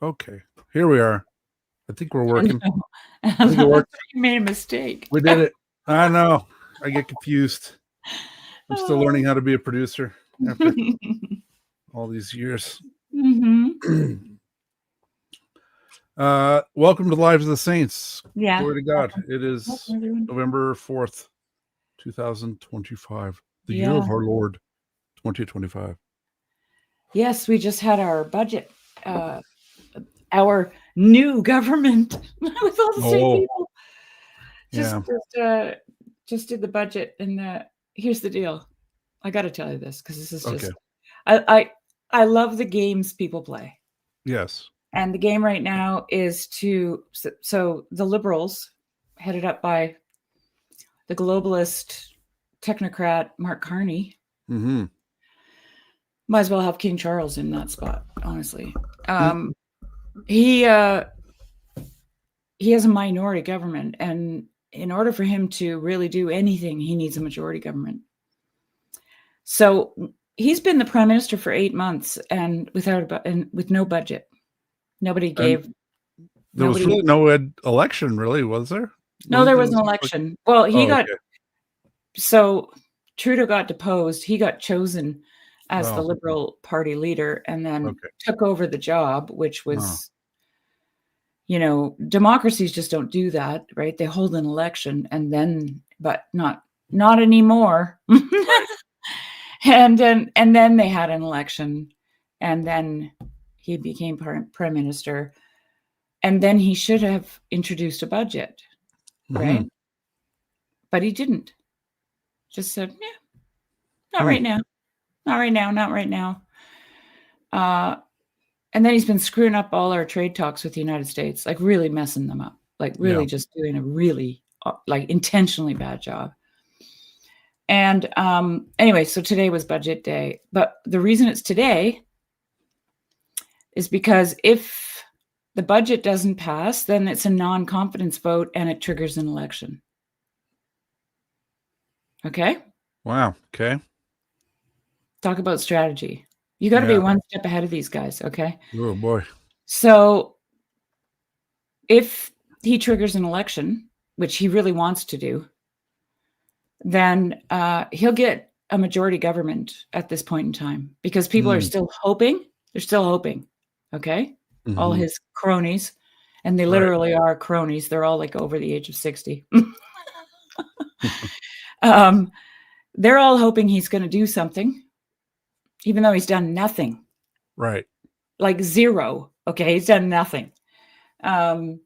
Okay, here we are. I think we're working. I think it worked. You made a mistake. We did it. I know. I get confused. I'm still learning how to be a producer after all these years. Mm-hmm. Welcome to Lives of the Saints. Yeah. Glory to God. It is November 4th, 2025. The year of our Lord, 2025. Yes, we just had our budget. Our new government with all the same people. Just did the budget, and here's the deal. I got to tell you this because this is just. I love the games people play. Yes. And the game right now is so the Liberals, headed up by the globalist technocrat Mark Carney. Mm-hmm. Might as well have King Charles in that spot, honestly. He has a minority government, and in order for him to really do anything, he needs a majority government. So he's been the prime minister for 8 months, and with no budget. Nobody gave. There was really no election, really, was there? No, there was an election. Well, he got. Okay. So Trudeau got deposed. He got chosen as the Liberal Party leader, and then took over the job, which was, democracies just don't do that, right? They hold an election and then, but not anymore. and then they had an election, and then he became prime minister, and then he should have introduced a budget, right? Mm-hmm. But he didn't. Just said, not right now. Not right now. And then he's been screwing up all our trade talks with the United States, like really messing them up, like really just doing a really intentionally bad job. And anyway, so today was budget day. But the reason it's today is because if the budget doesn't pass, then it's a non-confidence vote and it triggers an election. Okay? Wow. Okay. Talk about strategy. You got to be one step ahead of these guys, okay? Oh, boy. So if he triggers an election, which he really wants to do, then he'll get a majority government at this point in time because people are still hoping. They're still hoping, okay? Mm-hmm. All his cronies, and they literally are cronies. They're all like over the age of 60. They're all hoping he's going to do something, even though he's done nothing. Right. Like zero. Okay. He's done nothing. But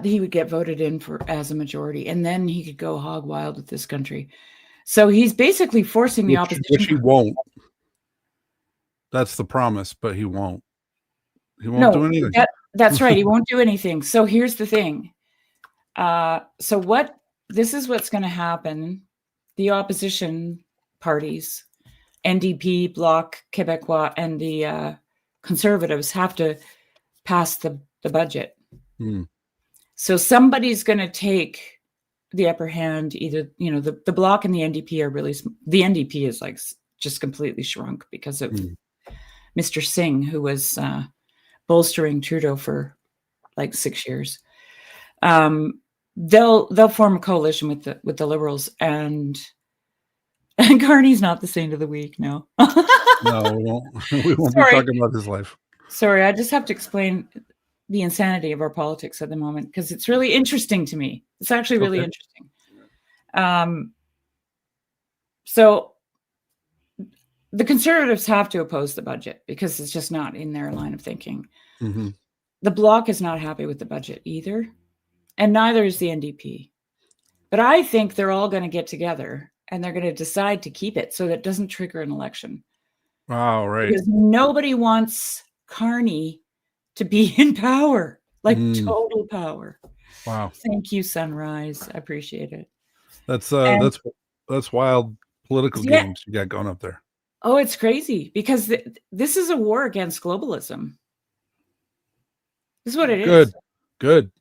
he would get voted in as a majority, and then he could go hog wild with this country. So he's basically forcing the opposition. Which he won't. That's the promise, but he won't. He won't do anything. That's right. He won't do anything. So here's the thing. This is what's going to happen. The opposition parties, NDP, Bloc Québécois, and the Conservatives have to pass the budget. So somebody's going to take the upper hand. Either, the Bloc and the NDP are really, the NDP is like just completely shrunk because of Mr. Singh, who was bolstering Trudeau for like 6 years. They'll form a coalition with the Liberals, and Carney's not the saint of the week. No, no, we won't be talking about his life. Sorry, I just have to explain the insanity of our politics at the moment because it's really interesting to me. It's actually really interesting. So the Conservatives have to oppose the budget because it's just not in their line of thinking. Mm-hmm. The Bloc is not happy with the budget either. And neither is the NDP. But I think they're all going to get together and they're going to decide to keep it so that it doesn't trigger an election. Wow, right. Because nobody wants Carney to be in power, like total power. Wow. Thank you, Sunrise. I appreciate it. That's wild political games you got going up there. Oh, it's crazy because this is a war against globalism. This is what it is. Good.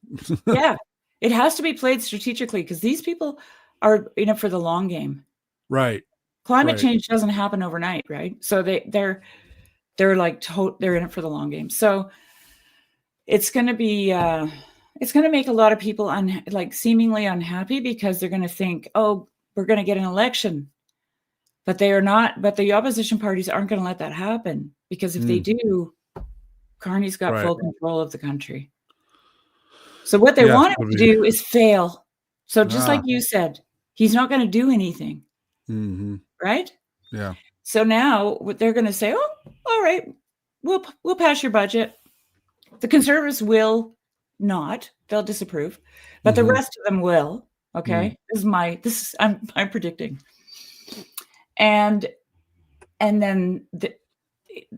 Yeah. It has to be played strategically because these people are in it for the long game. Right. Climate change doesn't happen overnight, right? So they're like they're in it for the long game. So it's going to be it's going to make a lot of people seemingly unhappy, because they're going to think, oh, we're going to get an election, but they are not. But the opposition parties aren't going to let that happen, because if they do, Carney's got full control of the country. So what they want him to do is fail. So just like you said, he's not going to do anything. Mm-hmm. Right? Yeah. So now what they're going to say, oh, all right, we'll pass your budget. The Conservatives will not; they'll disapprove, but the rest of them will. Okay, I'm predicting, and then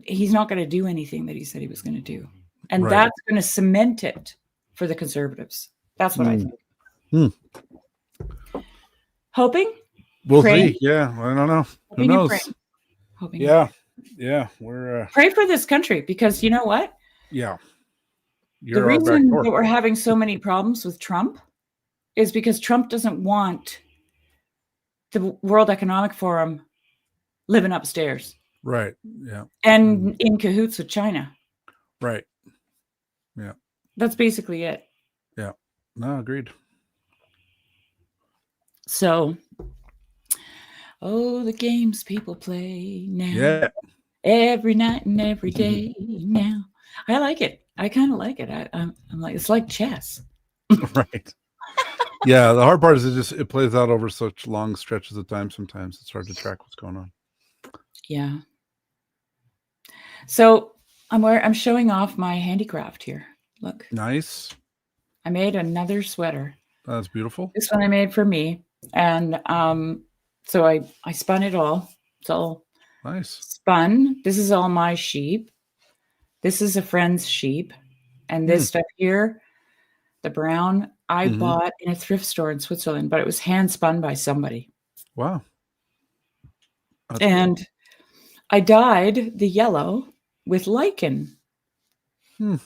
he's not going to do anything that he said he was going to do, and that's going to cement it for the Conservatives. That's what I think. Hoping. We'll see. Yeah, I don't know. Who knows? Hoping. Yeah. We're pray for this country, because you know what? Yeah. The reason that we're having so many problems with Trump is because Trump doesn't want the World Economic Forum living upstairs. Right. Yeah. And in cahoots with China. Right. Yeah. That's basically it. Yeah. No, agreed. So, the games people play now. Yeah. Every night and every day now. I like it. I kind of like it. I'm like, it's like chess. Right. Yeah. The hard part is it plays out over such long stretches of time. Sometimes it's hard to track what's going on. Yeah. So I'm showing off my handicraft here. Look. Nice. I made another sweater. That's beautiful. This one I made for me. And so I spun it all. It's all nice. Spun. This is all my sheep. This is a friend's sheep. And this stuff here, the brown, I bought in a thrift store in Switzerland, but it was hand spun by somebody. Wow. That's cool. I dyed the yellow with lichen. Yeah.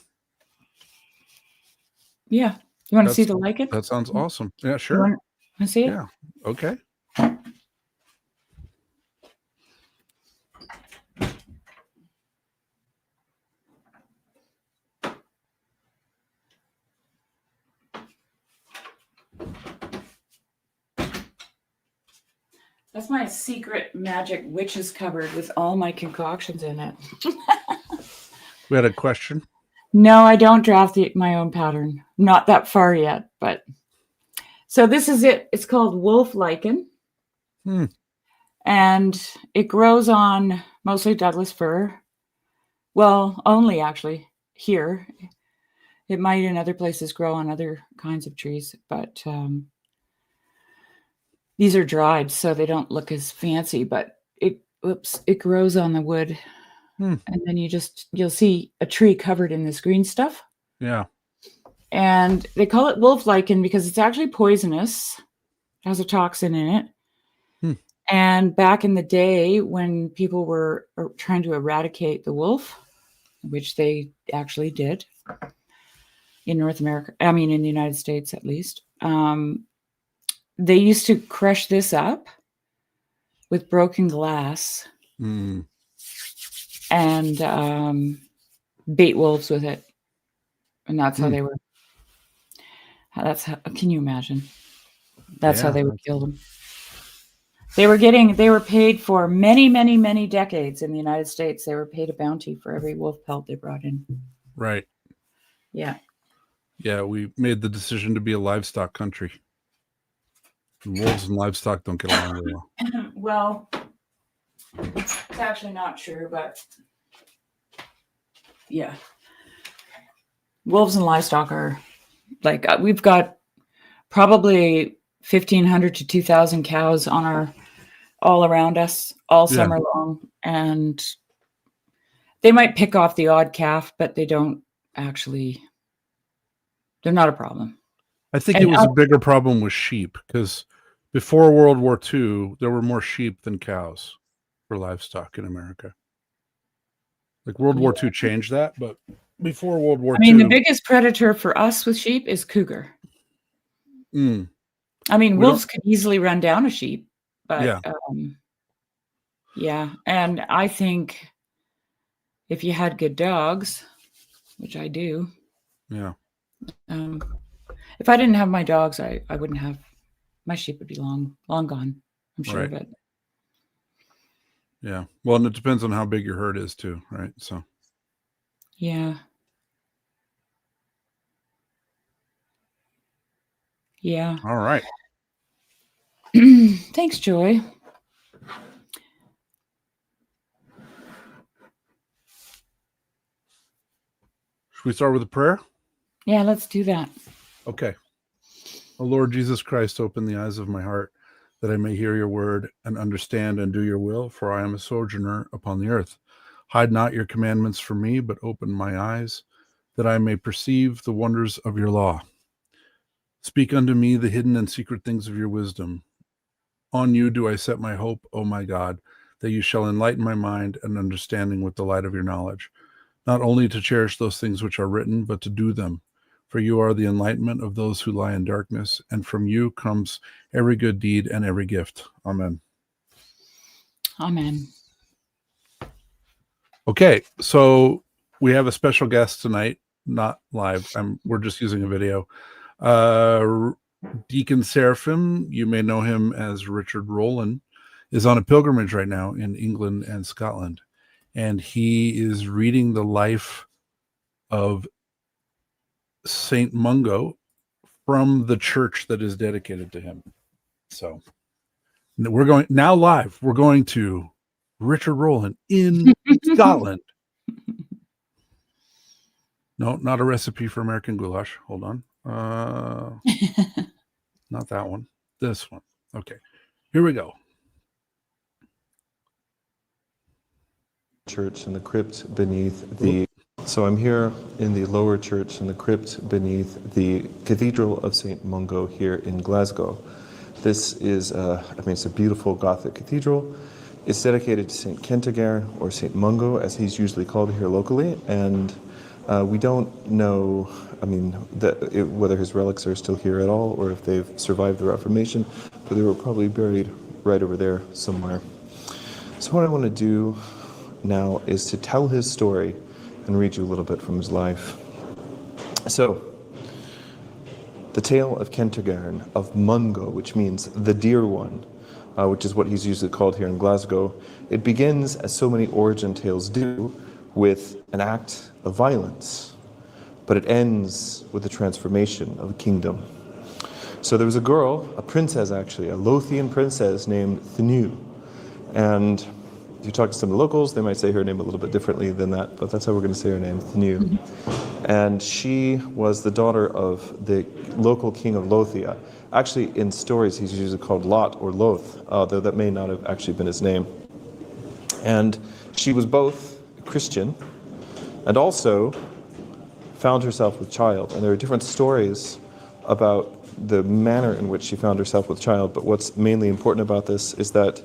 You want to see the lichen? That sounds awesome. Yeah, sure. You want to see it? Yeah. Okay. That's my secret magic witch's cupboard with all my concoctions in it. We had a question. No, I don't draft my own pattern. Not that far yet, but so this is it. It's called wolf lichen. And it grows on mostly Douglas fir. Well, only actually here. It might in other places grow on other kinds of trees, but these are dried, so they don't look as fancy, but it grows on the wood. And then you'll see a tree covered in this green stuff. Yeah. And they call it wolf lichen because it's actually poisonous. It has a toxin in it. And back in the day when people were trying to eradicate the wolf, which they actually did in North America, I mean, in the United States at least, they used to crush this up with broken glass and bait wolves with it. And that's how they were. Can you imagine? That's how they would kill them. They were paid for many, many, many decades in the United States. They were paid a bounty for every wolf pelt they brought in. Right. Yeah. Yeah, we made the decision to be a livestock country. Wolves and livestock don't get along very well. Well, it's actually not true, but yeah. Wolves and livestock are like, we've got probably 1,500 to 2,000 cows all around us all summer long. And they might pick off the odd calf, but they don't actually, they're not a problem. I think it was a bigger problem with sheep because before World War II, there were more sheep than cows for livestock in America. Like World War II changed that, but before World War II... the biggest predator for us with sheep is cougar. I mean, wolves could easily run down a sheep, but Yeah. And I think if you had good dogs, which I do, Yeah. If I didn't have my dogs, I wouldn't have, my sheep would be long gone. I'm sure of it. Yeah. Well, and it depends on how big your herd is too, right? So. Yeah. Yeah. All right. Thanks, Joy. Should we start with a prayer? Yeah, let's do that. Okay. O Lord Jesus Christ, open the eyes of my heart, that I may hear your word and understand and do your will, for I am a sojourner upon the earth. Hide not your commandments from me, but open my eyes, that I may perceive the wonders of your law. Speak unto me the hidden and secret things of your wisdom. On you do I set my hope, O my God, that you shall enlighten my mind and understanding with the light of your knowledge, not only to cherish those things which are written, but to do them. For you are the enlightenment of those who lie in darkness, and from you comes every good deed and every gift. Amen. Amen. Okay, so we have a special guest tonight, not live. We're just using a video. Deacon Serapim, you may know him as Richard Roland, is on a pilgrimage right now in England and Scotland. And he is reading the life of Saint Mungo from the church that is dedicated to him. So we're going now live. We're going to Richard Roland in Scotland. No, not a recipe for American goulash. Hold on. Not that one. This one. Okay. Here we go. Church in the crypt beneath the... So I'm here in the lower church in the crypt beneath the Cathedral of St. Mungo here in Glasgow. This is, it's a beautiful Gothic cathedral. It's dedicated to St. Kentigern, or St. Mungo, as he's usually called here locally. And we don't know, whether his relics are still here at all, or if they've survived the Reformation, but they were probably buried right over there somewhere. So what I want to do now is to tell his story and read you a little bit from his life. So, the tale of Kentigern, of Mungo, which means the dear one, which is what he's usually called here in Glasgow. It begins, as so many origin tales do, with an act of violence, but it ends with the transformation of a kingdom. So there was a girl, a princess actually, a Lothian princess named Thenew, and if you talk to some of the locals, they might say her name a little bit differently than that, but that's how we're going to say her name, Thenew. Mm-hmm. And she was the daughter of the local king of Lothian. Actually, in stories, he's usually called Lot or Loth, though that may not have actually been his name. And she was both Christian and also found herself with child. And there are different stories about the manner in which she found herself with child, but what's mainly important about this is that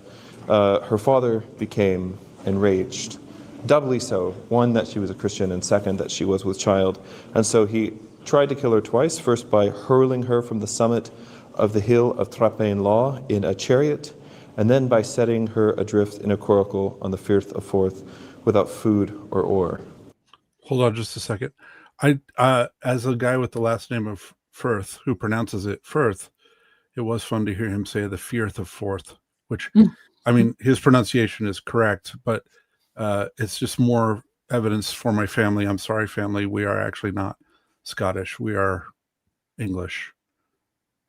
her father became enraged, doubly so. One, that she was a Christian, and second, that she was with child. And so he tried to kill her twice, first by hurling her from the summit of the hill of Trapain Law in a chariot, and then by setting her adrift in a coracle on the Firth of Forth without food or oar. Hold on just a second. I, as a guy with the last name of Firth, who pronounces it Firth, it was fun to hear him say the Firth of Forth, which... his pronunciation is correct, but it's just more evidence for my family. I'm sorry, family. We are actually not Scottish. We are English.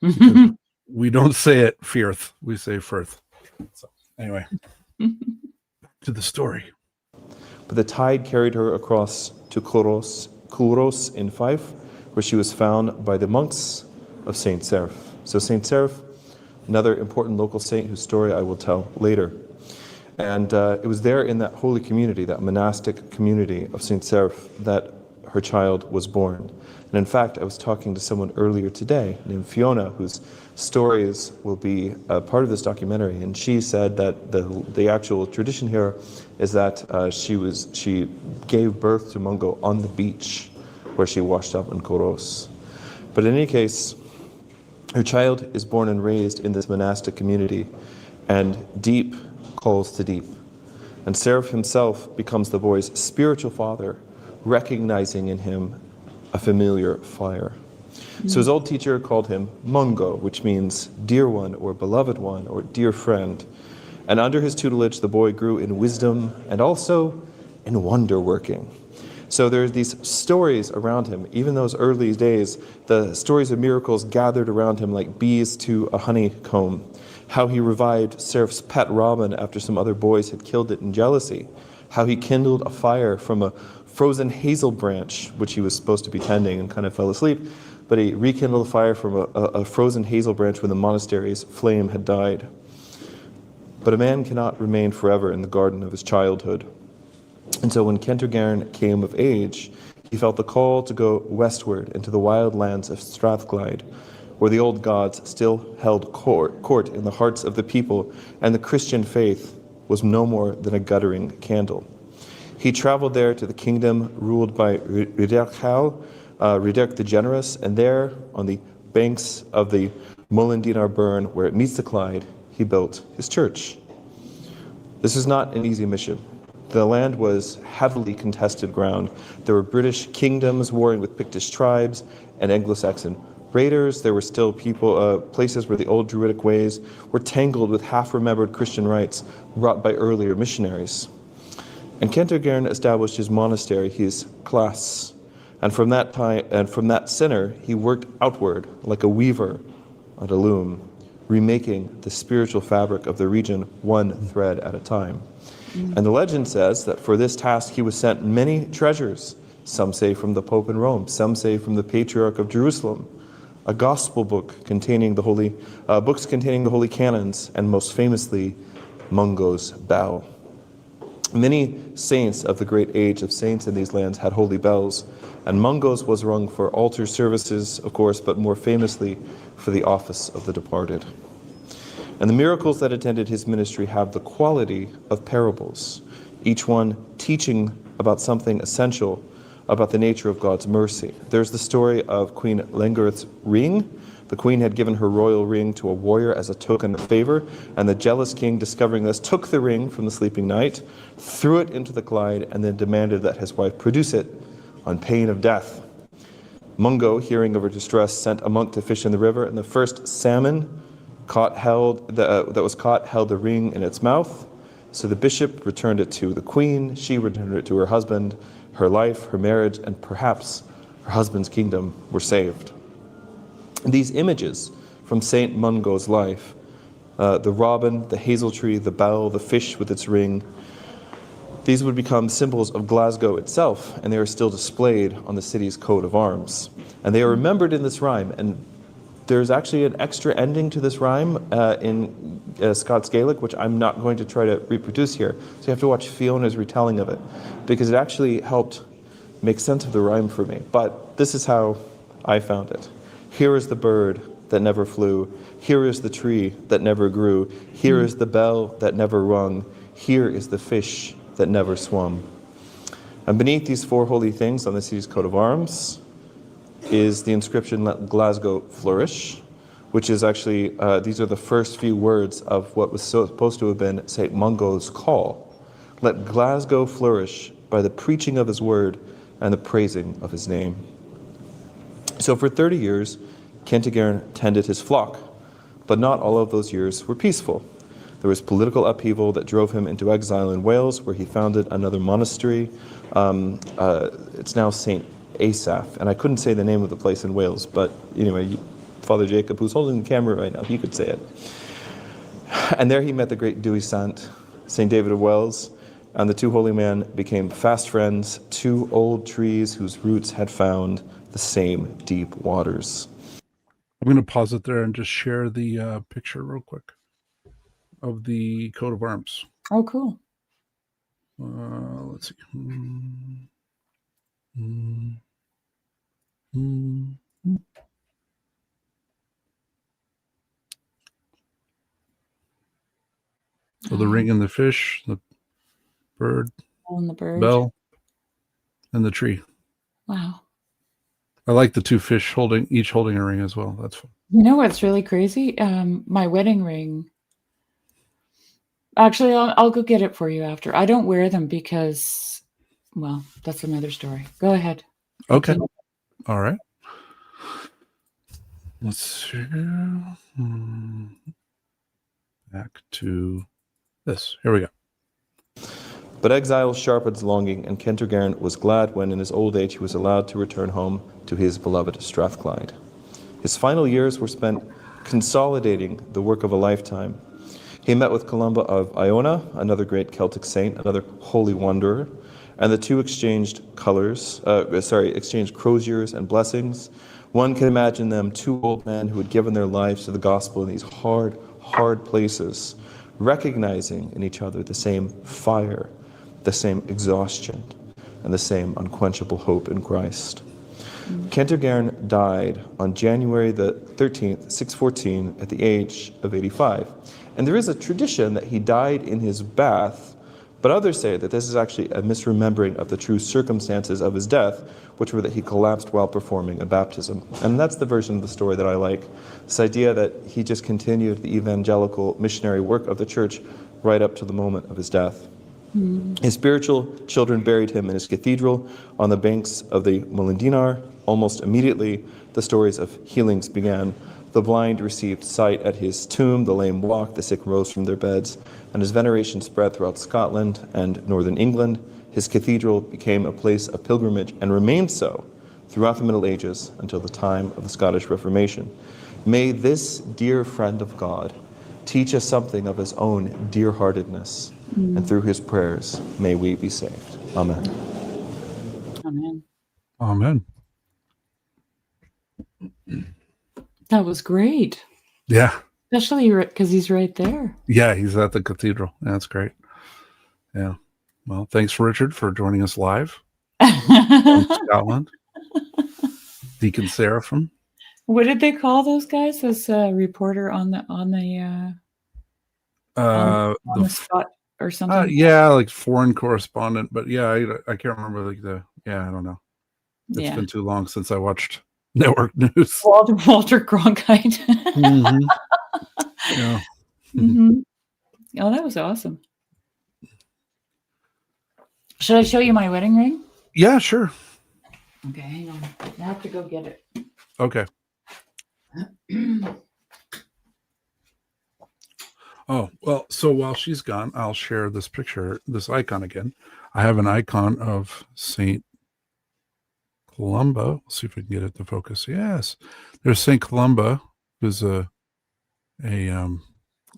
We don't say it Firth. We say Firth. So anyway, to the story. But the tide carried her across to Culross in Fife, where she was found by the monks of St. Serf. So St. Serf, another important local saint whose story I will tell later. And it was there in that holy community, that monastic community of St. Serf, that her child was born. And in fact, I was talking to someone earlier today named Fiona, whose stories will be a part of this documentary, and she said that the actual tradition here is that she gave birth to Mungo on the beach where she washed up in Culross. But in any case, her child is born and raised in this monastic community, and deep calls to deep. And Serf himself becomes the boy's spiritual father, recognizing in him a familiar fire. So his old teacher called him Mungo, which means dear one or beloved one or dear friend. And under his tutelage, the boy grew in wisdom and also in wonder working. So there's these stories around him. Even those early days, the stories of miracles gathered around him like bees to a honeycomb. How he revived Serf's pet robin after some other boys had killed it in jealousy. How he kindled a fire from a frozen hazel branch, which he was supposed to be tending and kind of fell asleep. But he rekindled a fire from a frozen hazel branch when the monastery's flame had died. But a man cannot remain forever in the garden of his childhood. And so when Kentigern came of age, he felt the call to go westward into the wild lands of Strathclyde, where the old gods still held court in the hearts of the people, and the Christian faith was no more than a guttering candle. He traveled there to the kingdom ruled by Rideric the Generous, and there, on the banks of the Mullindinar Burn, where it meets the Clyde, he built his church. This was not an easy mission. The land was heavily contested ground. There were British kingdoms warring with Pictish tribes and Anglo-Saxon raiders. There were still places where the old Druidic ways were tangled with half-remembered Christian rites brought by earlier missionaries. And Kentigern established his monastery, his class, and from that time, and from that center, he worked outward like a weaver on a loom, remaking the spiritual fabric of the region one thread at a time. And the legend says that for this task he was sent many treasures, some say from the Pope in Rome, some say from the Patriarch of Jerusalem, a gospel book containing the holy books containing the holy canons, and most famously Mungo's bell. Many saints of the great age of saints in these lands had holy bells, and Mungo's was rung for altar services, of course, but more famously for the office of the departed. And the miracles that attended his ministry have the quality of parables, each one teaching about something essential about the nature of God's mercy. There's the story of Queen Lengerth's ring. The queen had given her royal ring to a warrior as a token of favor, and the jealous king, discovering this, took the ring from the sleeping knight, threw it into the Clyde, and then demanded that his wife produce it on pain of death. Mungo, hearing of her distress, sent a monk to fish in the river, and the first salmon that was caught held the ring in its mouth. So the bishop returned it to the queen, she returned it to her husband. Her life, her marriage, and perhaps her husband's kingdom were saved. These images from Saint Mungo's life, the robin, the hazel tree, the bell, the fish with its ring, these would become symbols of Glasgow itself, and they are still displayed on the city's coat of arms. And they are remembered in this rhyme, and there's actually an extra ending to this rhyme in Scots Gaelic, which I'm not going to try to reproduce here. So you have to watch Fiona's retelling of it, because it actually helped make sense of the rhyme for me. But this is how I found it. Here is the bird that never flew. Here is the tree that never grew. Here is the bell that never rung. Here is the fish that never swum. And beneath these four holy things on the city's coat of arms is the inscription, "Let Glasgow flourish," which is actually, these are the first few words of what was supposed to have been St. Mungo's call. Let Glasgow flourish by the preaching of his word and the praising of his name. So for 30 years, Kentigern tended his flock, but not all of those years were peaceful. There was political upheaval that drove him into exile in Wales, where he founded another monastery. It's now St. Asaph, and I couldn't say the name of the place in Wales, but anyway, Father Jacob, who's holding the camera right now, he could say it. And there he met the great Dewi Sant, St. David of Wells, and the two holy men became fast friends, two old trees whose roots had found the same deep waters. I'm going to pause it there and just share the picture real quick of the coat of arms. Oh, cool. Let's see. So the ring and the fish, the bird, And the bird. bell, and the tree. Wow. I like the two fish each holding a ring as well. That's fun. You know what's really crazy? My wedding ring, Actually, I'll go get it for you after. I don't wear them because, well, that's another story. Go ahead. Okay. All right. Let's see. Back to this. Here we go. But exile sharpens longing, and Kentigern was glad when in his old age he was allowed to return home to his beloved Strathclyde. His final years were spent consolidating the work of a lifetime. He met with Columba of Iona, another great Celtic saint, another holy wanderer, and the two exchanged croziers and blessings. One can imagine them, two old men who had given their lives to the gospel in these hard, hard places, recognizing in each other the same fire, the same exhaustion, and the same unquenchable hope in Christ. Kentigern died on January the 13th, 614, at the age of 85. And there is a tradition that he died in his bath, but others say that this is actually a misremembering of the true circumstances of his death, which were that he collapsed while performing a baptism. And that's the version of the story that I like. This idea that he just continued the evangelical missionary work of the church right up to the moment of his death. His spiritual children buried him in his cathedral on the banks of the Molendinar. Almost immediately, the stories of healings began. The blind received sight at his tomb, the lame walked, the sick rose from their beds, and his veneration spread throughout Scotland and northern England. His cathedral became a place of pilgrimage and remained so throughout the Middle Ages until the time of the Scottish Reformation. May this dear friend of God teach us something of his own dear-heartedness, and through his prayers may we be saved. Amen. Amen. Amen. That was great. Yeah. Especially because he's right there. Yeah, he's at the cathedral. That's great. Yeah. Well, thanks, Richard, for joining us live from Scotland. Deacon Serapim. What did they call those guys? As a reporter on the spot or something? Yeah, like foreign correspondent. But yeah, I can't remember I don't know. It's been too long since I watched network news. Walter Cronkite. Mm-hmm. Yeah. Mm-hmm. Oh, that was awesome. Should I show you my wedding ring? Yeah, sure. Okay, hang on. I have to go get it. Okay. Oh, well, so while she's gone, I'll share this picture, this icon again. I have an icon of Saint Columba. Let's see if we can get it to focus. Yes. There's Saint Columba, who's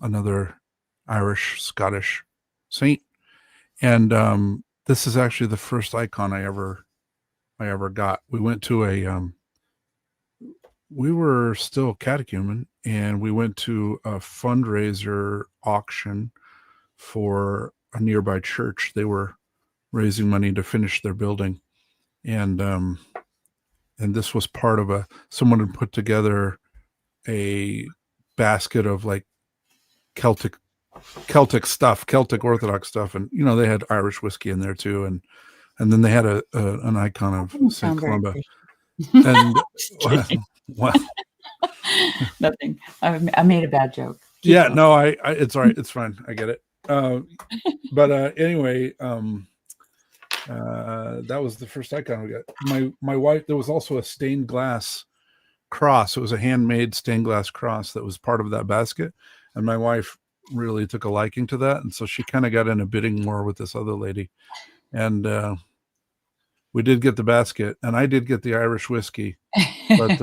another Irish Scottish saint. And this is actually the first icon I ever got. We went to we were still catechumen, and we went to a fundraiser auction for a nearby church. They were raising money to finish their building. And this was part of someone had put together a basket of like Celtic stuff, Celtic Orthodox stuff. And, they had Irish whiskey in there too. And then they had an icon of St. Columba. And well, nothing. I made a bad joke. Keep going. No, it's all right. It's fine. I get it. But anyway, that was the first icon we got. My wife, there was also a stained glass cross. It was a handmade stained glass cross that was part of that basket. And my wife really took a liking to that. And so she kind of got in a bidding war with this other lady. And we did get the basket, and I did get the Irish whiskey, but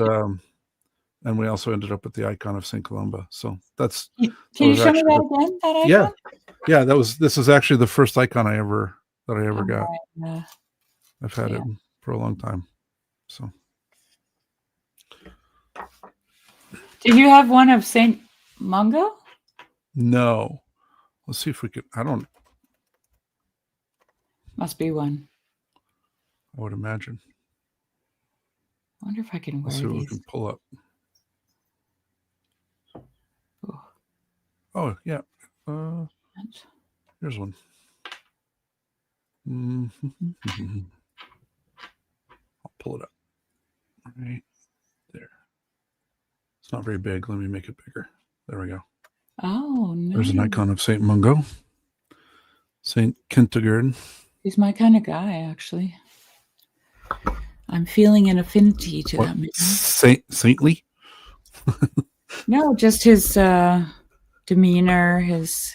and we also ended up with the icon of St. Columba. So that's. Can you show me that again? That icon? Yeah. This is actually the first icon I ever got. Right. I've had it for a long time. So. Did you have one of St. Mungo? No. Let's see if we could. Must be one. I would imagine. I wonder if I can wear Let's see what we these. can pull up. Oh, yeah. Here's one. I'll pull it up. Right there. It's not very big. Let me make it bigger. There we go. Oh, no. There's an icon of St. Mungo. Saint Kentigern. He's my kind of guy, actually. I'm feeling an affinity to that man. Saintly? No, just his demeanor, his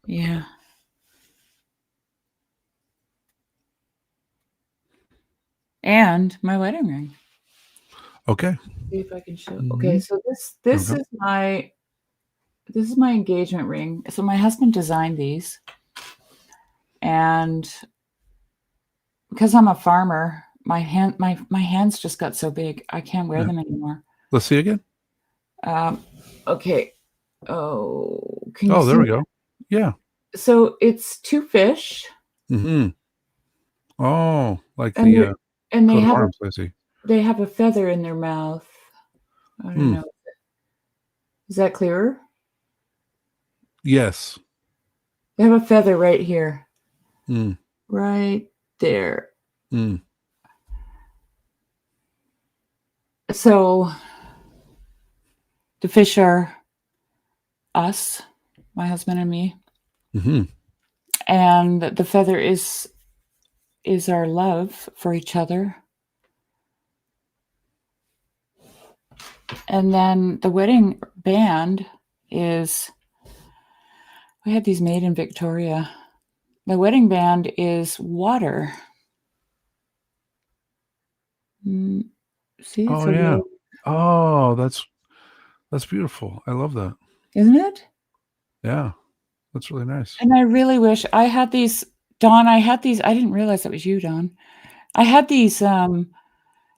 yeah. And my wedding ring. Okay. See if I can show. Okay, so this is my engagement ring. So my husband designed these, and because I'm a farmer, my hands just got so big I can't wear them anymore. Let's see again. Okay. Oh, can you Oh, there see we go. Yeah. So it's two fish. Mm-hmm. Oh, like And the and they coat of have arms, I see. they have a feather in their mouth. I don't know. Is that clearer? Yes. They have a feather right here. Mm. Right there. Mm. So the fish are us, my husband and me. Mm-hmm. And the feather is our love for each other. And then the wedding band is, we had these made in Victoria. The wedding band is water. See? Oh, yeah. Oh, that's beautiful. I love that. Isn't it? Yeah. That's really nice. And I really wish I had these, Don. I didn't realize that was you, Don. I had these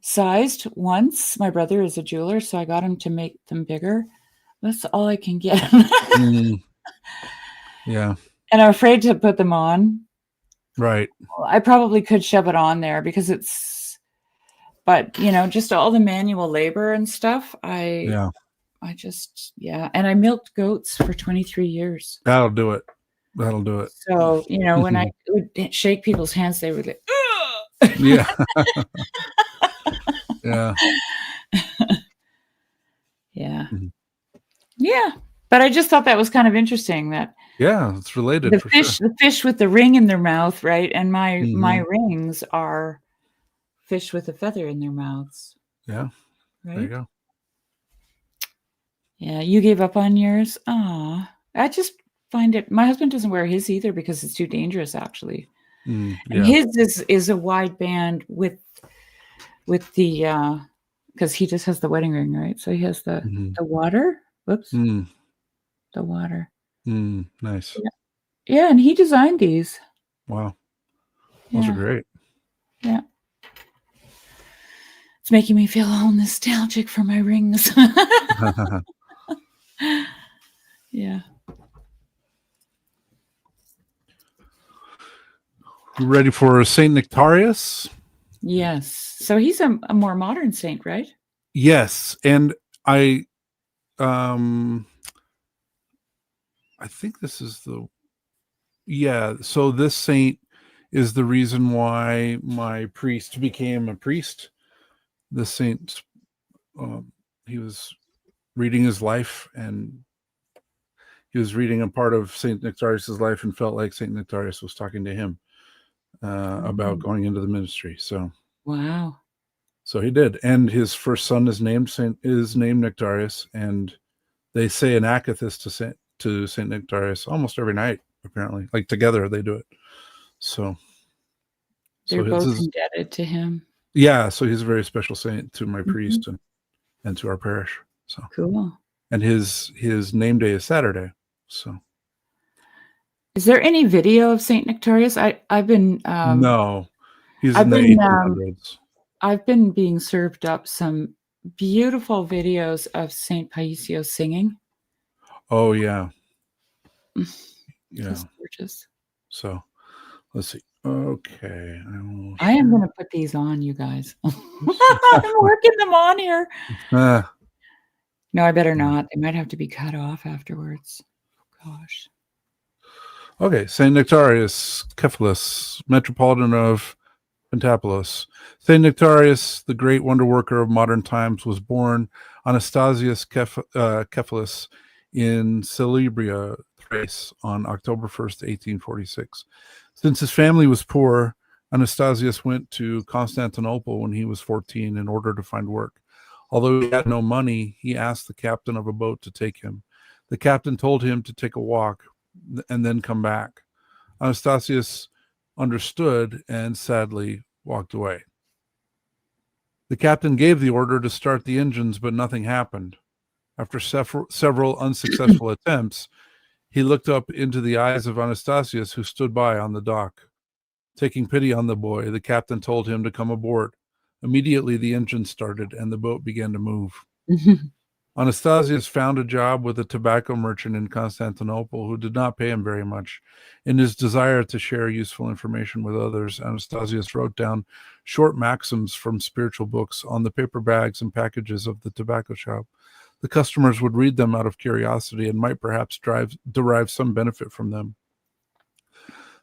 sized once. My brother is a jeweler, so I got him to make them bigger. That's all I can get. Yeah. And I'm afraid to put them on. Right. I probably could shove it on there because but just all the manual labor and stuff. And I milked goats for 23 years. That'll do it. So, when I would shake people's hands, they would like, ugh! Yeah. Yeah. Yeah. Mm-hmm. Yeah. But I just thought that was kind of interesting that it's related. The fish with the ring in their mouth, right? And my rings are fish with a feather in their mouths. Yeah. Right? There you go. Yeah, you gave up on yours. I just find it. My husband doesn't wear his either because it's too dangerous, actually. And his is a wide band with the because he just has the wedding ring, right? So he has the water. Whoops. The water. Nice. Yeah, and he designed these. Wow. Those are great. Yeah. It's making me feel all nostalgic for my rings. Yeah. Ready for Saint Nektarios? Yes. So he's a more modern saint, right? Yes, and I think this is so this saint is the reason why my priest became a priest. The saint, he was reading his life, and he was reading a part of Saint Nektarios' life and felt like Saint Nektarios was talking to him about going into the ministry. So wow. So he did, and his first son is named Nektarios, and they say an akathist to Saint Nektarios almost every night. Apparently, like together they do it. So they're both indebted to him. Yeah, so he's a very special saint to my priest and to our parish. So cool. And his name day is Saturday. So is there any video of Saint Nektarios? I've been no, he's in the 1800s. I've been being served up some beautiful videos of Saint Paisio singing. Oh yeah, That's gorgeous. So let's see. Okay, I am going to put these on, you guys. I'm working them on here. No, I better not. They might have to be cut off afterwards. Gosh. Okay, Saint Nektarios, Cephalus, Metropolitan of Pentapolis. Saint Nektarios, the great wonder worker of modern times, was born Anastasius Cephalus in Celebria Thrace on October 1st, 1846. Since his family was poor, Anastasius went to Constantinople when he was 14 in order to find work. Although he had no money, he asked the captain of a boat to take him. The captain told him to take a walk and then come back. Anastasius understood and sadly walked away. The captain gave the order to start the engines, but nothing happened. After several unsuccessful attempts, he looked up into the eyes of Anastasius, who stood by on the dock. Taking pity on the boy, the captain told him to come aboard. Immediately, the engine started and the boat began to move. Anastasius found a job with a tobacco merchant in Constantinople who did not pay him very much. In his desire to share useful information with others, Anastasius wrote down short maxims from spiritual books on the paper bags and packages of the tobacco shop. The customers would read them out of curiosity and might perhaps derive some benefit from them.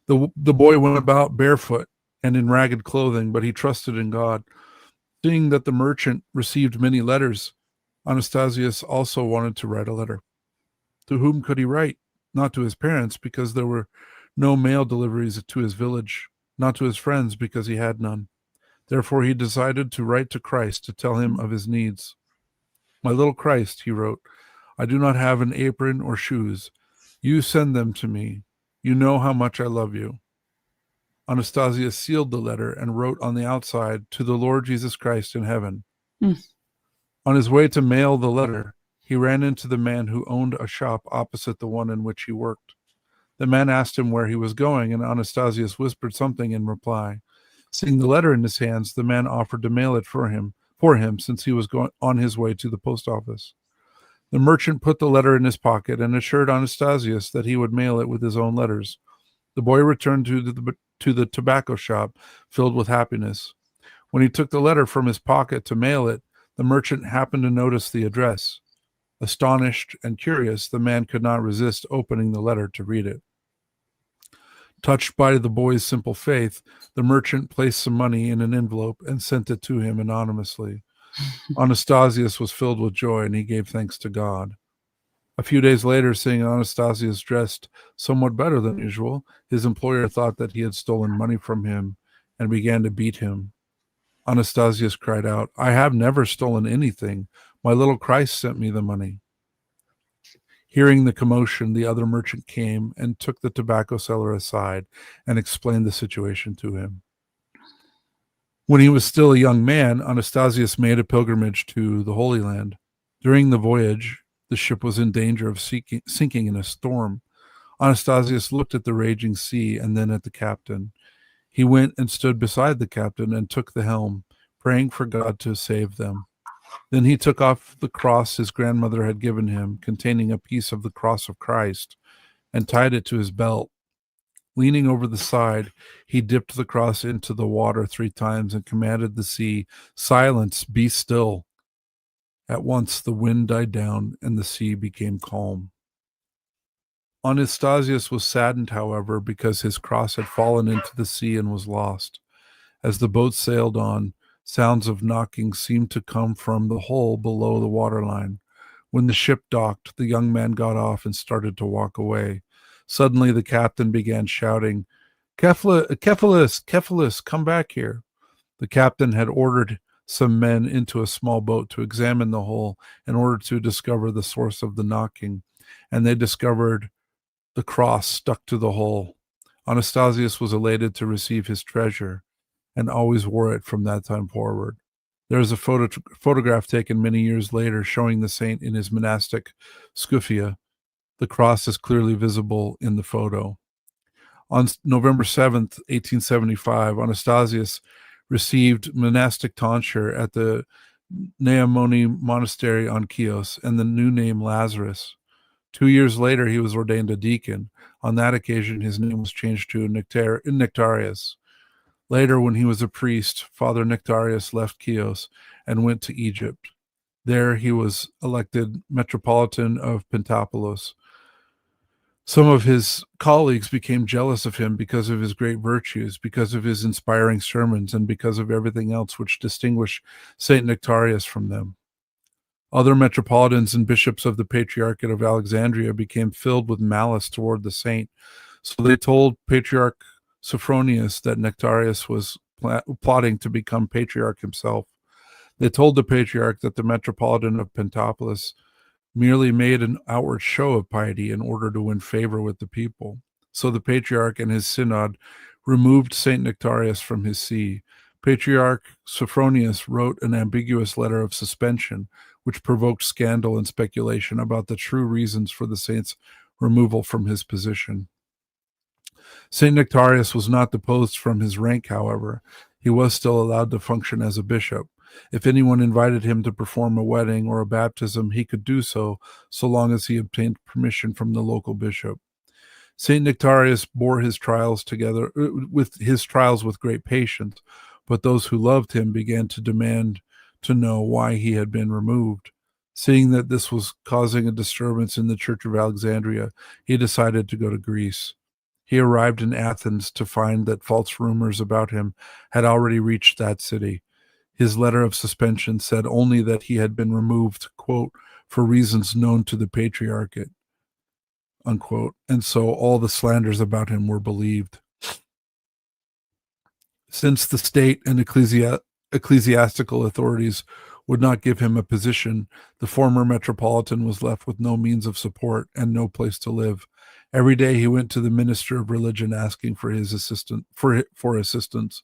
The boy went about barefoot and in ragged clothing, but he trusted in God. Seeing that the merchant received many letters, Anastasius also wanted to write a letter. To whom could he write? Not to his parents, because there were no mail deliveries to his village, not to his friends, because he had none. Therefore, he decided to write to Christ to tell him of his needs. My little Christ, he wrote, I do not have an apron or shoes. You send them to me. You know how much I love you. Anastasius sealed the letter and wrote on the outside, to the Lord Jesus Christ in heaven. On his way to mail the letter, he ran into the man who owned a shop opposite the one in which he worked. The man asked him where he was going, and Anastasius whispered something in reply. Seeing the letter in his hands, the man offered to mail it for him, since he was going on his way to the post office. The merchant put the letter in his pocket and assured Anastasius that he would mail it with his own letters. The boy returned to the tobacco shop, filled with happiness. When he took the letter from his pocket to mail it, the merchant happened to notice the address. Astonished and curious, the man could not resist opening the letter to read it. Touched by the boy's simple faith, the merchant placed some money in an envelope and sent it to him anonymously. Anastasius was filled with joy, and he gave thanks to God. A few days later, seeing Anastasius dressed somewhat better than usual, his employer thought that he had stolen money from him and began to beat him. Anastasius cried out, I have never stolen anything. My little Christ sent me the money. Hearing the commotion, the other merchant came and took the tobacco seller aside and explained the situation to him. When he was still a young man, Anastasius made a pilgrimage to the Holy Land. During the voyage, the ship was in danger of sinking in a storm. Anastasius looked at the raging sea and then at the captain. He went and stood beside the captain and took the helm, praying for God to save them. Then he took off the cross his grandmother had given him, containing a piece of the cross of Christ, and tied it to his belt. Leaning over the side, he dipped the cross into the water 3 times and commanded the sea, Silence, be still. At once the wind died down and the sea became calm. Anastasius was saddened, however, because his cross had fallen into the sea and was lost. As the boat sailed on, sounds of knocking seemed to come from the hole below the waterline. When the ship docked, the young man got off and started to walk away. Suddenly the captain began shouting, Cephalus, come back here. The captain had ordered some men into a small boat to examine the hole in order to discover the source of the knocking, and they discovered the cross stuck to the hole. Anastasius was elated to receive his treasure and always wore it from that time forward. There is a photograph taken many years later showing the saint in his monastic scuffia. The cross is clearly visible in the photo. On November 7th, 1875, Anastasius received monastic tonsure at the Nektarios Monastery on Chios and the new name Lazarus. 2 years later, he was ordained a deacon. On that occasion, his name was changed to Nektarios. Later, when he was a priest, Father Nektarios left Chios and went to Egypt. There, he was elected metropolitan of Pentapolis. Some of his colleagues became jealous of him because of his great virtues, because of his inspiring sermons, and because of everything else which distinguished Saint Nektarios from them. Other metropolitans and bishops of the Patriarchate of Alexandria became filled with malice toward the saint, so they told Patriarch Sophronius that Nektarios was plotting to become patriarch himself. They told the patriarch that the metropolitan of Pentapolis merely made an outward show of piety in order to win favor with the people. So the patriarch and his synod removed Saint Nektarios from his see. Patriarch Sophronius wrote an ambiguous letter of suspension, which provoked scandal and speculation about the true reasons for the saint's removal from his position. Saint Nektarios was not deposed from his rank, however. He was still allowed to function as a bishop. If anyone invited him to perform a wedding or a baptism, he could do so, so long as he obtained permission from the local bishop. Saint Nektarios bore his trials with great patience, but those who loved him began to demand to know why he had been removed. Seeing that this was causing a disturbance in the Church of Alexandria, he decided to go to Greece. He arrived in Athens to find that false rumors about him had already reached that city. His letter of suspension said only that he had been removed, quote, for reasons known to the patriarchate, unquote, and so all the slanders about him were believed. Since the state and ecclesiastical authorities would not give him a position, the former metropolitan was left with no means of support and no place to live. Every day he went to the minister of religion asking for his assistance.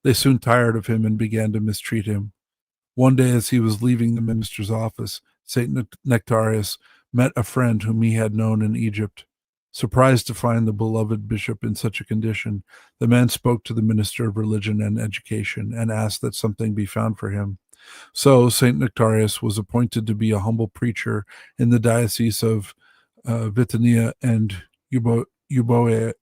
They soon tired of him and began to mistreat him. One day, as he was leaving the minister's office, Saint Nektarios met a friend whom he had known in Egypt. Surprised to find the beloved bishop in such a condition, the man spoke to the minister of religion and education and asked that something be found for him. So Saint Nektarios was appointed to be a humble preacher in the diocese of Bithynia and Euboea.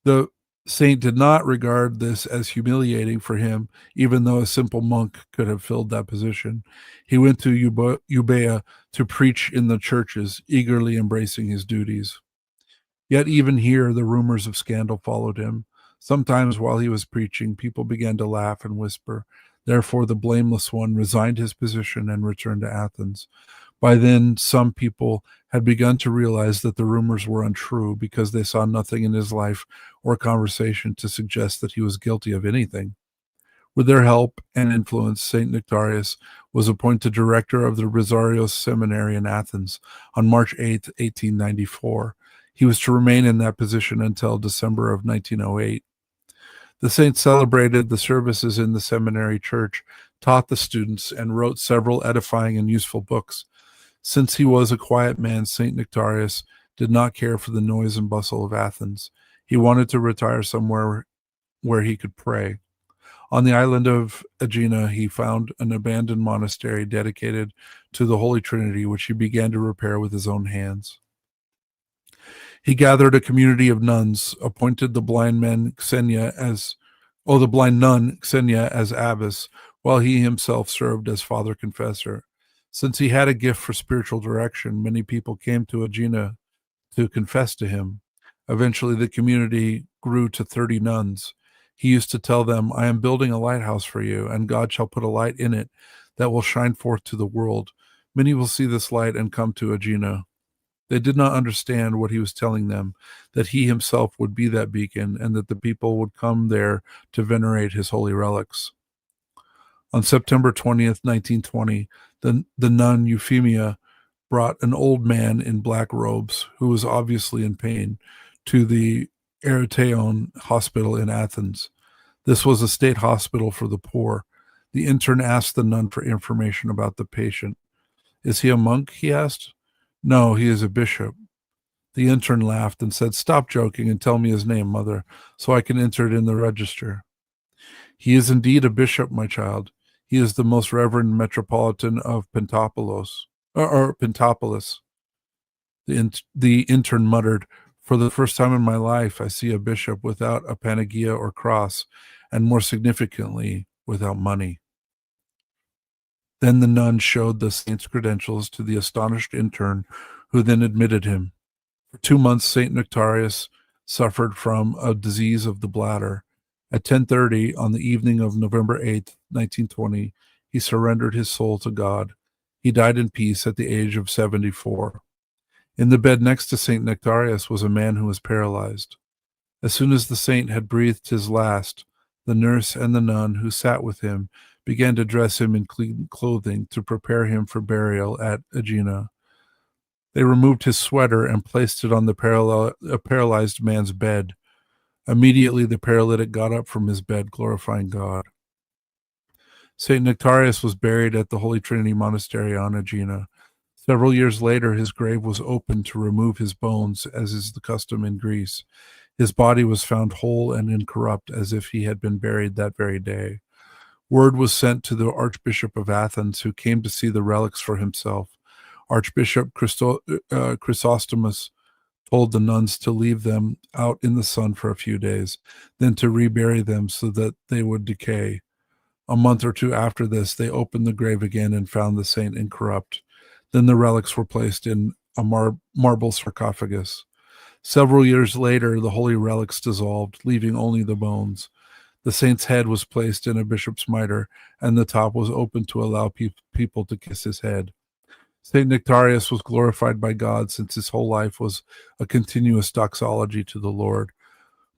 The saint did not regard this as humiliating for him, even though a simple monk could have filled that position. He went to Euboea to preach in the churches, eagerly embracing his duties. Yet even here, the rumors of scandal followed him. Sometimes while he was preaching, people began to laugh and whisper. Therefore, the blameless one resigned his position and returned to Athens. By then, some people had begun to realize that the rumors were untrue because they saw nothing in his life or conversation to suggest that he was guilty of anything. With their help and influence, Saint Nektarios was appointed director of the Rosarios Seminary in Athens on March 8, 1894. He was to remain in that position until December of 1908. The saint celebrated the services in the seminary church, taught the students, and wrote several edifying and useful books. Since he was a quiet man, Saint Nektarios did not care for the noise and bustle of Athens. He wanted to retire somewhere where he could pray. On the island of Aegina, he found an abandoned monastery dedicated to the Holy Trinity, which he began to repair with his own hands. He gathered a community of nuns, appointed the blind nun Xenia as abbess, while he himself served as father confessor. Since he had a gift for spiritual direction, many people came to Aegina to confess to him. Eventually, the community grew to 30 nuns. He used to tell them, "I am building a lighthouse for you, and God shall put a light in it that will shine forth to the world. Many will see this light and come to Aegina." They did not understand what he was telling them, that he himself would be that beacon and that the people would come there to venerate his holy relics. On September 20th, 1920, the nun Euphemia brought an old man in black robes, who was obviously in pain, to the Ereteon Hospital in Athens. This was a state hospital for the poor. The intern asked the nun for information about the patient. "Is he a monk?" he asked. "No, he is a bishop." The intern laughed and said, "Stop joking and tell me his name, mother, so I can enter it in the register." "He is indeed a bishop, my child. He is the most reverend metropolitan of Pentapolis. The intern muttered, "For the first time in my life, I see a bishop without a panagia or cross, and more significantly, without money." Then the nun showed the saint's credentials to the astonished intern, who then admitted him. For 2 months, Saint Nektarios suffered from a disease of the bladder. At 10:30 on the evening of November 8, 1920, he surrendered his soul to God. He died in peace at the age of 74. In the bed next to St. Nektarios was a man who was paralyzed. As soon as the saint had breathed his last, the nurse and the nun who sat with him began to dress him in clean clothing to prepare him for burial at Aegina. They removed his sweater and placed it on the paralyzed man's bed. Immediately the paralytic got up from his bed, glorifying God. St. Nektarios was buried at the Holy Trinity Monastery on Aegina. Several years later, his grave was opened to remove his bones, as is the custom in Greece. His body was found whole and incorrupt, as if he had been buried that very day. Word was sent to the Archbishop of Athens, who came to see the relics for himself. Archbishop Chrysostomus told the nuns to leave them out in the sun for a few days, then to rebury them so that they would decay. A month or two after this, they opened the grave again and found the saint incorrupt. Then the relics were placed in a marble sarcophagus. Several years later, the holy relics dissolved, leaving only the bones. The saint's head was placed in a bishop's mitre, and the top was opened to allow people to kiss his head. St. Nektarios was glorified by God, since his whole life was a continuous doxology to the Lord.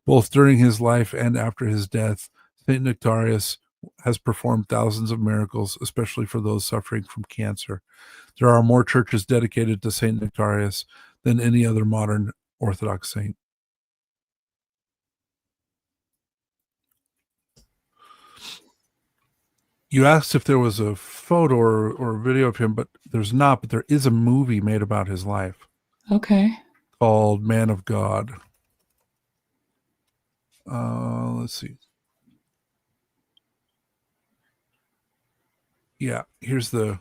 Both during his life and after his death, St. Nektarios has performed thousands of miracles, especially for those suffering from cancer. There are more churches dedicated to St. Nektarios than any other modern Orthodox saint. You asked if there was a photo or a video of him, but there's not. But there is a movie made about his life. Okay. Called Man of God. Let's see. Yeah, here's the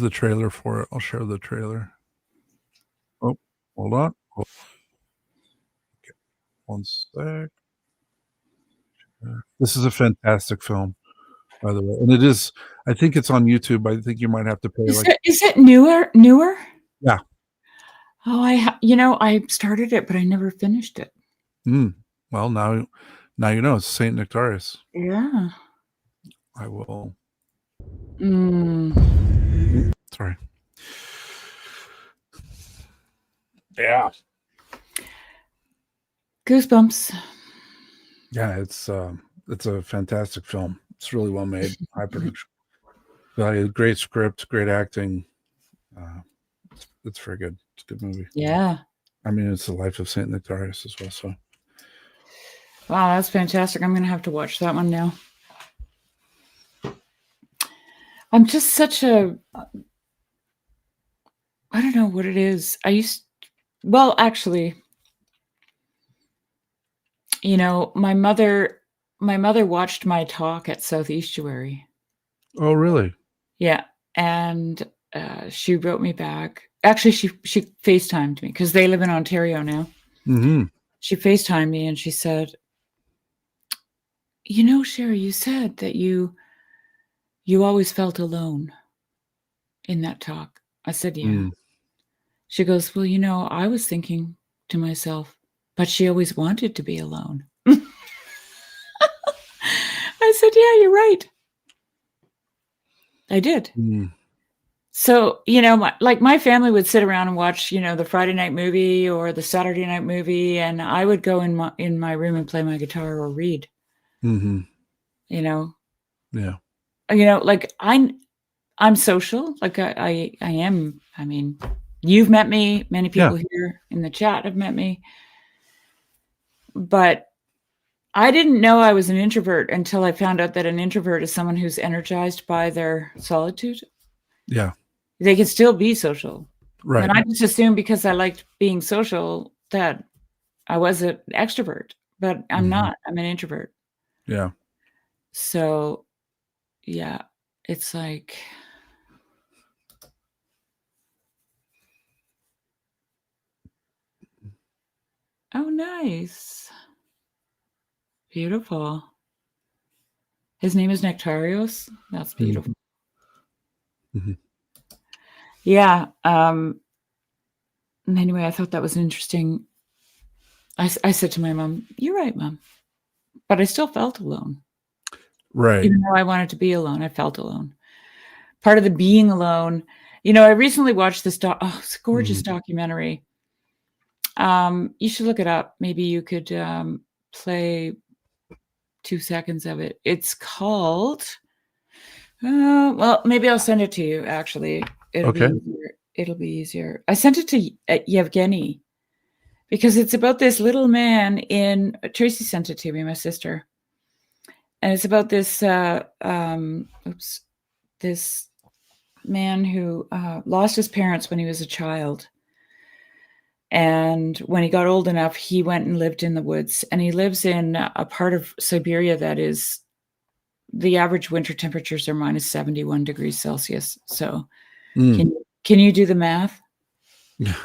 trailer for it. I'll share the trailer. Oh, hold on. Okay. One sec. This is a fantastic film, by the way, and it is. I think it's on YouTube. I think you might have to pay. Is it newer? Yeah. Oh, I started it, but I never finished it. Well, now you know it's Saint Nektarios. Yeah. I will. Sorry. Yeah. Goosebumps. Yeah, it's a fantastic film. It's really well made, high production, great script, great acting. It's very good. It's a good movie. Yeah. I mean, it's the life of Saint Nektarios as well. So, wow, that's fantastic. I'm gonna have to watch that one now. I'm just such a, I don't know what it is. Actually, my mother watched my talk at South Estuary. Oh, really? Yeah. And she wrote me back. Actually, she FaceTimed me because they live in Ontario now. Mm-hmm. She FaceTimed me and she said, Shari, you said that you always felt alone in that talk. I said, yeah. She goes, well, I was thinking to myself, but she always wanted to be alone. I said, yeah, you're right. I did. So, my family would sit around and watch, the Friday night movie or the Saturday night movie. And I would go in my room and play my guitar or read, Mm-hmm. Yeah. I'm social. Like I am. I mean, you've met me. Many people here in the chat have met me. But I didn't know I was an introvert until I found out that an introvert is someone who's energized by their solitude. Yeah. They can still be social. Right. And I just assumed because I liked being social that I was an extrovert, but I'm not. I'm an introvert. Yeah. So, yeah, it's like, oh, nice. Beautiful. His name is Nektarios. That's beautiful. Mm-hmm. Yeah. Anyway, I thought that was interesting. I said to my mom, you're right, Mom. But I still felt alone. Right. Even though I wanted to be alone, I felt alone. part of the being alone. I recently watched this it's a gorgeous documentary. You should look it up. Maybe you could play 2 seconds of it. It's called, well, maybe I'll send it to you, actually. It'll be easier. I sent it to Yevgeny because it's about this little man Tracy sent it to me, my sister. And it's about this, this man who lost his parents when he was a child. And when he got old enough, he went and lived in the woods. And he lives in a part of Siberia that is, the average winter temperatures are minus 71 degrees Celsius. So can you do the math? Yeah.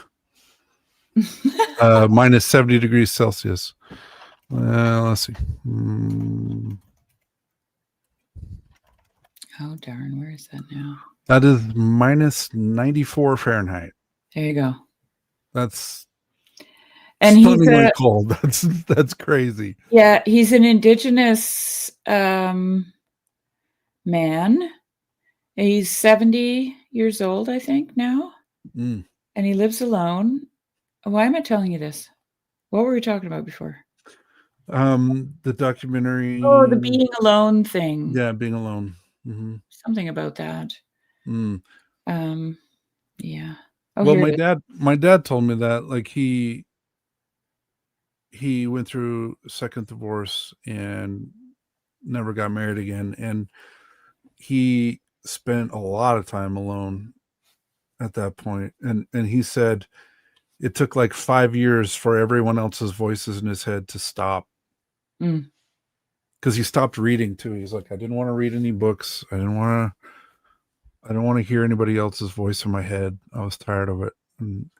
Minus 70 degrees Celsius. Let's see. Oh, darn. Where is that now? That is minus 94 Fahrenheit. There you go. That's stunningly cold. That's crazy. Yeah, he's an indigenous man. He's 70 years old, I think, now. And he lives alone. Why am I telling you this? What were we talking about before? The documentary. Oh, the being alone thing. Yeah, being alone. Something about that. Yeah. Oh, well, my dad told me that, like, he went through a second divorce and never got married again, and he spent a lot of time alone at that point, and he said it took like 5 years for everyone else's voices in his head to stop, because he stopped reading too. He's like, I didn't want to read any books. I didn't want to hear anybody else's voice in my head. I was tired of it. And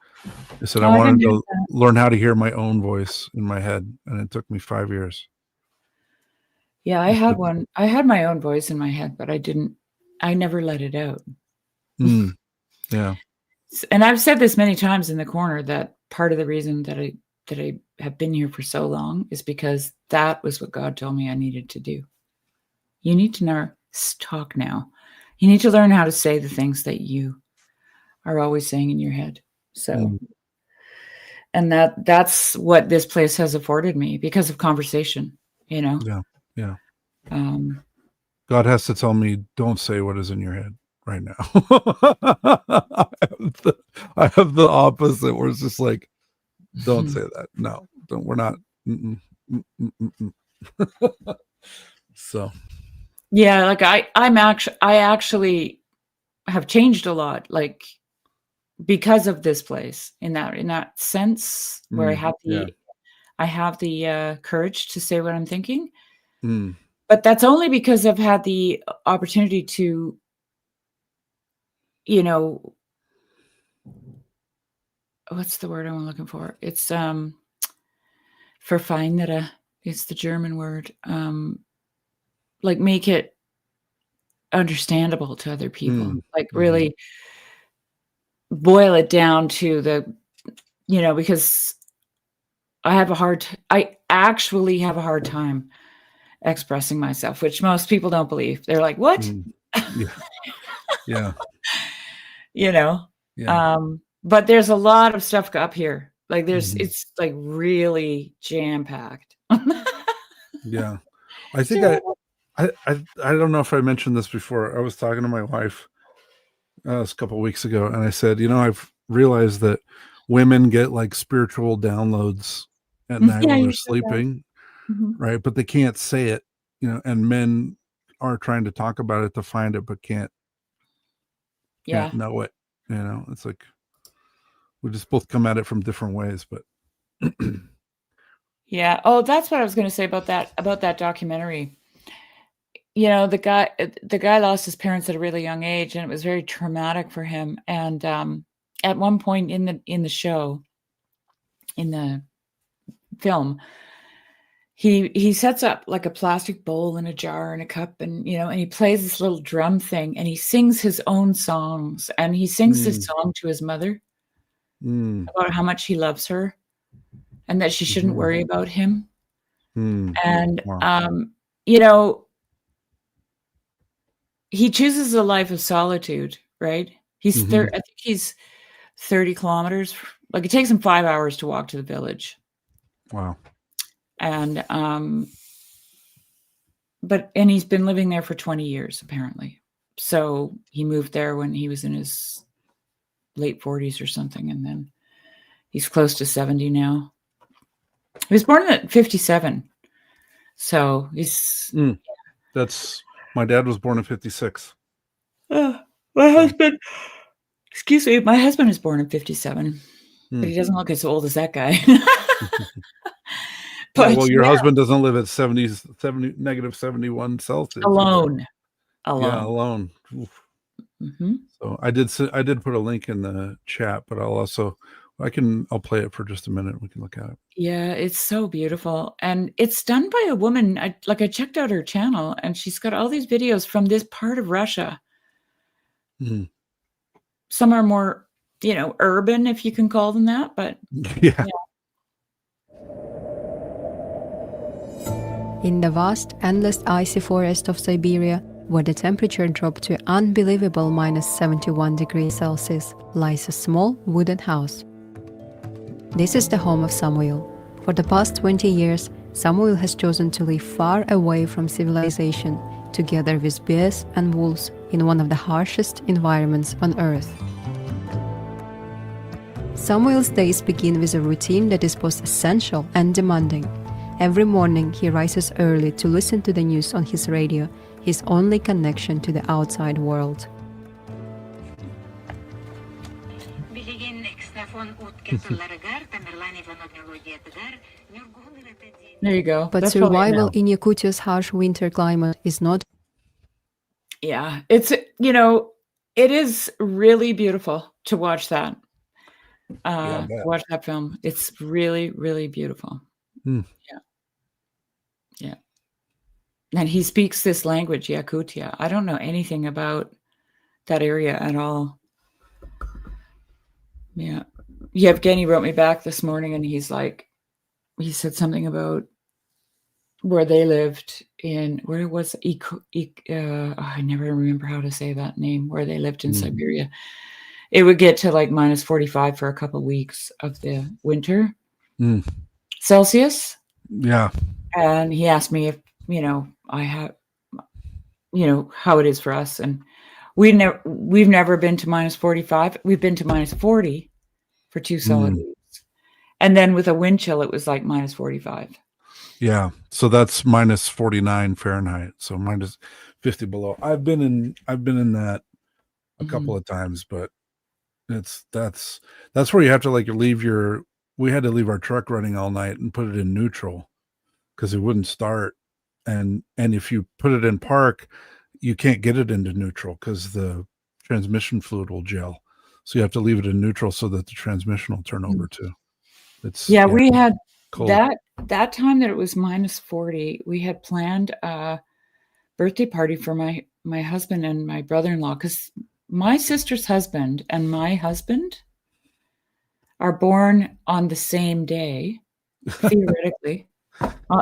he said, I wanted to learn how to hear my own voice in my head. And it took me 5 years. Yeah, I had one. I had my own voice in my head, but I never let it out. Yeah. And I've said this many times in the corner that part of the reason that I have been here for so long is because that was what God told me I needed to do. You need to talk now. You need to learn how to say the things that you are always saying in your head. So, and that's what this place has afforded me because of conversation, Yeah. God has to tell me, don't say what is in your head right now. I have the opposite, where it's just like, don't say that. No, don't. We're not. So. Yeah, like I actually have changed a lot, like, because of this place, in that sense, where I have the courage to say what I'm thinking. But that's only because I've had the opportunity to, what's the word I'm looking for? It's verfeinere. It's the German word. Like, make it understandable to other people, like really boil it down to the, because I actually have a hard time expressing myself, which most people don't believe. They're like, what? Yeah. But there's a lot of stuff up here. Like it's like really jam-packed. Yeah. I think I don't know if I mentioned this before. I was talking to my wife a couple of weeks ago, and I said, I've realized that women get like spiritual downloads at night while they're sleeping, right? But they can't say it, and men are trying to talk about it to find it, but can't know it. It's like we just both come at it from different ways, but yeah. Oh, that's what I was going to say about that documentary. The guy lost his parents at a really young age, and it was very traumatic for him. And at one point in the show, in the film, he sets up like a plastic bowl and a jar and a cup, and and he plays this little drum thing, and he sings his own songs, and he sings this song to his mother about how much he loves her and that she shouldn't worry about him. And wow. he chooses a life of solitude, right? He's I think he's 30 kilometers. Like it takes him 5 hours to walk to the village. Wow. And and he's been living there for 20 years apparently. So he moved there when he was in his late 40s or something, and then he's close to 70 now. He was born at 57. So he's That's my dad was born in 56. my husband, excuse me, my husband is born in 57, but he doesn't look as old as that guy. But well, your husband doesn't live at negative 71 Celsius. Alone. Yeah, alone. So I did put a link in the chat, but I'll play it for just a minute. We can look at it. Yeah, it's so beautiful. And it's done by a woman. I checked out her channel, and she's got all these videos from this part of Russia. Some are more, urban, if you can call them that, but yeah. In the vast, endless icy forest of Siberia, where the temperature dropped to unbelievable -71 degrees Celsius, lies a small wooden house. This is the home of Samuel. For the past 20 years, Samuel has chosen to live far away from civilization, together with bears and wolves, in one of the harshest environments on Earth. Samuel's days begin with a routine that is both essential and demanding. Every morning, he rises early to listen to the news on his radio, his only connection to the outside world. There you go. But survival in Yakutia's harsh winter climate is not. Yeah, it's, it is really beautiful to watch that. Watch that film. It's really, really beautiful. Yeah. And he speaks this language, Yakutia. I don't know anything about that area at all. Yeah. Yevgeny wrote me back this morning, and he said something about where they lived where it was, I never remember how to say that name, where they lived in Siberia. It would get to like -45 for a couple of weeks of the winter Celsius. Yeah. And he asked me if, I have, how it is for us. And we've never been to -45. We've been to -40 for 2 solid weeks. And then with a wind chill, it was like -45. Yeah. So that's -49 Fahrenheit. So -50 below. I've been in that a couple of times, but that's where you have to we had to leave our truck running all night and put it in neutral because it wouldn't start. And if you put it in park, you can't get it into neutral because the transmission fluid will gel. So you have to leave it in neutral so that the transmission will turn over too. We had cold. that time that it was -40. We had planned a birthday party for my husband and my brother-in-law, because my sister's husband and my husband are born on the same day, theoretically.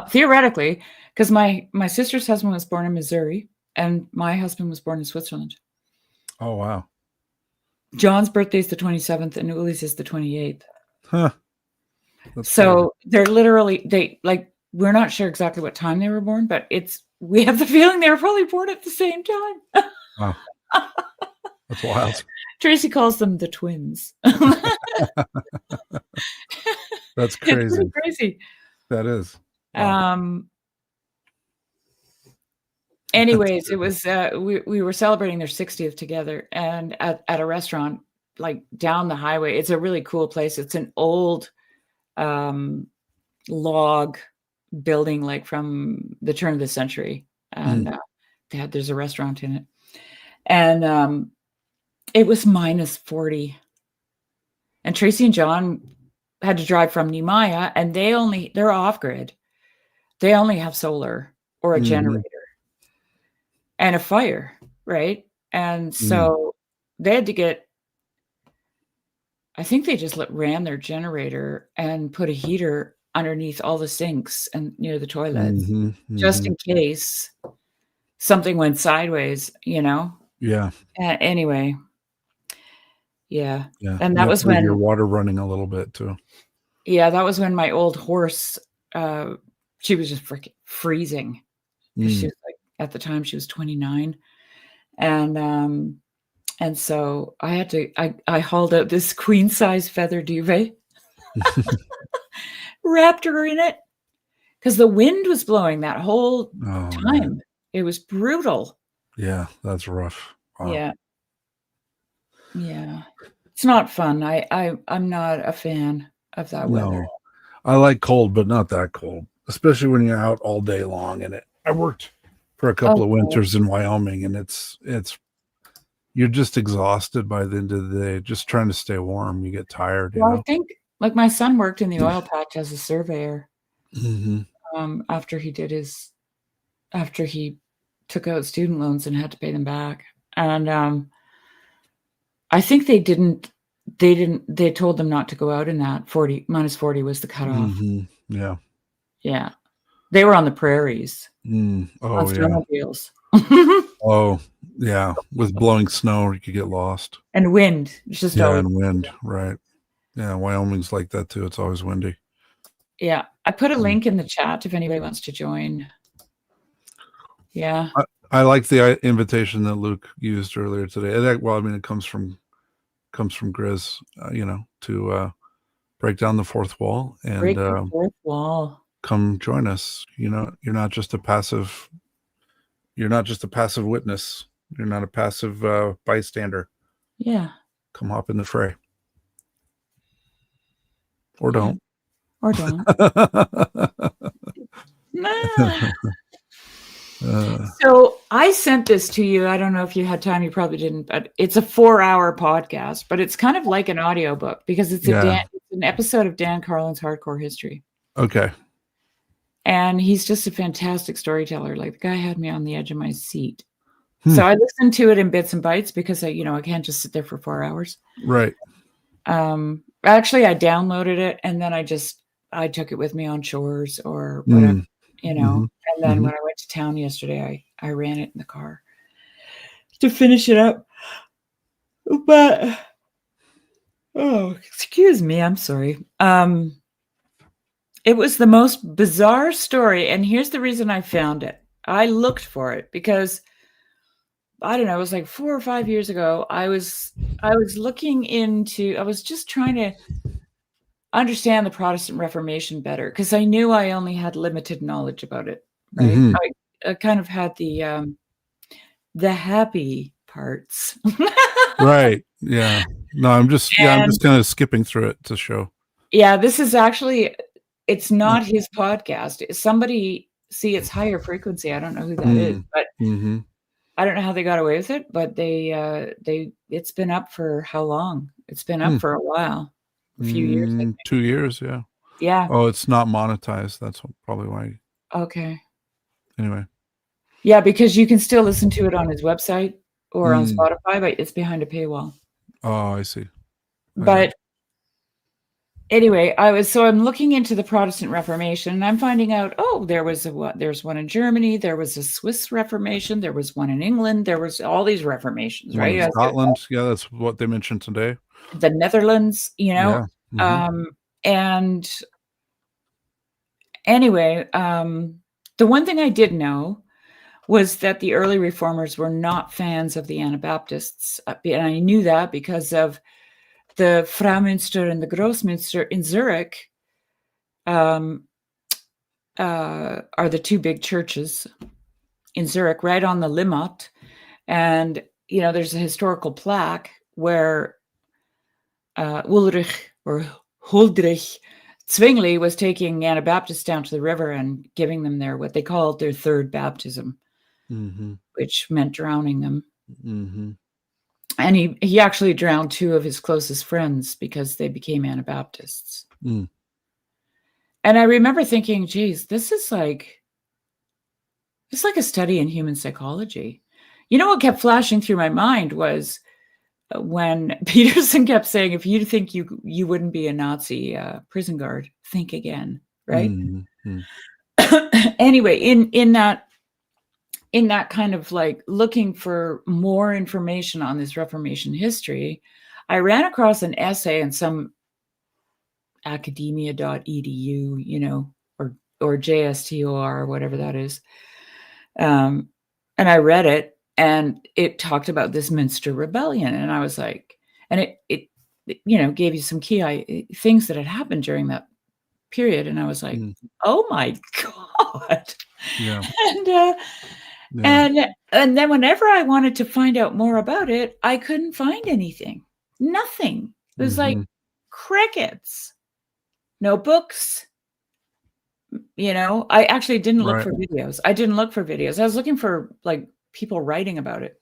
Theoretically, because my sister's husband was born in Missouri and my husband was born in Switzerland. Oh, wow. John's birthday is the 27th and Uli's is the 28th. Huh. That's so cool. They're literally, we're not sure exactly what time they were born, but we have the feeling they were probably born at the same time. Wow. That's wild. Tracy calls them the twins. That's crazy. It's pretty crazy. That is. Wow. Anyways, it was we were celebrating their 60th together, and at a restaurant like down the highway. It's a really cool place. It's an old log building, like from the turn of the century, and there's a restaurant in it, and it was -40, and Tracy and John had to drive from Nemaya, and they're off grid. They only have solar or a generator and a fire, right? And so they had to get, I think they just ran their generator and put a heater underneath all the sinks and near the toilets, just in case something went sideways, Yeah. Anyway, yeah. Yeah. And You that have was to leave when, your water running a little bit too. yeah, that was when my old horse, she was just freaking freezing. She was like, at the time she was 29. And so I had to, I hauled out this queen size feather duvet, wrapped her in it, because the wind was blowing that whole time. Man. It was brutal. Yeah, that's rough. Wow. Yeah. Yeah. It's not fun. I'm not a fan of that weather. I like cold, but not that cold, especially when you're out all day long in it. I worked for a couple of winters in Wyoming, and it's you're just exhausted by the end of the day, just trying to stay warm. You get tired. Well, I think like my son worked in the oil patch as a surveyor. After he took out student loans and had to pay them back. And I think they told them not to go out in that. -40 was the cutoff. Yeah. Yeah. They were on the prairies. On snowmobiles. Oh, yeah. With blowing snow, you could get lost. And wind. It's just always and wind, right. Yeah, Wyoming's like that too. It's always windy. Yeah. I put a link in the chat if anybody wants to join. Yeah. I like the invitation that Luke used earlier today. It comes from Grizz, to break down the fourth wall and break the fourth wall. Come join us. You're not just a passive witness. You're not a passive bystander. Yeah. Come hop in the fray. Or don't. Or don't. So I sent this to you. I don't know if you had time. You probably didn't, but it's a 4-hour podcast, but it's kind of like an audiobook because it's an episode of Dan Carlin's Hardcore History. Okay. And he's just a fantastic storyteller. Like the guy had me on the edge of my seat. So I listened to it in bits and bytes because I can't just sit there for 4 hours. Right. Actually I downloaded it and then I took it with me on chores or whatever, and then when I went to town yesterday, I ran it in the car to finish it up. But, excuse me. I'm sorry. It was the most bizarre story. And here's the reason I found it. I looked for it because I don't know, it was like 4 or 5 years ago. I was just trying to understand the Protestant Reformation better because I knew I only had limited knowledge about it. Right. I kind of had the happy parts. Right. Yeah. No, I'm just kind of skipping through it to show. Yeah, this is actually, it's not his podcast. It's Higher Frequency. I don't know who that is, but I don't know how they got away with it, but it's been up for how long? It's been up for a while. A few years. 2 years, yeah. Yeah. Oh, it's not monetized. That's probably why. Okay. Anyway. Yeah, because you can still listen to it on his website or on Spotify, but it's behind a paywall. Oh, I see. But anyway, I'm looking into the Protestant Reformation and I'm finding out, there's one in Germany, there was a Swiss Reformation, there was one in England, there was all these Reformations, right? In Scotland, that's what they mentioned today. The Netherlands, Yeah. And anyway, the one thing I did know was that the early reformers were not fans of the Anabaptists. And I knew that because of the Fraumünster and the Großmünster in Zurich are the two big churches in Zurich, right on the Limmat. And, there's a historical plaque where Ulrich or Huldrych Zwingli was taking Anabaptists down to the river and giving them what they called their third baptism, which meant drowning them. And he actually drowned 2 of his closest friends because they became Anabaptists. And I remember thinking, geez, it's like a study in human psychology. What kept flashing through my mind was when Peterson kept saying, if you think you wouldn't be a Nazi prison guard, think again, right? Anyway, in that in that kind of like looking for more information on this Reformation history, I ran across an essay in some academia.edu, you know, or JSTOR, whatever that is. And I read it, and it talked about this Münster Rebellion. And I was like, and it you know, gave you some key things that had happened during that period. And I was like, oh my God. Yeah. And then whenever I wanted to find out more about it, I couldn't find anything. Nothing. It was like crickets. No books. You know, I actually didn't look for videos. I was looking for like people writing about it.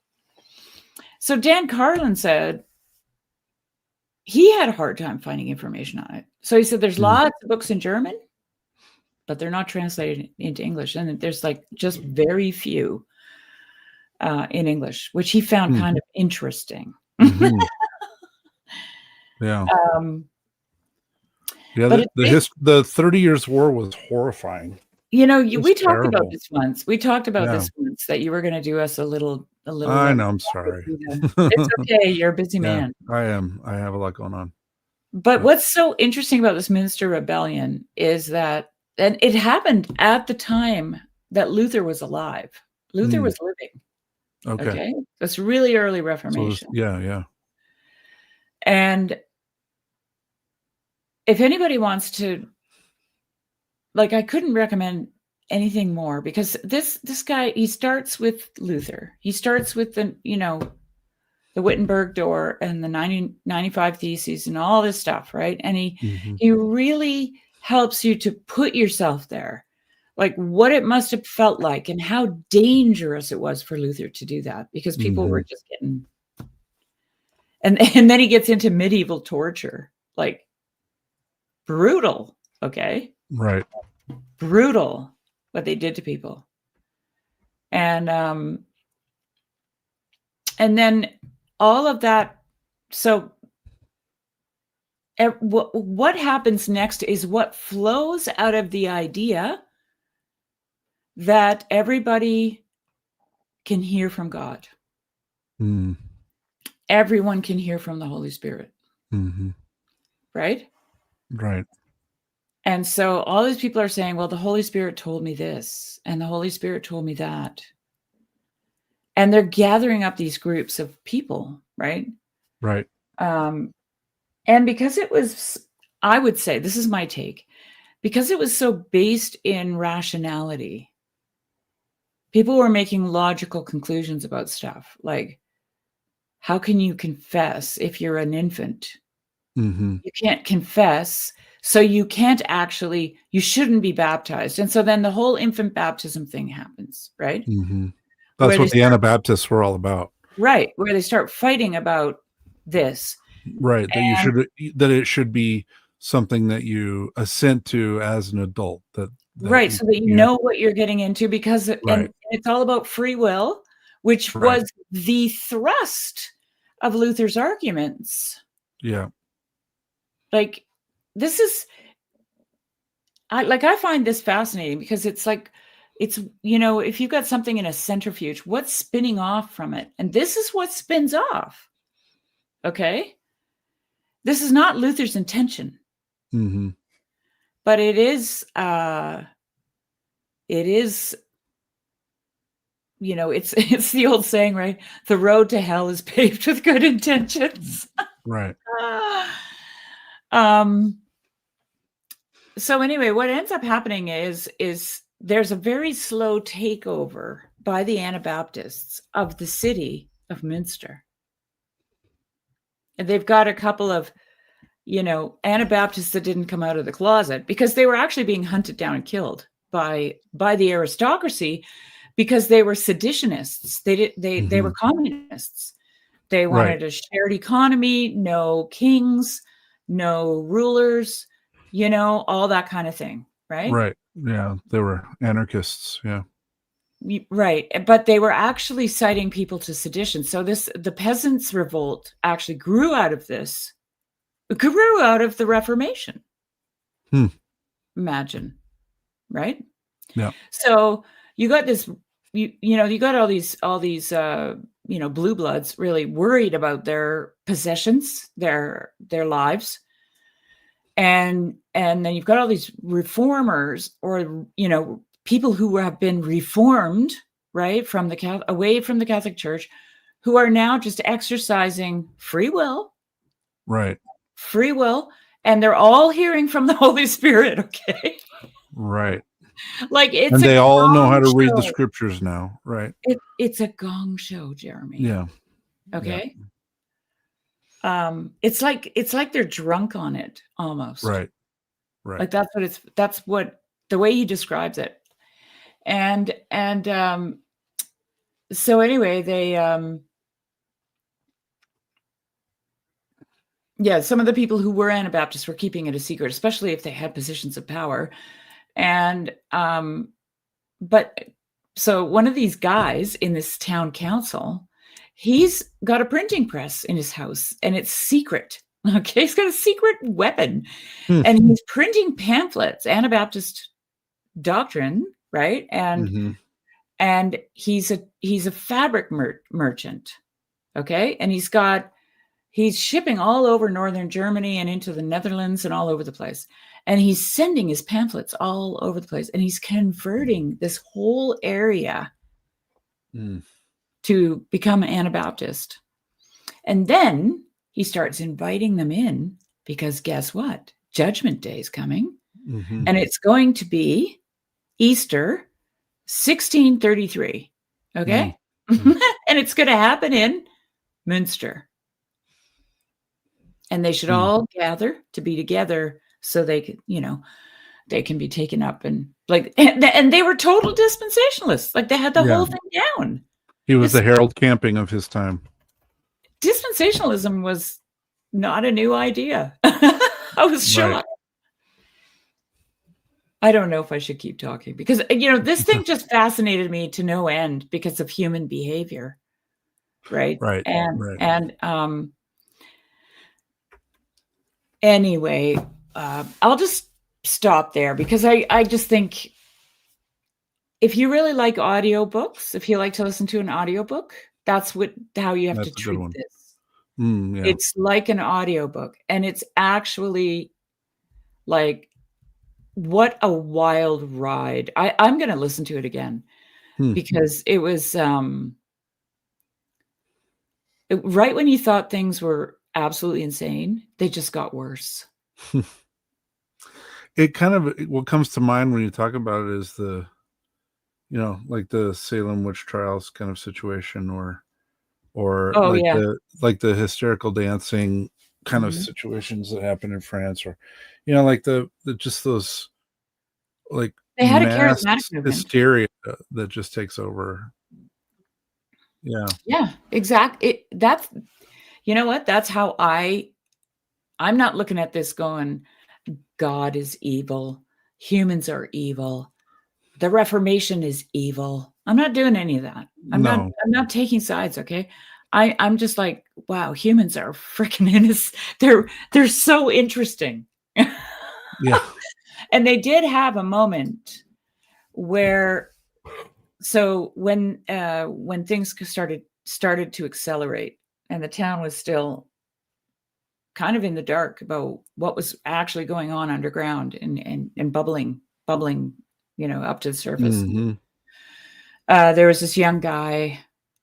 So Dan Carlin said he had a hard time finding information on it. So he said there's lots of books in German, but they're not translated into English. And there's like just very few in English, which he found kind of interesting. Yeah. But the 30 Years War was horrifying. You know, we talked terrible. about this once. We talked about this once, that you were going to do us a little. I know. I'm sorry. It's okay. You're a busy man. I am. I have a lot going on. But what's so interesting about this Münster Rebellion is that, and it happened at the time that Luther was alive. Luther was living. Okay. That's really early Reformation. So yeah. And if anybody wants to, like, I couldn't recommend anything more, because this guy, he starts with Luther. He starts with the Wittenberg door and the 95 Theses and all this stuff, right? And he really helps you to put yourself there, like what it must have felt like and how dangerous it was for Luther to do that, because people were just getting, and then he gets into medieval torture, like brutal, okay? Right. Brutal what they did to people. And then all of that. So what happens next is what flows out of the idea that everybody can hear from God. Everyone can hear from the Holy Spirit. Right? Right. And so all these people are saying, well, the Holy Spirit told me this, and the Holy Spirit told me that. And they're gathering up these groups of people, right? Right. And because it was, I would say, this is my take, because it was so based in rationality, people were making logical conclusions about stuff. Like, how can you confess if you're an infant? You can't confess. So you can't actually, you shouldn't be baptized. And so then the whole infant baptism thing happens, right? That's what the Anabaptists were all about. Right. Where they start fighting about this. Right. That it should be something that you assent to as an adult. Right. So that you know what you're getting into, because and it's all about free will, which was the thrust of Luther's arguments. Yeah. Like, this is, I find this fascinating, because it's like, it's, if you've got something in a centrifuge, what's spinning off from it? And this is what spins off. Okay. This is not Luther's intention, but it is, it's the old saying, right? The road to hell is paved with good intentions. Right. So anyway, what ends up happening is there's a very slow takeover by the Anabaptists of the city of Münster. And they've got a couple of, Anabaptists that didn't come out of the closet, because they were actually being hunted down and killed by the aristocracy, because they were seditionists. They were communists. They wanted a shared economy, no kings, no rulers, all that kind of thing, right? Right. Yeah, they were anarchists. Yeah. Right. But they were actually citing people to sedition. So the peasants' revolt actually grew out of this. It grew out of the Reformation. Imagine. Right? Yeah. So you got this, you got all these blue bloods really worried about their possessions, their lives. And then you've got all these reformers, or people who have been reformed, right, away from the Catholic Church, who are now just exercising free will, and they're all hearing from the Holy Spirit. Okay, right. Like it's and they all know how to read the show. scriptures now, right? It's a gong show, Jeremy. Yeah. Okay. Yeah. It's like they're drunk on it almost. Right. Like that's what the way he describes it. And so anyway, they some of the people who were Anabaptists were keeping it a secret, especially if they had positions of power. And but so one of these guys in this town council, he's got a printing press in his house, and it's secret. Okay, he's got a secret weapon, and he's printing pamphlets, Anabaptist doctrine, right? And and he's a fabric merchant, okay, and he's shipping all over northern Germany and into the Netherlands and all over the place, and he's sending his pamphlets all over the place, and he's converting this whole area to become Anabaptist, and then he starts inviting them in, because guess what? Judgment Day is coming, and it's going to be Easter 1633. Okay. And it's going to happen in Münster. And they should all gather to be together so they could, they can be taken up, and and they were total dispensationalists. Like they had the whole thing down. He was the Harold Camping of his time. Dispensationalism was not a new idea. I was shocked. Right. I don't know if I should keep talking, because, this thing just fascinated me to no end because of human behavior. Right. Right. And anyway, I'll just stop there, because I just think if you really like audiobooks, if you like to listen to an audiobook, that's how you have to treat this. It's like an audiobook, and it's actually like, what a wild ride. I'm going to listen to it again because it was right when you thought things were absolutely insane, they just got worse. It kind of, what comes to mind when you talk about it is the, like the Salem witch trials kind of situation, or the hysterical dancing kind of situations that happen in France, or, like the just those, like, they had a charismatic hysteria that just takes over. Yeah, exactly. That's, you know what? That's how I'm not looking at this going, God is evil, humans are evil, the Reformation is evil. I'm not doing any of that. I'm not taking sides. Okay. I'm just like, wow, humans are freaking innocent. They're so interesting. Yeah. And they did have a moment where, so when things started to accelerate, and the town was still kind of in the dark about what was actually going on underground and bubbling, up to the surface. There was this young guy,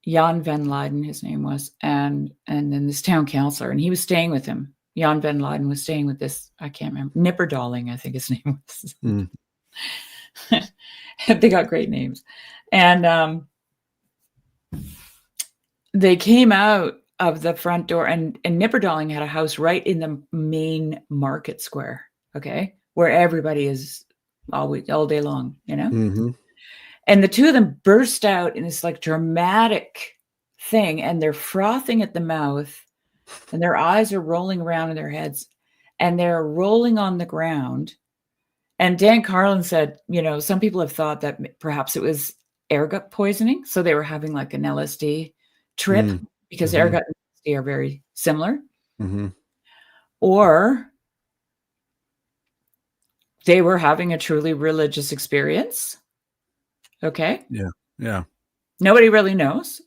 Jan van Leyden, his name was, and then this town councilor, and he was staying with him. Jan van Leyden was staying with this, I can't remember, Nipperdalling, I think his name was. They got great names. And they came out of the front door, and Nipperdalling had a house right in the main market square, okay, where everybody is all day long, And the two of them burst out in this like dramatic thing, and they're frothing at the mouth, and their eyes are rolling around in their heads, and they're rolling on the ground. And Dan Carlin said, some people have thought that perhaps it was ergot poisoning. So they were having like an LSD trip, because ergot and LSD are very similar. Or they were having a truly religious experience. Okay. Yeah. Nobody really knows.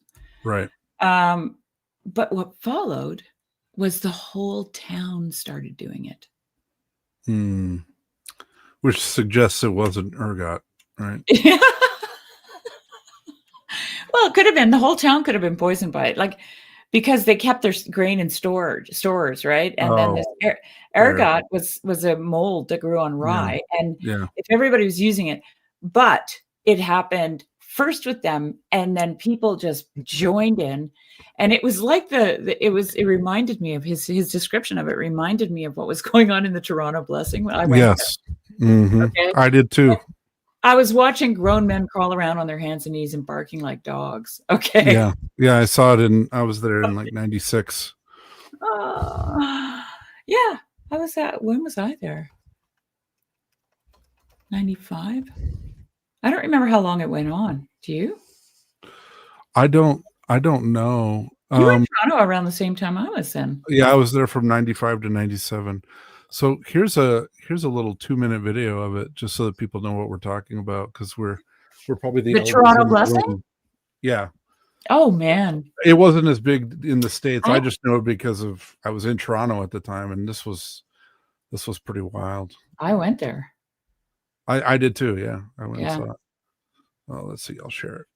Right. But what followed was the whole town started doing it. Which suggests it wasn't ergot, right? Well, it could have been. The whole town could have been poisoned by it, like because they kept their grain in stores, right? And then this ergot was a mold that grew on rye, and if everybody was using it, but it happened first with them, and then people just joined in, and it was like it reminded me of his description of it reminded me of what was going on in the Toronto Blessing when I went. Yes, okay? I did too. I was watching grown men crawl around on their hands and knees and barking like dogs. Okay. Yeah. I saw it I was there in like 96. Yeah. When was I there? 95? I don't remember how long it went on. Do you? I don't know. You were in Toronto around the same time I was in. Yeah, I was there from 95 to 97. So here's a little 2-minute video of it, just so that people know what we're talking about, because we're probably the Toronto Blessing. Yeah. Oh man, it wasn't as big in the States. I just know it because I was in Toronto at the time, and this was pretty wild. I went there. I did too. Yeah, I went and saw it. Oh, let's see. I'll share it.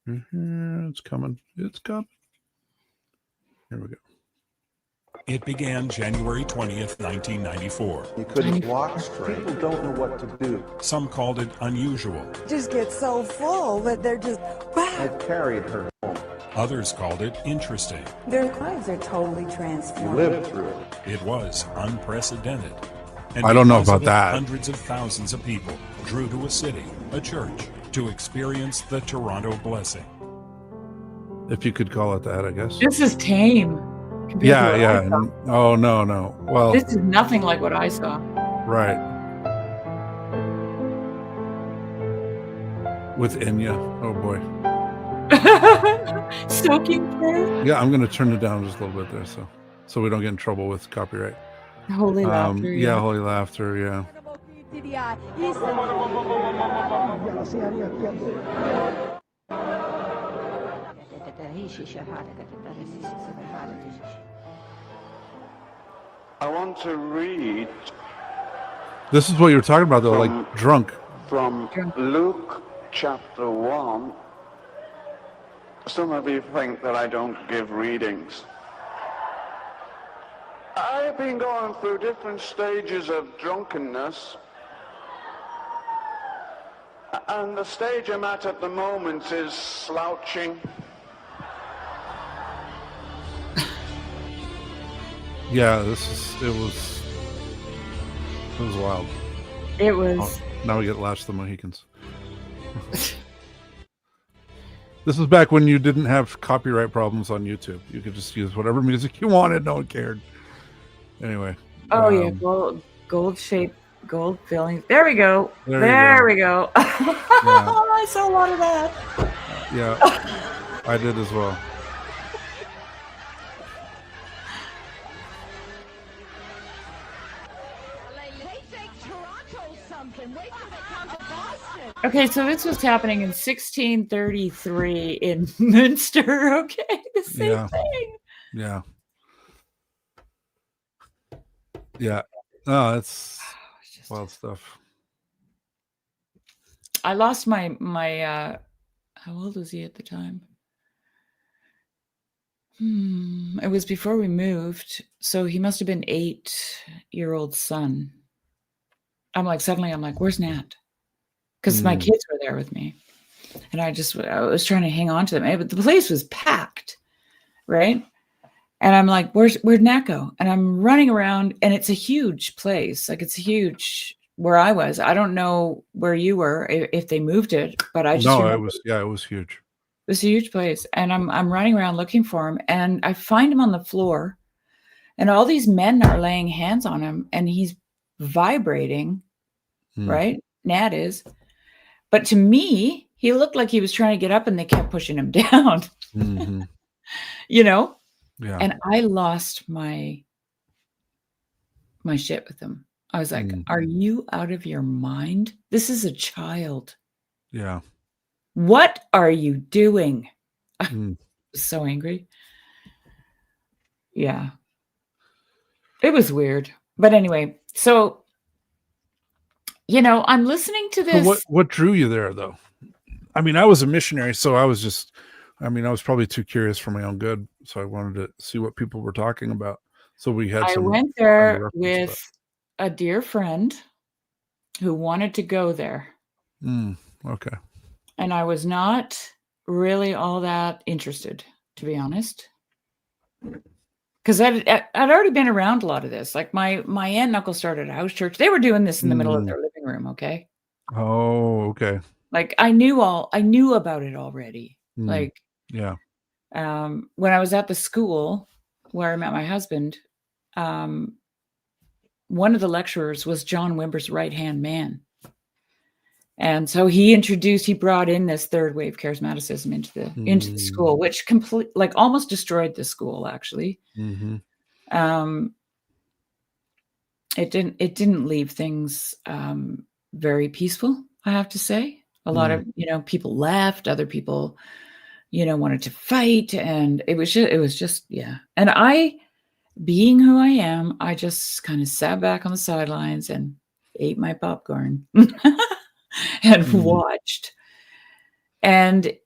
It's coming. It's coming. Here we go. It began January 20th, 1994. You couldn't walk straight. People don't know what to do. Some called it unusual. Just get so full that they're just, wow. I carried her home. Others called it interesting. Their lives are totally transformed. You lived through it. It was unprecedented. And I don't know about that. Hundreds of thousands of people drew to a city, a church, to experience the Toronto Blessing. If you could call it that, I guess. This is tame. Yeah. Oh, no. Well, this is nothing like what I saw. Right. With Enya. Oh, boy. Soaking prayer? Yeah, I'm going to turn it down just a little bit there so we don't get in trouble with copyright. Holy laughter. Yeah, holy laughter, yeah. I want to read. This is what you were talking about, though, like drunk. From Luke chapter 1. Some of you think that I don't give readings. I've been going through different stages of drunkenness. And the stage I'm at the moment is slouching. Yeah, it was wild. It was. Now we get Lash the Mohicans. This was back when you didn't have copyright problems on YouTube. You could just use whatever music you wanted. No one cared. Anyway. Oh, yeah. Gold shape, gold filling. There we go. There we go. I saw a lot of that. Yeah. I did as well. Okay, so this was happening in 1633 in Münster. Okay, the same thing. Yeah. Oh, it's wild stuff. I lost my how old was he at the time? It was before we moved, so he must have been 8-year-old son. Suddenly I'm like, where's Nat? Because my kids were there with me, and I was trying to hang on to them. But the place was packed, right? And I'm like, where'd Nat go? And I'm running around, and it's a huge place. Like, it's huge where I was. I don't know where you were, if they moved it, but I just it was huge. It was a huge place, and I'm running around looking for him, and I find him on the floor, and all these men are laying hands on him, and he's vibrating, right? Nat is. But to me, he looked like he was trying to get up, and they kept pushing him down. Mm-hmm. You know? Yeah. And I lost my shit with him. I was like, are you out of your mind? This is a child. Yeah. What are you doing? Mm. So angry. Yeah. It was weird. But anyway, so, I'm listening to So this. what drew you there, though? I mean, I was a missionary, so I was probably too curious for my own good. So I wanted to see what people were talking about. So we had I some. went there with a dear friend who wanted to go there. Okay. And I was not really all that interested, to be honest. Because I'd already been around a lot of this. Like my aunt and uncle started a house church. They were doing this in the middle of their living room, okay? Oh, okay. Like I knew about it already. Like yeah. When I was at the school where I met my husband, one of the lecturers was John Wimber's right-hand man. And so he brought in this third wave charismaticism into the school, which almost destroyed the school, actually. Mm-hmm. It didn't leave things very peaceful, I have to say. A lot of, people left, other people, wanted to fight, and it was just, yeah. And I, being who I am, I just kind of sat back on the sidelines and ate my popcorn. And watched and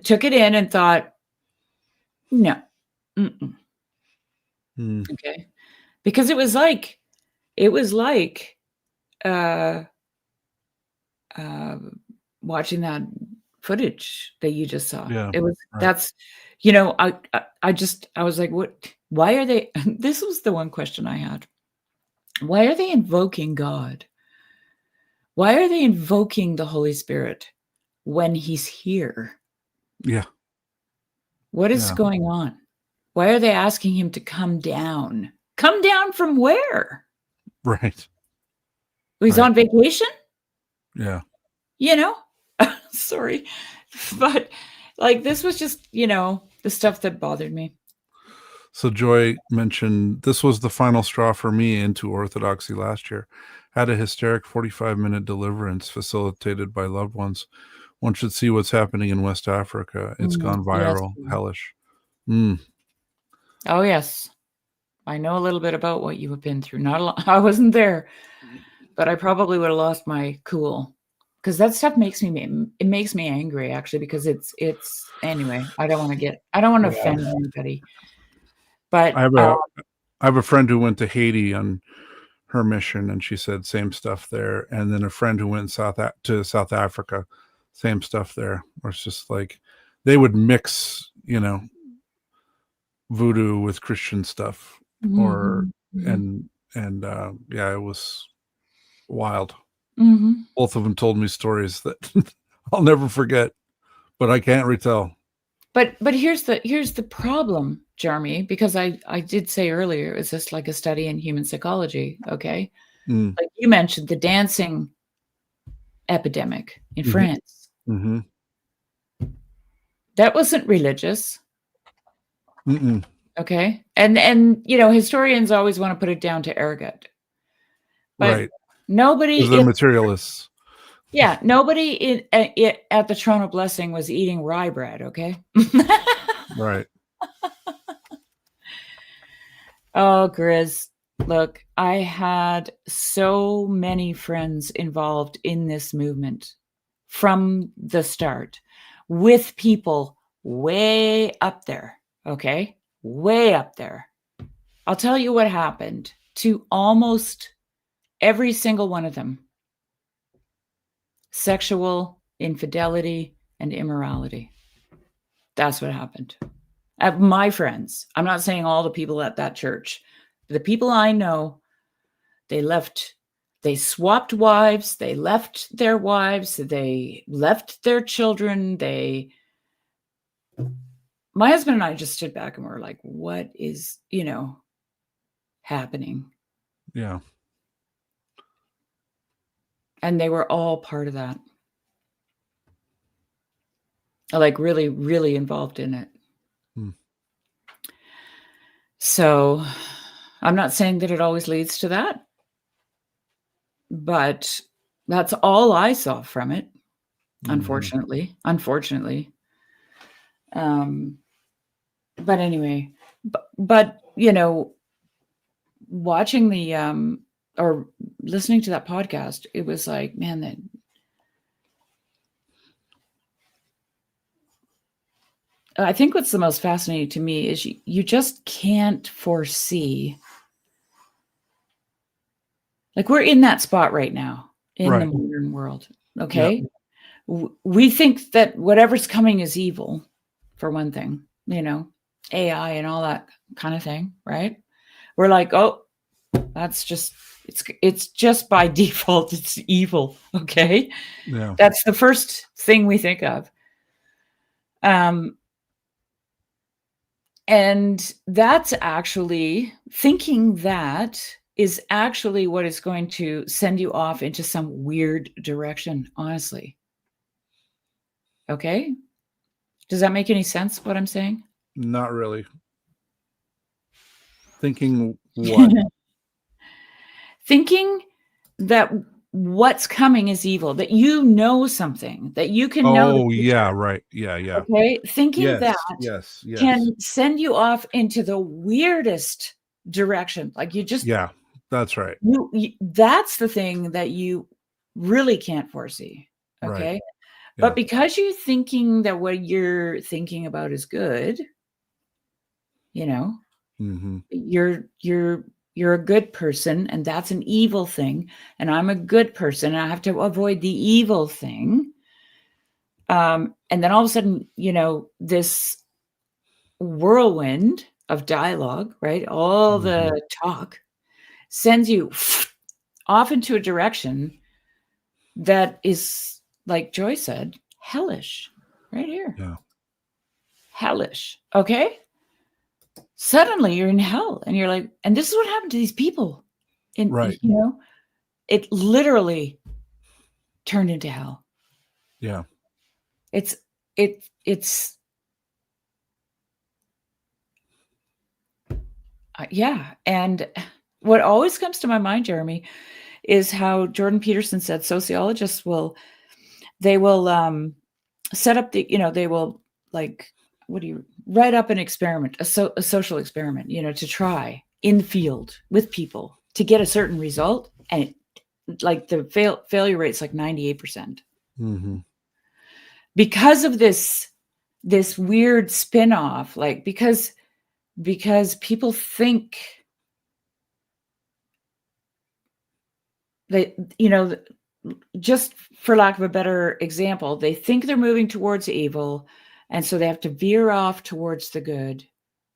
took it in and thought, no. Okay. Because it was like watching that footage that you just saw. Yeah, it was, right. that's, I was like, what, why are they, this was the one question I had. Why are they invoking God? Why are they invoking the Holy Spirit when he's here? Yeah. What is going on? Why are they asking him to come down? Come down from where? Right. He's on vacation? Yeah. Sorry. But like, this was just, the stuff that bothered me. So Joy mentioned, this was the final straw for me into Orthodoxy last year. Had a hysteric 45-minute deliverance facilitated by loved ones. One should see what's happening in West Africa. It's gone viral. Yes. Hellish. Oh, yes. I know a little bit about what you have been through. Not a lot. I wasn't there, but I probably would have lost my cool. Because that stuff makes me angry, actually, because it's anyway, I don't want to offend anybody. But I have a friend who went to Haiti on her mission, and she said same stuff there. And then a friend who went to South Africa, same stuff there. Where it's just like they would mix, voodoo with Christian stuff, it was wild. Both of them told me stories that I'll never forget, but I can't retell. But here's the problem, Jeremy, because I did say earlier, is this like a study in human psychology? Okay. Like you mentioned the dancing epidemic in France. That wasn't religious. Okay. And historians always want to put it down to ergot. But right. Nobody. They're materialists. Yeah. Nobody at the Throne of Blessing was eating rye bread. Okay. Right. Oh, Grizz. Look, I had so many friends involved in this movement from the start with people way up there. Okay. Way up there. I'll tell you what happened to almost every single one of them. Sexual infidelity and immorality. That's what happened. My friends, I'm not saying all the people at that church. The people I know, they swapped wives, they left their wives, they left their children, my husband and I just stood back and were like, what is, happening? Yeah. And they were all part of that. Like really, really involved in it. So I'm not saying that it always leads to that, but that's all I saw from it. Unfortunately. But anyway, but you know, watching the or listening to that podcast, it was like, man, that I think what's the most fascinating to me is you just can't foresee. Like, we're in that spot right now in the modern world. Okay. Yeah. We think that whatever's coming is evil, for one thing, you know, AI and all that kind of thing. Right. We're like, oh, that's just, it's just by default, it's evil. Okay. Yeah. That's the first thing we think of. And that's actually thinking that is actually what is going to send you off into some weird direction, honestly. Okay. Does that make any sense, what I'm saying? Not really. Thinking what? Thinking that what's coming is evil, that you know something, that you can know. Oh, yeah, right. Yeah. Okay. Thinking that yes. can send you off into the weirdest direction. Like you just, yeah, that's right. You that's the thing that you really can't foresee. Okay. Right. But because you're thinking that what you're thinking about is good, you know, you're a good person, and that's an evil thing. And I'm a good person, and I have to avoid the evil thing. And then all of a sudden, you know, this whirlwind of dialogue, right? All the talk sends you off into a direction that is, like Joy said, hellish, right here. Yeah. Hellish. Okay. Suddenly you're in hell, and you're like, and this is what happened to these people. You know, it literally turned into hell. Yeah. It's yeah. And what always comes to my mind, Jeremy, is how Jordan Peterson said sociologists will set up they will like, write up an experiment, a social experiment, you know, to try in the field with people to get a certain result. And the failure rate's like 98%. Because of this weird spin-off, like, because people think that, you know, just for lack of a better example, they think they're moving towards evil, and so they have to veer off towards the good,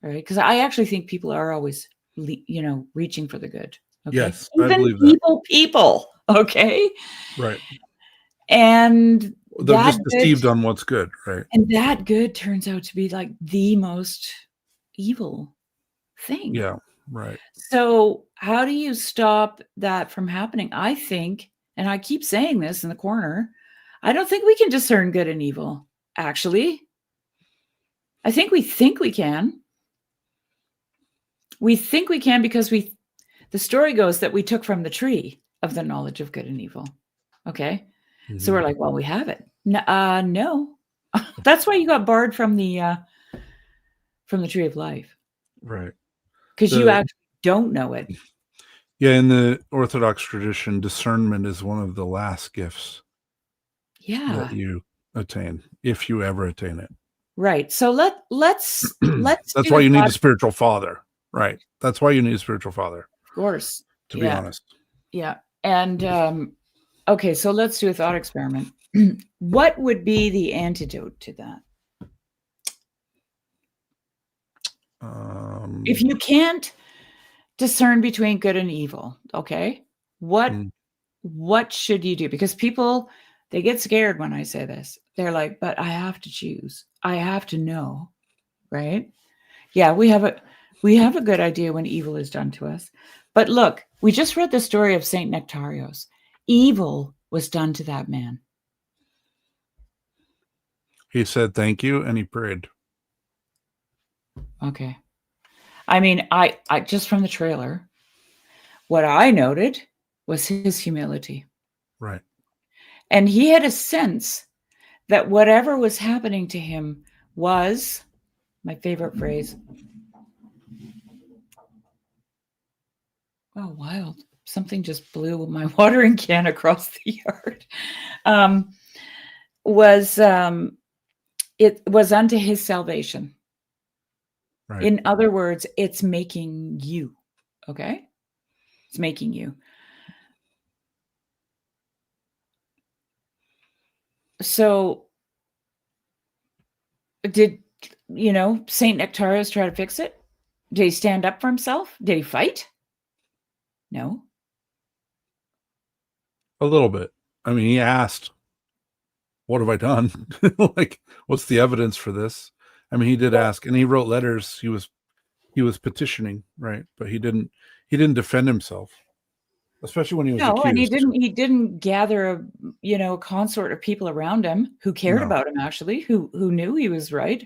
right? Because I actually think people are always, you know, reaching for the good. Okay? Yes, even I believe that. People, okay? Right. And they're just deceived on what's good, right? And that good turns out to be like the most evil thing. Yeah, right. So how do you stop that from happening? I think, and I keep saying this in the corner, I don't think we can discern good and evil, actually. I think we can. We think we can because the story goes that we took from the tree of the knowledge of good and evil. Okay. So we're like, well, we have it. No. That's why you got barred from the tree of life. Right. Because you actually don't know it. Yeah, in the Orthodox tradition, discernment is one of the last gifts that you attain, if you ever attain it. Right. So let's that's why you need a spiritual father. Right. That's why you need a spiritual father. Of course. To be honest. Yeah. And okay, so let's do a thought experiment. What would be the antidote to that? If you can't discern between good and evil, okay, what should you do? Because people, they get scared when I say this. They're like, but I have to choose. I have to know, right? Yeah, we have a good idea when evil is done to us. But look, we just read the story of Saint Nektarios. Evil was done to that man. He said thank you, and he prayed. Okay. I mean, I just from the trailer, what I noted was his humility. Right. And he had a sense that whatever was happening to him was, my favorite phrase, oh, wild. Something just blew my watering can across the yard. It was unto his salvation. Right. In other words, it's making you. Okay? It's making you. So did, Saint Nektarios try to fix it? Did he stand up for himself? Did he fight? No. A little bit. I mean, he asked, what have I done? Like, what's the evidence for this? I mean, he did ask, and he wrote letters. He was petitioning, right? But he didn't defend himself, especially when he was accused. And he didn't gather a consort of people around him who cared about him, actually, who knew he was right.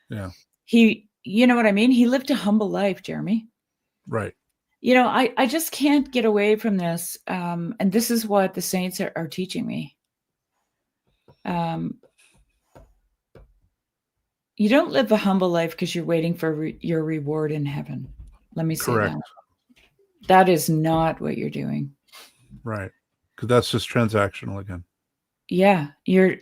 Yeah. He, you know what I mean? He lived a humble life, Jeremy. Right. I just can't get away from this. And this is what the saints are teaching me. You don't live a humble life because you're waiting for your reward in heaven. Let me say Correct. that. That is not what you're doing. Right. Because that's just transactional again. Yeah, you're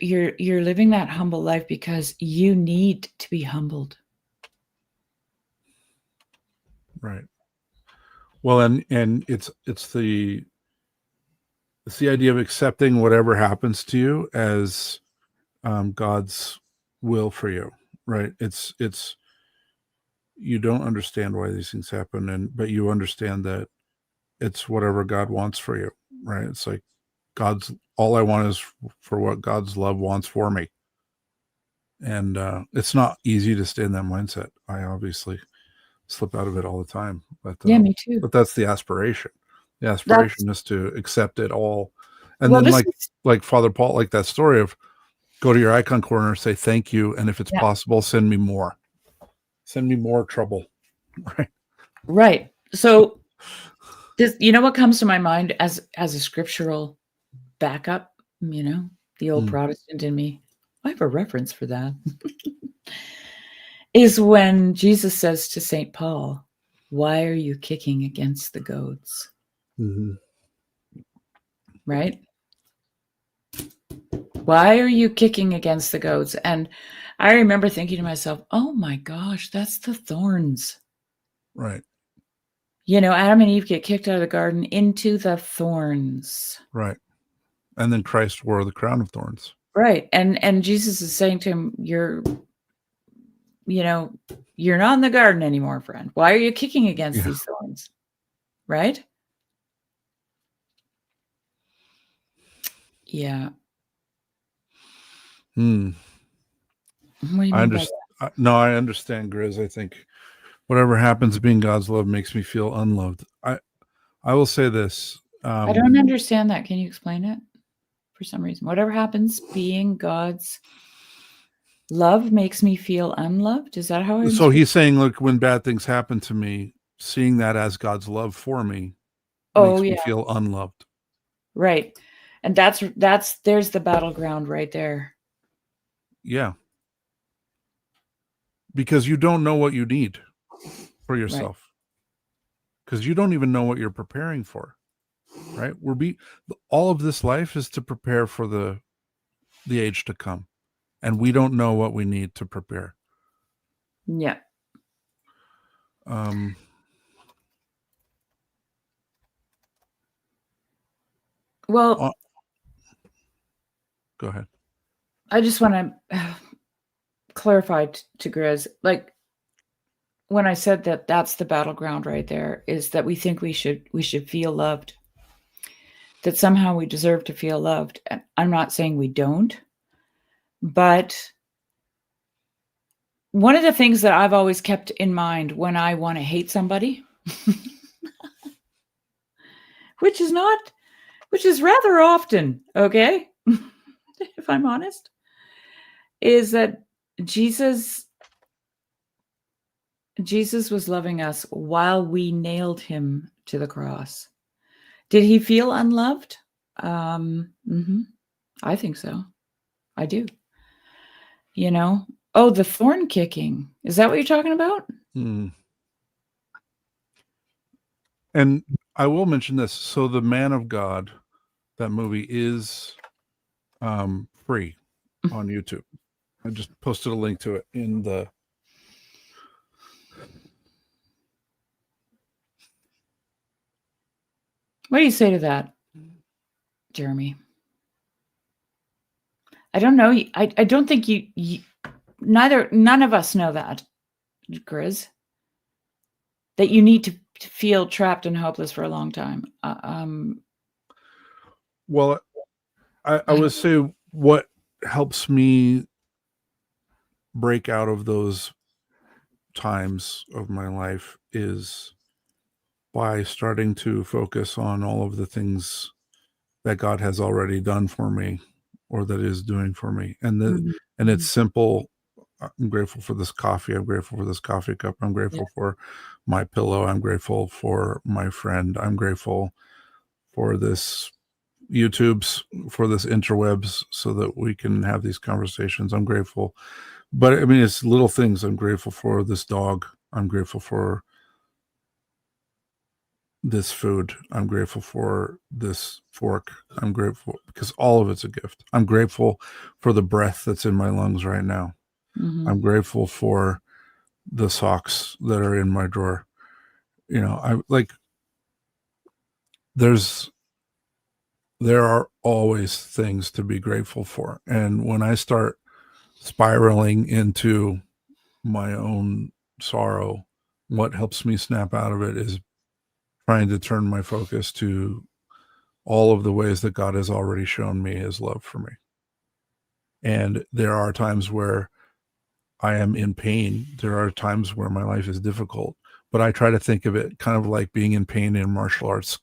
living that humble life because you need to be humbled. Right. Well, and it's the idea of accepting whatever happens to you as God's will for you, right? It's you don't understand why these things happen, but you understand that it's whatever God wants for you, right? It's like all I want is for what God's love wants for me, and it's not easy to stay in that mindset. I obviously slip out of it all the time, but Yeah, me too. But that's the aspiration. The aspiration is to accept it all, and then like Father Paul, like that story of go to your icon corner, say thank you, and if it's possible, send me more trouble. Right. Right. So this, what comes to my mind as a scriptural backup, the old Protestant in me, I have a reference for that, is when Jesus says to St. Paul, why are you kicking against the goads? Mm-hmm. Right? Why are you kicking against the goads? And I remember thinking to myself, oh my gosh, that's the thorns. Right. Adam and Eve get kicked out of the garden into the thorns. Right. And then Christ wore the crown of thorns. Right. And Jesus is saying to him, you're not in the garden anymore, friend. Why are you kicking against these thorns? Right? Yeah. What do you mean by that? No, I understand, Grizz. I think whatever happens being God's love makes me feel unloved. I will say this. I don't understand that. Can you explain it? For some reason, whatever happens being God's love makes me feel unloved. Is that how I? So he's saying, look, when bad things happen to me, seeing that as God's love for me makes me feel unloved. Right. And there's the battleground right there. Yeah. Because you don't know what you need for yourself. Because you don't even know what you're preparing for. Right? All of this life is to prepare for the age to come. And we don't know what we need to prepare. Yeah. Well, go ahead. I just want to clarify to Grizz, like when I said that that's the battleground right there, is that we think we should feel loved, that somehow we deserve to feel loved. And I'm not saying we don't, but one of the things that I've always kept in mind when I want to hate somebody, which is rather often, okay, if I'm honest, is that Jesus was loving us while we nailed him to the cross. Did he feel unloved? I think so. I do. you know? Oh, the thorn kicking. Is that what you're talking about? Mm. And I will mention this. So the Man of God, that movie is free on YouTube. I just posted a link to it in the... What do you say to that, Jeremy? I don't know. I don't think none of us know that, Grizz, that you need to feel trapped and hopeless for a long time. Well, I would say what helps me break out of those times of my life is by starting to focus on all of the things that God has already done for me or that is doing for me. And it's simple. I'm grateful for this coffee. I'm grateful for this coffee cup. I'm grateful for my pillow. I'm grateful for my friend. I'm grateful for this YouTubes, for this interwebs, so that we can have these conversations. I'm grateful. But I mean, it's little things. I'm grateful for this dog. I'm grateful for this food. I'm grateful for this fork. I'm grateful because all of it's a gift. I'm grateful for the breath that's in my lungs right now. I'm grateful for the socks that are in my drawer. You know, I like, there are always things to be grateful for. And when I start spiraling into my own sorrow, what helps me snap out of it is trying to turn my focus to all of the ways that God has already shown me his love for me. And there are times where I am in pain. There are times where my life is difficult, but I try to think of it kind of like being in pain in martial arts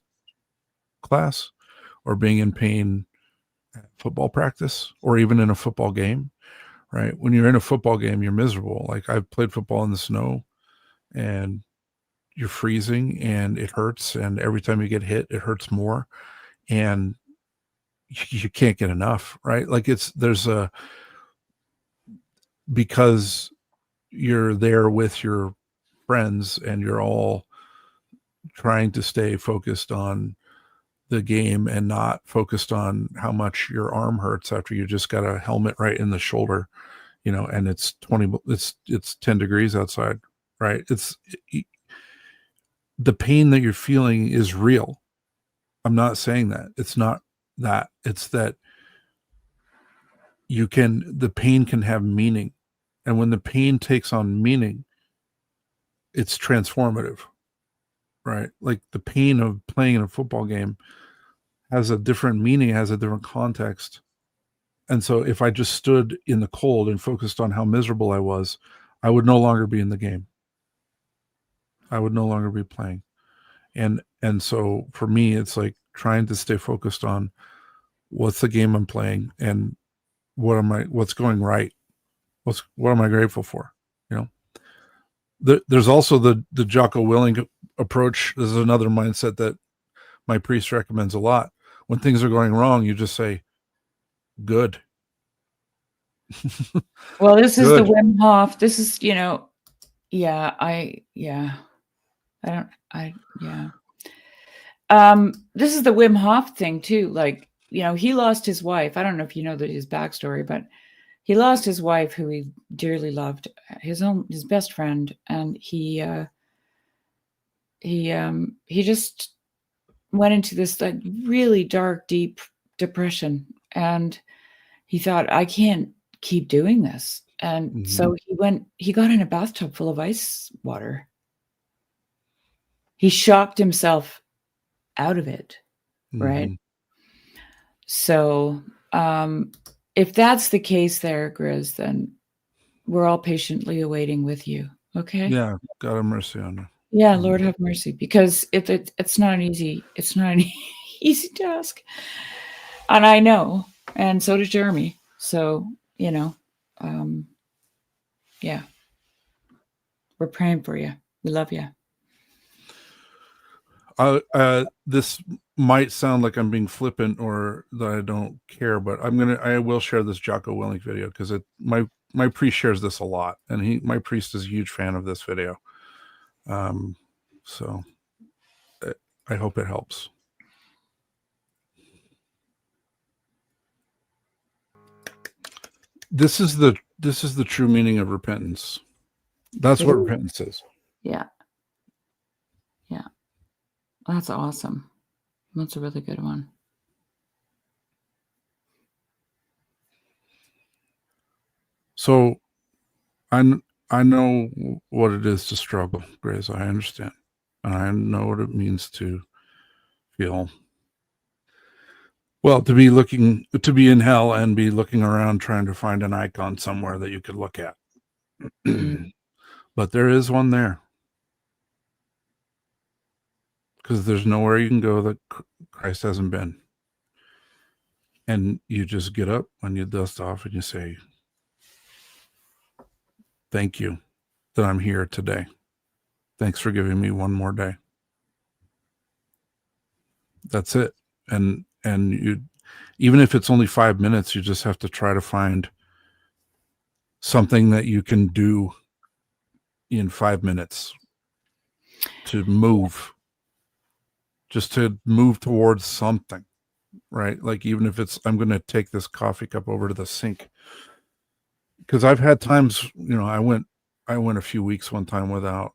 class, or being in pain at football practice, or even in a football game, right? When you're in a football game, you're miserable. Like, I've played football in the snow and you're freezing and it hurts. And every time you get hit, it hurts more. And you can't get enough, right? Like, because you're there with your friends and you're all trying to stay focused on the game and not focused on how much your arm hurts after you just got a helmet right in the shoulder, you know, and it's 10 degrees outside, right? The pain that you're feeling is real. I'm not saying that. It's not that. It's that the pain can have meaning. And when the pain takes on meaning, it's transformative, right? Like, the pain of playing in a football game has a different meaning, has a different context. And so if I just stood in the cold and focused on how miserable I was, I would no longer be in the game. I would no longer be playing. And so for me, it's like trying to stay focused on what's the game I'm playing and what's going right. What am I grateful for? You know, there's also the Jocko Willing approach. This is another mindset that my priest recommends a lot. When things are going wrong, you just say, good. Well, this is Good. the Wim Hof. This is, this is the Wim Hof thing too. Like, he lost his wife. I don't know if you know his backstory, but he lost his wife, who he dearly loved, his best friend, and he just went into this like really dark, deep depression, and he thought, I can't keep doing this. And so he got in a bathtub full of ice water. He shocked himself out of it. Right. So, if that's the case there, Grizz, then we're all patiently awaiting with you. Okay. Yeah. God have mercy on you. Yeah. Lord have mercy, because it's not an easy task. And I know, and so does Jeremy. So, yeah, we're praying for you. We love you. This might sound like I'm being flippant or that I don't care, but I will share this Jocko Willink video because my priest shares this a lot, and my priest is a huge fan of this video. So I hope it helps. This is the true meaning of repentance. That's what repentance is. Yeah. Yeah. That's awesome. That's a really good one. So I know what it is to struggle, Grace. I understand. And I know what it means to feel, well, to be in hell and be looking around trying to find an icon somewhere that you could look at. But there is one there. Because there's nowhere you can go that Christ hasn't been. And you just get up and you dust off and you say, thank you that I'm here today. Thanks for giving me one more day. That's it. And you, even if it's only 5 minutes, you just have to try to find something that you can do in 5 minutes to move. Just to move towards something, right? Like even if it's, I'm going to take this coffee cup over to the sink. Because I've had times, I went a few weeks one time without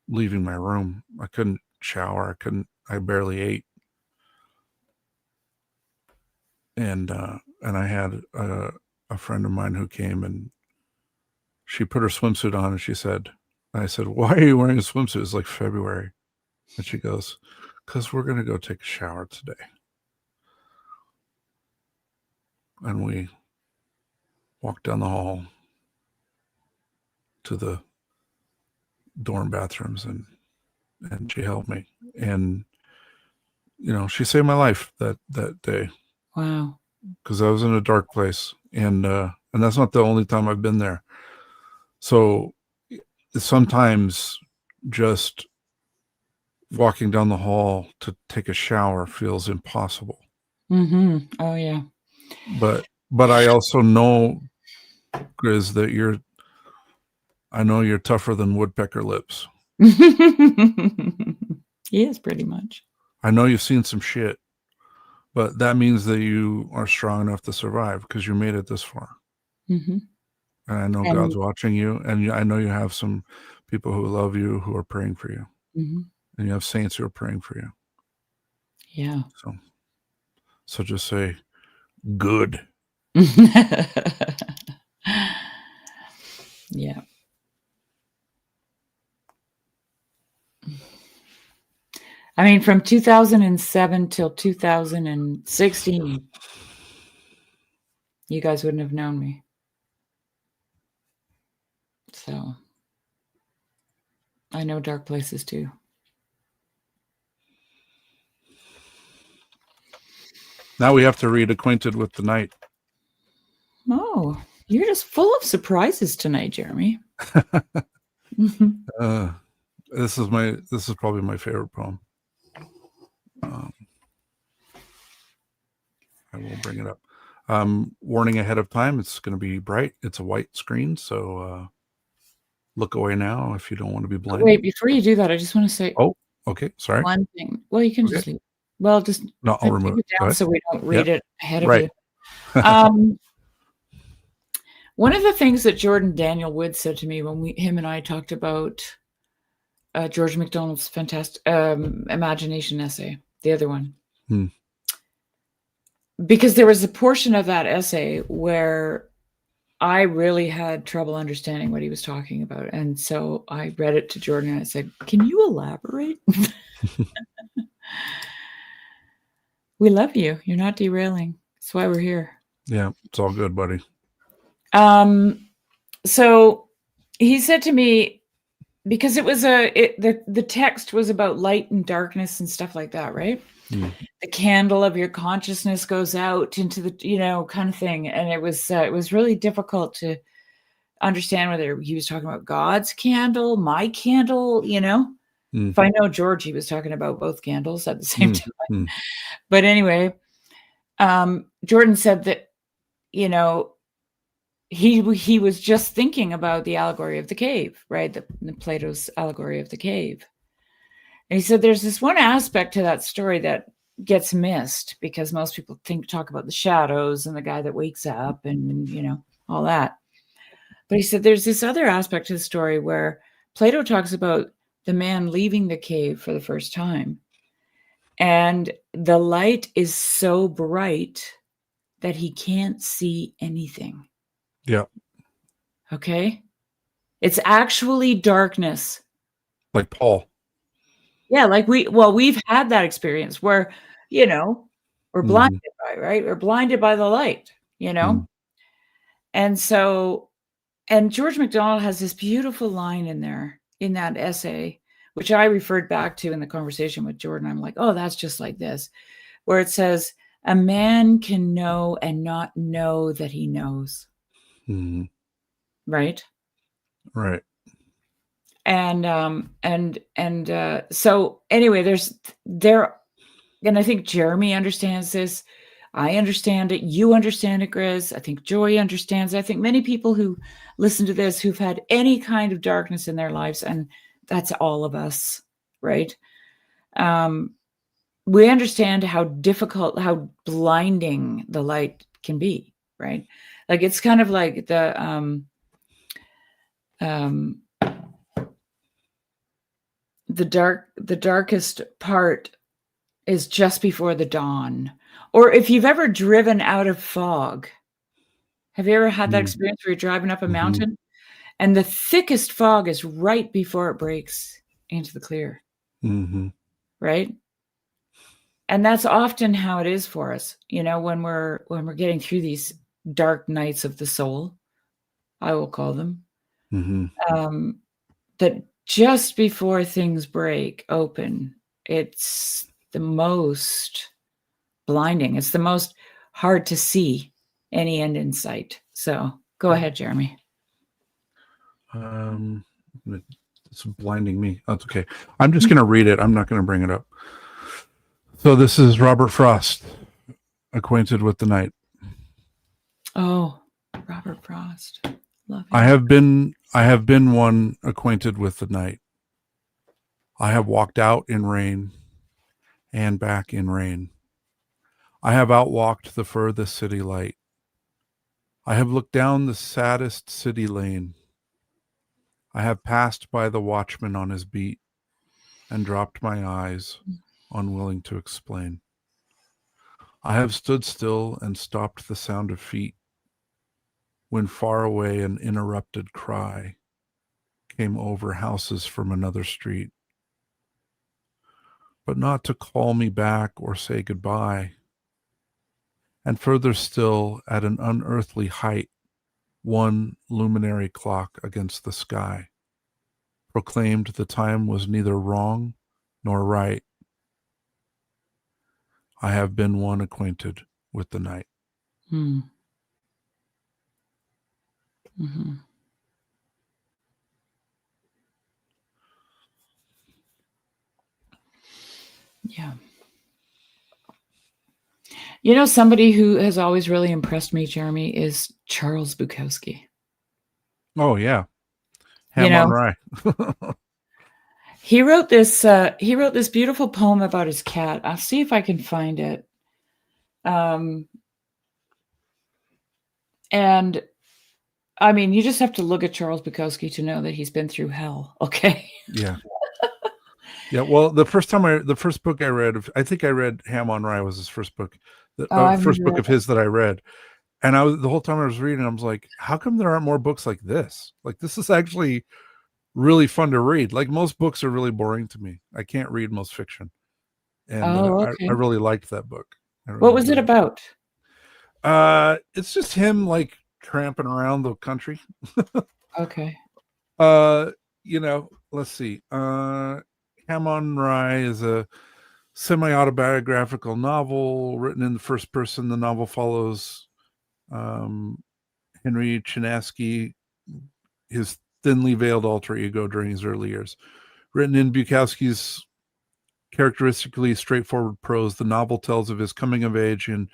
leaving my room. I couldn't shower. I barely ate. And I had a friend of mine who came and she put her swimsuit on and I said, why are you wearing a swimsuit? It's like February. And she goes, because we're going to go take a shower today. And we walked down the hall to the dorm bathrooms and she helped me. And, she saved my life that day. Wow. Because I was in a dark place. And that's not the only time I've been there. So sometimes just walking down the hall to take a shower feels impossible. Oh yeah. But I also know, Grizz, that I know you're tougher than woodpecker lips. He is pretty much. I know you've seen some shit, but that means that you are strong enough to survive because you made it this far. And I know God's watching you, and I know you have some people who love you who are praying for you. And you have saints who are praying for you. Yeah. So just say, good. Yeah. I mean, from 2007 till 2016, you guys wouldn't have known me. So I know dark places too. Now we have to read Acquainted with the Night. Oh, you're just full of surprises tonight, Jeremy. This is probably my favorite poem. I will bring it up. Warning ahead of time, it's going to be bright. It's a white screen, so look away now if you don't want to be blinded. Wait, before you do that, I just want to say okay, sorry. one thing. Well, you can just leave. Well, just no, I'll remove it down so we don't read it ahead of you. One of the things that Jordan Daniel Wood said to me when him and I talked about George MacDonald's fantastic imagination essay, the other one, because there was a portion of that essay where I really had trouble understanding what he was talking about. And so I read it to Jordan and I said, can you elaborate? We love you. You're not derailing. That's why we're here. Yeah, it's all good, buddy. So he said to me, because it was the text was about light and darkness and stuff like that, right? The candle of your consciousness goes out into the, kind of thing. And it was really difficult to understand whether he was talking about God's candle, my candle, If I know George, he was talking about both candles at the same time. Mm. But anyway, Jordan said that, you know, he was just thinking about the allegory of the cave, right? The Plato's allegory of the cave. And he said there's this one aspect to that story that gets missed because most people talk about the shadows and the guy that wakes up and, you know, all that. But he said there's this other aspect to the story where Plato talks about the man leaving the cave for the first time. And the light is so bright that he can't see anything. Yeah. Okay. It's actually darkness. Like Paul. Yeah. Like we've had that experience where, you know, we're blinded by, right? We're blinded by the light, you know? And so, and George MacDonald has this beautiful line in there in that essay, which I referred back to in the conversation with Jordan. I'm like, oh, that's just like this, where it says, a man can know and not know that he knows. Right. Right. And so anyway, and I think Jeremy understands this. I understand it. You understand it, Grizz. I think Joy understands it. I think many people who listen to this who've had any kind of darkness in their lives, and that's all of us, right? We understand how difficult, how blinding the light can be, right? Like it's kind of like the darkest part is just before the dawn. Or if you've ever driven out of fog, have you ever had that experience where you're driving up a mountain and the thickest fog is right before it breaks into the clear, right? And that's often how it is for us, you know, when we're getting through these dark nights of the soul, I will call them, that just before things break open, it's the most blinding. It's the most hard to see any end in sight. So go ahead, Jeremy. It's blinding me. That's okay. I'm just going to read it. I'm not going to bring it up. So this is Robert Frost, Acquainted with the Night. Oh, Robert Frost. Love him. I have been one acquainted with the night. I have walked out in rain and back in rain. I have outwalked the furthest city light. I have looked down the saddest city lane. I have passed by the watchman on his beat and dropped my eyes, unwilling to explain. I have stood still and stopped the sound of feet when far away an interrupted cry came over houses from another street. But not to call me back or say goodbye. And further still, at an unearthly height, one luminary clock against the sky proclaimed the time was neither wrong nor right. I have been one acquainted with the night. Yeah. You know, somebody who has always really impressed me, Jeremy, is Charles Bukowski. Oh, yeah. Ham on rye. He wrote this beautiful poem about his cat. I'll see if I can find it. And I mean, you just have to look at Charles Bukowski to know that he's been through hell. Okay. Yeah. Yeah. Well, the first book I read, I think I read Ham on Rye was his first book. The first book of his that I read. And the whole time I was reading, I was like, how come there aren't more books like this? Like, this is actually really fun to read. Like, most books are really boring to me. I can't read most fiction. And okay. I really liked that book. What was it about? It's just him like tramping around the country. Okay. You know, let's see. Ham on Rye is a semi-autobiographical novel written in the first person. The novel follows Henry Chinaski, his thinly veiled alter ego during his early years, Written in Bukowski's characteristically straightforward prose, the novel tells of his coming of age in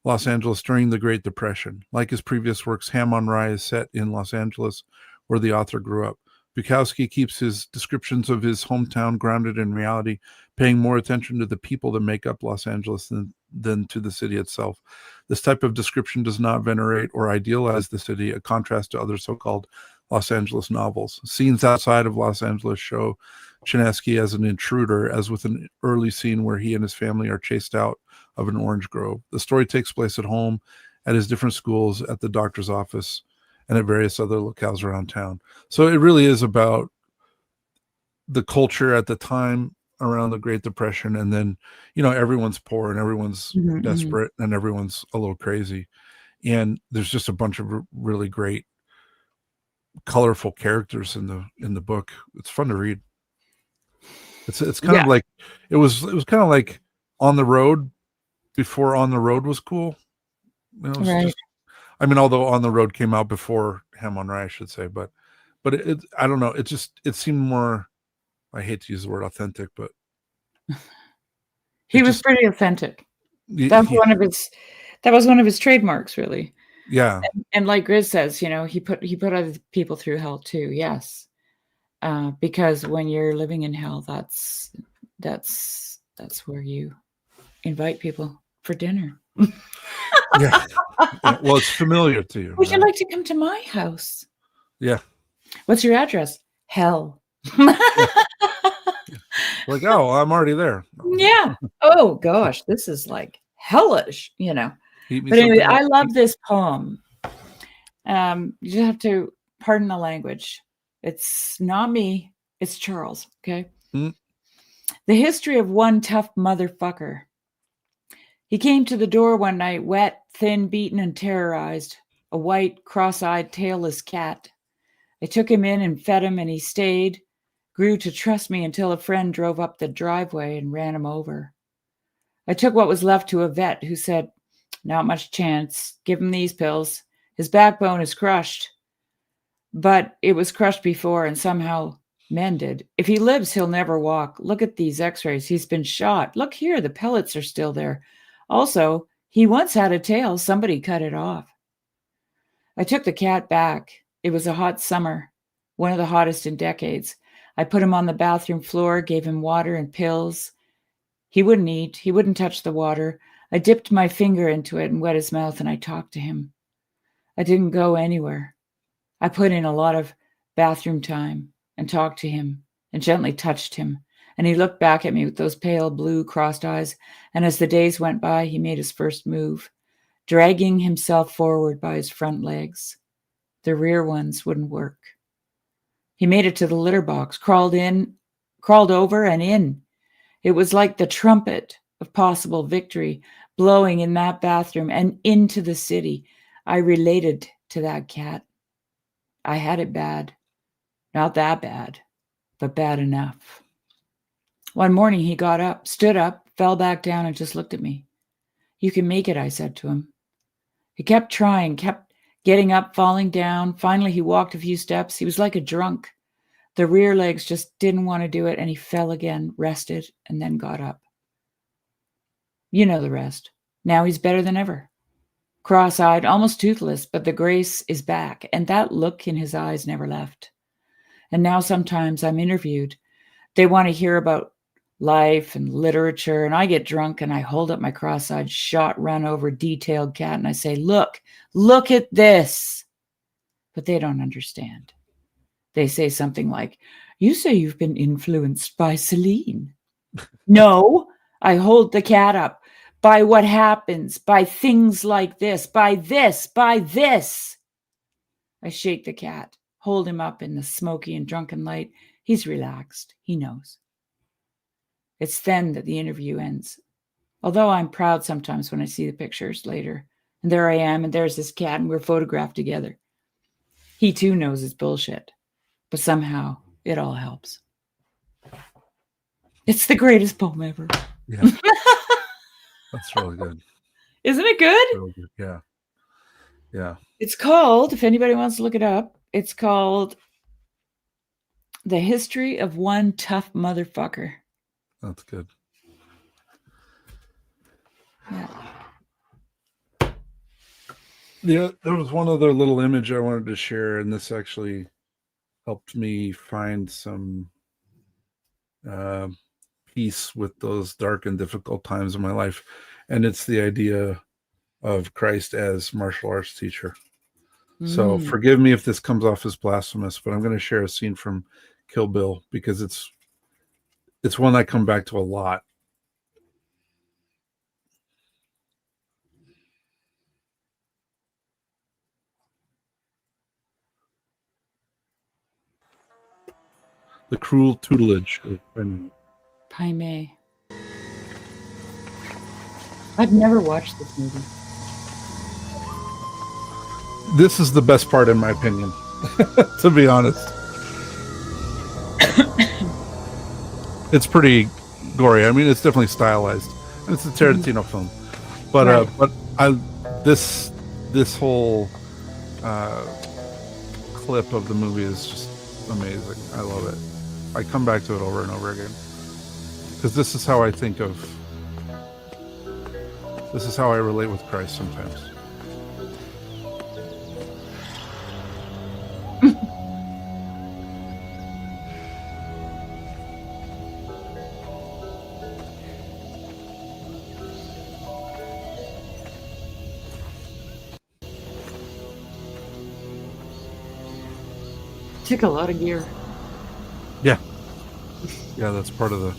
Los Angeles during the Great Depression. Like his previous works, Ham on Rye is set in Los Angeles, where the author grew up. Bukowski keeps his descriptions of his hometown grounded in reality, paying more attention to the people that make up Los Angeles than to the city itself. This type of description does not venerate or idealize the city, a contrast to other so-called Los Angeles novels. Scenes outside of Los Angeles show Chinesky as an intruder, as with an early scene where he and his family are chased out of an orange grove. The story takes place at home, at his different schools, at the doctor's office, and at various other locales around town. So it really is about the culture at the time around the Great Depression. And then, everyone's poor and everyone's desperate and everyone's a little crazy. And there's just a bunch of really great, colorful characters in the book. It's fun to read. It's kind of like, it was kind of like On the Road before On the Road was cool. It was Right. although On the Road came out before Ham on Rye, I should say, but it I don't know. It seemed more, I hate to use the word authentic, but He was pretty authentic. That was one of his trademarks, really. Yeah. And like Grizz says, he put other people through hell too. Yes. Because when you're living in hell, that's where you invite people for dinner. Yeah. Well, it's familiar to you. Would you like to come to my house? Yeah. What's your address? Hell. Like, oh, I'm already there. Yeah. Oh gosh, this is like hellish, But anyway, I love this poem. You just have to pardon the language. It's not me, it's Charles. Okay. Mm. The history of one tough motherfucker. He came to the door one night, wet, thin, beaten, and terrorized, a white, cross-eyed, tailless cat. I took him in and fed him, and he stayed, grew to trust me until a friend drove up the driveway and ran him over. I took what was left to a vet who said, "Not much chance. Give him these pills. His backbone is crushed." But it was crushed before and somehow mended. If he lives, he'll never walk. Look at these x-rays. He's been shot. Look here, the pellets are still there. Also, he once had a tail. Somebody cut it off. I took the cat back. It was a hot summer, one of the hottest in decades. I put him on the bathroom floor, gave him water and pills. He wouldn't eat. He wouldn't touch the water. I dipped my finger into it and wet his mouth, and I talked to him. I didn't go anywhere. I put in a lot of bathroom time and talked to him and gently touched him. And he looked back at me with those pale blue crossed eyes. And as the days went by, he made his first move, dragging himself forward by his front legs. The rear ones wouldn't work. He made it to the litter box, crawled over and in. It was like the trumpet of possible victory blowing in that bathroom and into the city. I related to that cat. I had it bad. Not that bad, but bad enough. One morning he got up, stood up, fell back down, and just looked at me. "You can make it," I said to him. He kept trying, kept getting up, falling down. Finally, he walked a few steps. He was like a drunk. The rear legs just didn't want to do it, and he fell again, rested, and then got up. You know the rest. Now he's better than ever. Cross-eyed, almost toothless, but the grace is back, and that look in his eyes never left. And now sometimes I'm interviewed. They want to hear about life and literature, and I get drunk and I hold up my cross-eyed, shot, run over, detailed cat, and I say, look at this. But they don't understand. They say something like, "You say you've been influenced by Celine." No, I hold the cat up. By what happens, by things like this, by this. I shake the cat, hold him up in the smoky and drunken light. He's relaxed. He knows. It's then that the interview ends. Although I'm proud sometimes when I see the pictures later. And there I am, and there's this cat, and we're photographed together. He too knows it's bullshit. But somehow, it all helps. It's the greatest poem ever. Yeah. That's really good. Isn't it good? Really good. Yeah. Yeah. It's called, if anybody wants to look it up, it's called The history of one tough motherfucker. That's good. Yeah, there was one other little image I wanted to share, and this actually helped me find some peace with those dark and difficult times in my life. And it's the idea of Christ as martial arts teacher. So forgive me if this comes off as blasphemous, but I'm going to share a scene from Kill Bill because it's one I come back to a lot. The cruel tutelage of Pai Mei. I've never watched this movie. This is the best part, in my opinion, to be honest. It's pretty gory. I mean, it's definitely stylized. It's a Tarantino film, but this whole clip of the movie is just amazing. I love it. I come back to it over and over again because this is how I think of. This is how I relate with Christ sometimes. Took a lot of gear. Yeah. Yeah, that's part of the...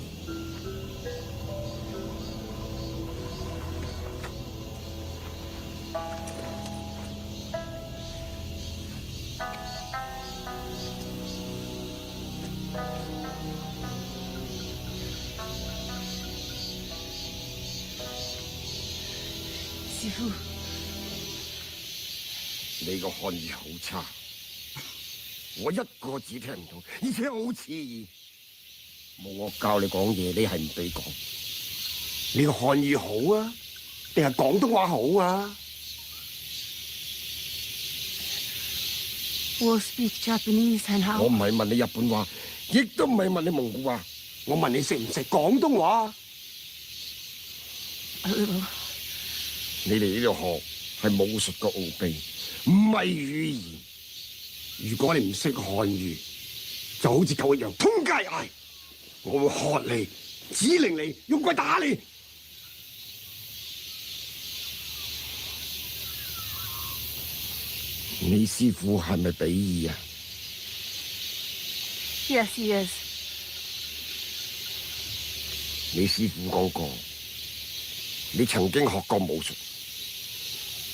Sifu. 你個漢語好差。 我一個字聽唔到，而且好刺耳。冇我教你講嘢，你係唔俾講。你個漢語好啊，定係廣東話好啊？我 speak Japanese 很好。我唔係問你日本話，亦都唔係問你蒙古話，我問你識唔識廣東話？你哋呢度學係武術嘅奧秘，唔係語言。 如果你唔識漢語，就好似狗一樣通街嗌，我會喝你、指令你、用棍打你。你師傅係咪比爾啊 ？Yes, he is。你師傅講過，你曾經學過武術，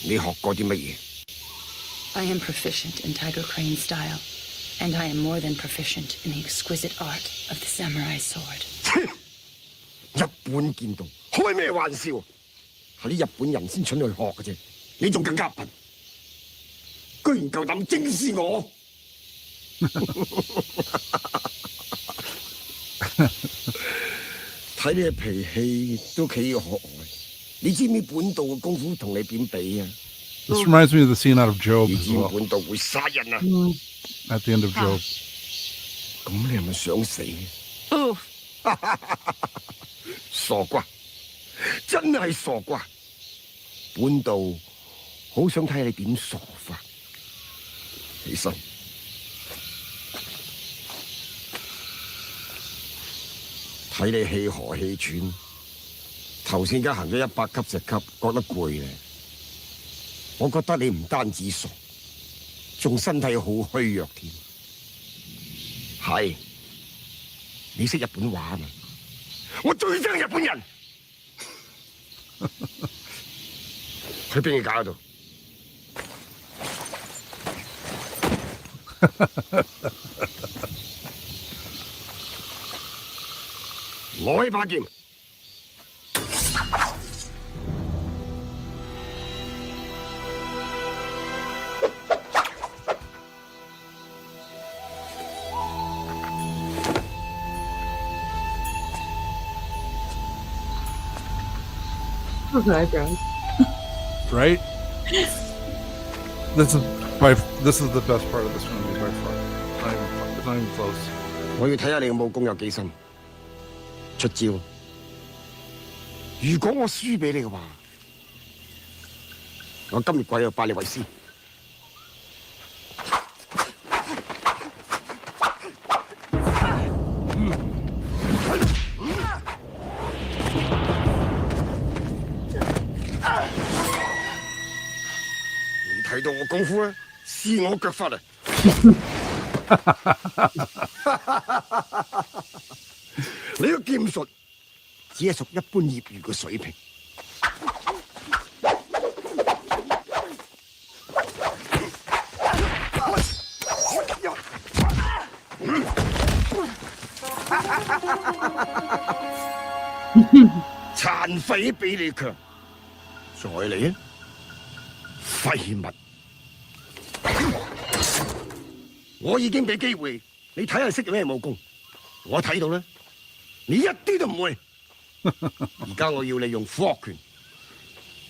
你學過啲乜嘢？ I am proficient in Tiger Crane style, and I am more than proficient in the exquisite art of the samurai sword. 日本劍道開咩玩笑？係啲日本人先蠢去學嘅啫，你仲更加笨，居然夠膽輕視我！睇你嘅脾氣都幾學外，你知唔知本道嘅功夫同你點比啊？ This reminds me of the scene out of Job as well. 本道會殺人啊 At the end of Job. 咁你係咪想死？傻瓜，真係傻瓜！本道好想睇你點傻法。起身，睇你氣河氣喘，頭先而家行咗100級石級，覺得攰咧。我覺得你唔單止傻，仲身體好虛弱添。係，你識日本話啊嘛？我最憎日本人。去邊個搞度？攞起把劍。 Those eyebrows. Right? This is the best part of this movie by far. It's not even close. 我要睇下你嘅武功有幾深。出招！如果我輸俾你嘅話，我今日鬼就拜你為師。你睇到我功夫啊，試我腳法啊！你個劍術只係屬一般業餘嘅水平。殘廢比你強，再嚟啊！廢物！我已經俾機會你睇下識咩武功，我睇到啦，你一啲都唔會。而家我要你用科學拳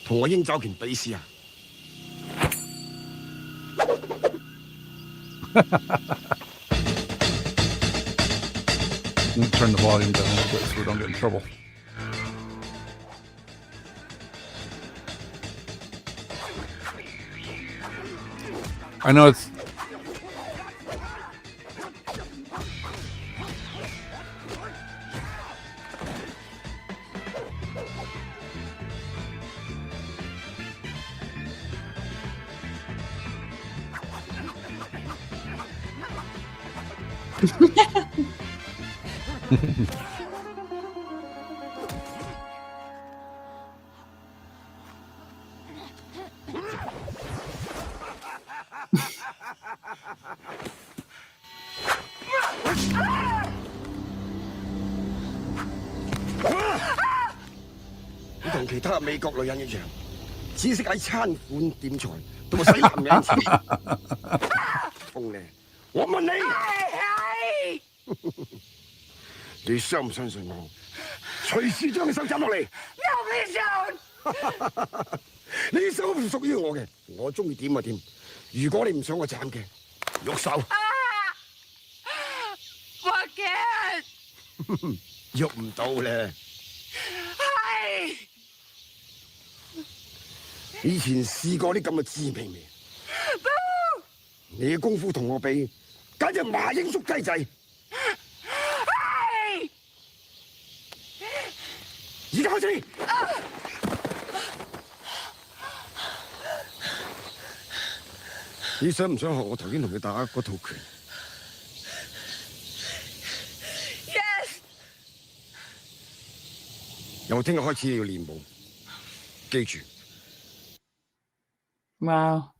同我鷹爪拳比試下。Turn the volume down a little bit so we don't get in trouble. I know it's你同其他美國女人一樣，只識喺餐館點菜同埋洗男人錢。痛咧！我問你，你相唔相信我？隨時將你手斬落嚟。你手唔屬於我嘅，我中意點就點。如果你唔想我斬嘅，喐手。我驚。喐唔到咧。係。以前試過啲咁嘅滋味未？你嘅功夫同我比，簡直馬鷹捉雞仔。係。而家開始。你想唔想學我頭先同你打嗰套拳 ？Yes。由聽日開始你要練武，記住。Wow.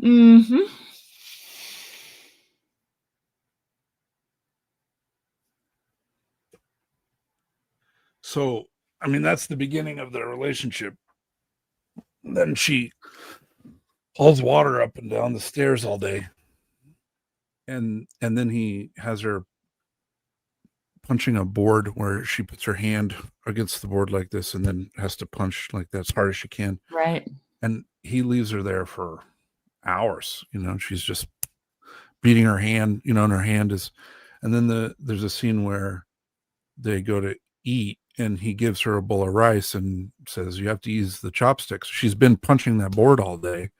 Mm-hmm. So, I mean, that's the beginning of their relationship. Then she hauls water up and down the stairs all day. And then he has her punching a board where she puts her hand against the board like this and then has to punch like that as hard as she can. Right. And he leaves her there for hours. You know, she's just beating her hand, you know, and her hand is, and then there's a scene where they go to eat and he gives her a bowl of rice and says, you have to use the chopsticks. She's been punching that board all day.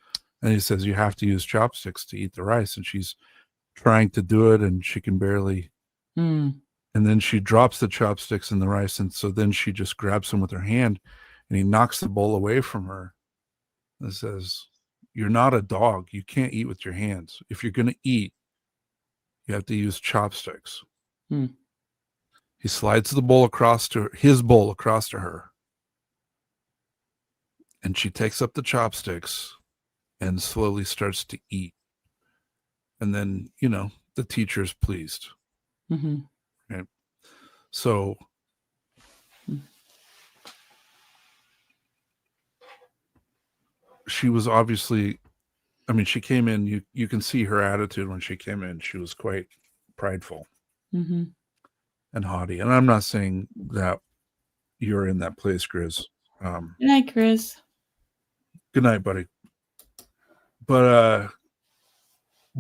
And he says, you have to use chopsticks to eat the rice. And she's trying to do it and she can barely. And then she drops the chopsticks in the rice. And so then she just grabs him with her hand and he knocks the bowl away from her and says, you're not a dog. You can't eat with your hands. If you're going to eat, you have to use chopsticks. He slides the bowl across to her, his bowl across to her. And she takes up the chopsticks and slowly starts to eat. And then, you know, the teacher's pleased. Mm-hmm. Right? So she was obviously, I mean, she came in, you can see her attitude when she came in. She was quite prideful and haughty. And I'm not saying that you're in that place, Grizz. Good night, Grizz. Good night, buddy. But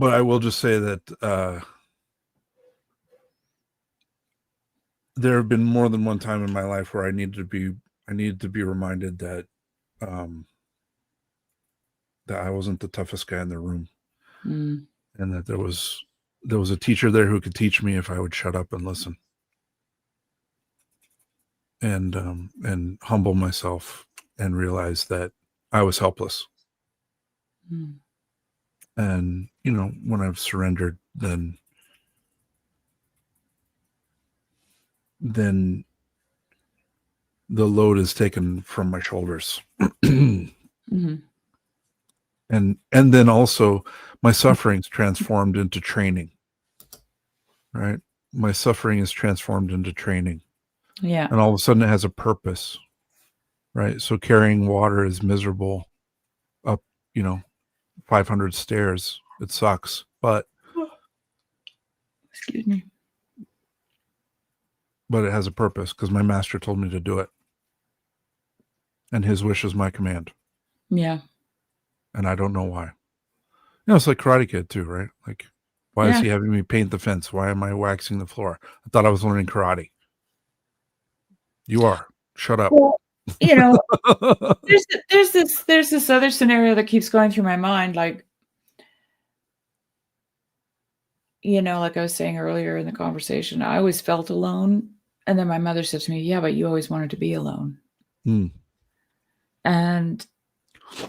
But I will just say that there have been more than one time in my life where I needed to be reminded that that I wasn't the toughest guy in the room, and that there was a teacher there who could teach me if I would shut up and listen, and humble myself and realize that I was helpless. And when I've surrendered, then the load is taken from my shoulders. Mm-hmm. And then also my suffering's transformed into training, right? My suffering is transformed into training. Yeah. And all of a sudden it has a purpose, right? So carrying water is miserable up, 500 stairs. It sucks, but excuse me. But it has a purpose because my master told me to do it. And his wish is my command. Yeah. And I don't know why. It's like Karate Kid too, right? Like, why is he having me paint the fence? Why am I waxing the floor? I thought I was learning karate. You are. Shut up. Well, there's this other scenario that keeps going through my mind, like, like I was saying earlier in the conversation, I always felt alone. And then my mother said to me, yeah, but you always wanted to be alone. And I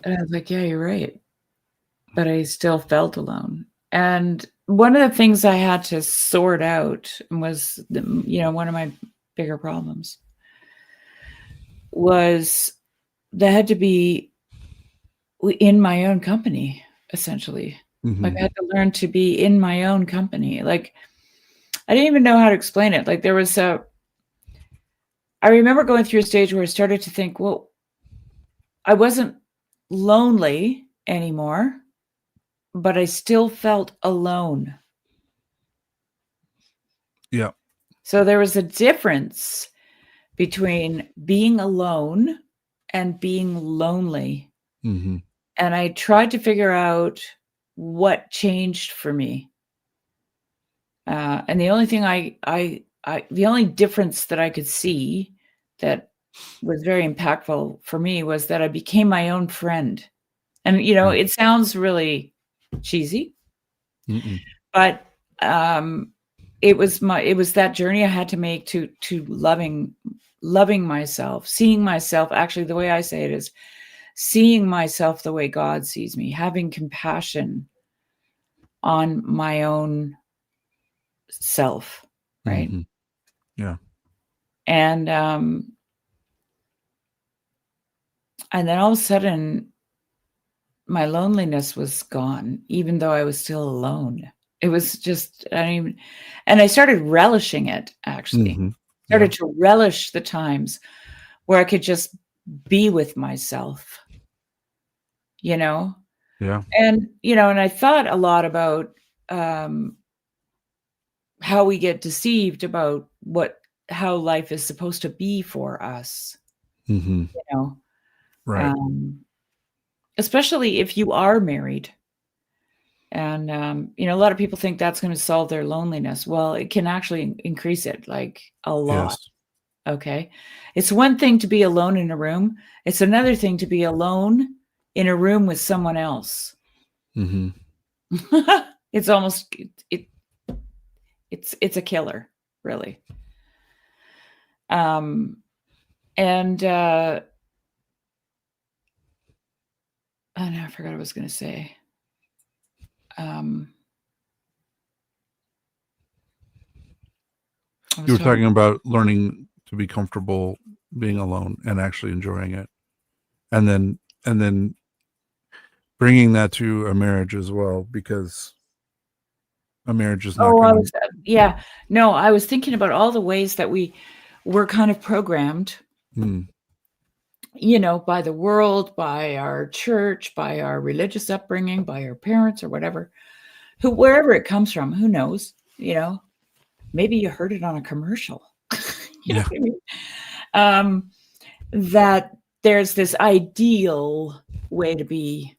was like, yeah, you're right. But I still felt alone. And one of the things I had to sort out was, one of my bigger problems was that I had to be in my own company, essentially. Mm-hmm. Like I had to learn to be in my own company. Like I didn't even know how to explain it. Like I remember going through a stage where I started to think, well, I wasn't lonely anymore, but I still felt alone. Yeah. So there was a difference between being alone and being lonely. Mm-hmm. And I tried to figure out what changed for me. And the only thing the only difference that I could see that was very impactful for me was that I became my own friend. And, it sounds really cheesy, but it was that journey I had to make to loving myself, seeing myself. Actually, the way I say it is seeing myself the way God sees me, having compassion on my own self, right? Mm-hmm. Yeah. And then all of a sudden my loneliness was gone, even though I was still alone. It was just, and I started relishing it, actually. Mm-hmm. Started to relish the times where I could just be with myself, Yeah. And, and I thought a lot about how we get deceived about how life is supposed to be for us, Mm-hmm. Right. Especially if you are married. And, a lot of people think that's going to solve their loneliness. Well, it can actually increase it like a lot. Yes. Okay. It's one thing to be alone in a room. It's another thing to be alone in a room with someone else. Mm-hmm. It's almost, it's a killer, really. And, oh no, I forgot what I was going to say. You were talking about learning to be comfortable being alone and actually enjoying it, and then bringing that to a marriage as well, because a marriage is not. I was thinking about all the ways that we were kind of programmed. By the world, by our church, by our religious upbringing, by our parents or whatever, wherever it comes from, who knows, maybe you heard it on a commercial, know what I mean? That there's this ideal way to be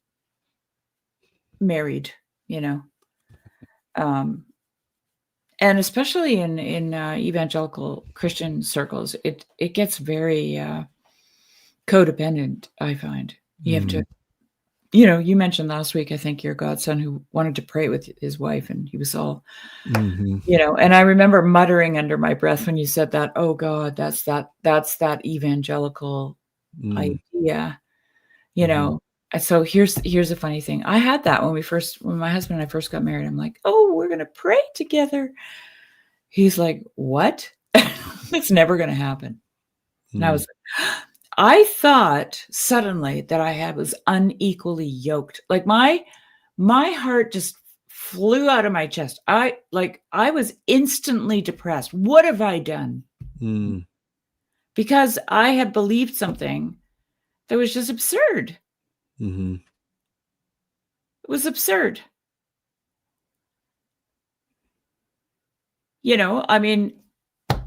married, And especially in evangelical Christian circles, it gets very codependent, I find. You have to, you mentioned last week, I think, your godson who wanted to pray with his wife, and he was all, and I remember muttering under my breath when you said that, oh God, that's that evangelical idea, So here's a funny thing. I had that when my husband and I first got married. I'm like, oh, we're going to pray together. He's like, what? That's never going to happen. And I was like, I thought suddenly that I was unequally yoked. Like my heart just flew out of my chest. I was instantly depressed. What have I done? Because I had believed something that was just absurd. It was absurd. I mean,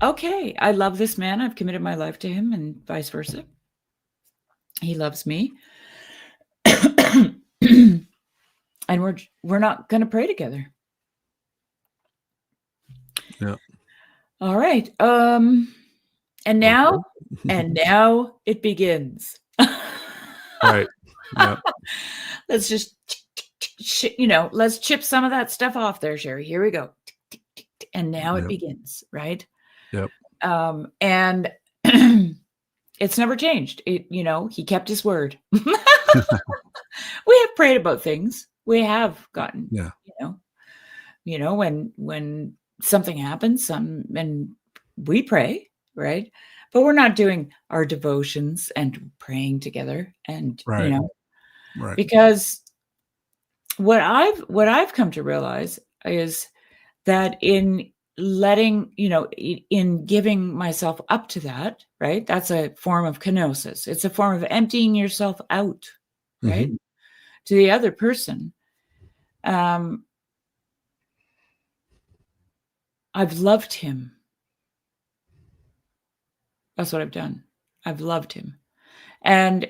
okay, I love this man. I've committed my life to him and vice versa. He loves me. And we're not going to pray together. Yeah. All right. And now it begins. Right. Yeah. Let's just, let's chip some of that stuff off there, Shari. Here we go. And now it begins, right? Yep. And it's never changed. He kept his word. We have prayed about things. We have gotten, when something happens, and we pray, right? But we're not doing our devotions and praying together, and right. Because what I've come to realize is that in letting, in giving myself up to that, right? That's a form of kenosis. It's a form of emptying yourself out, right? To the other person. I've loved him. That's what I've done. I've loved him. And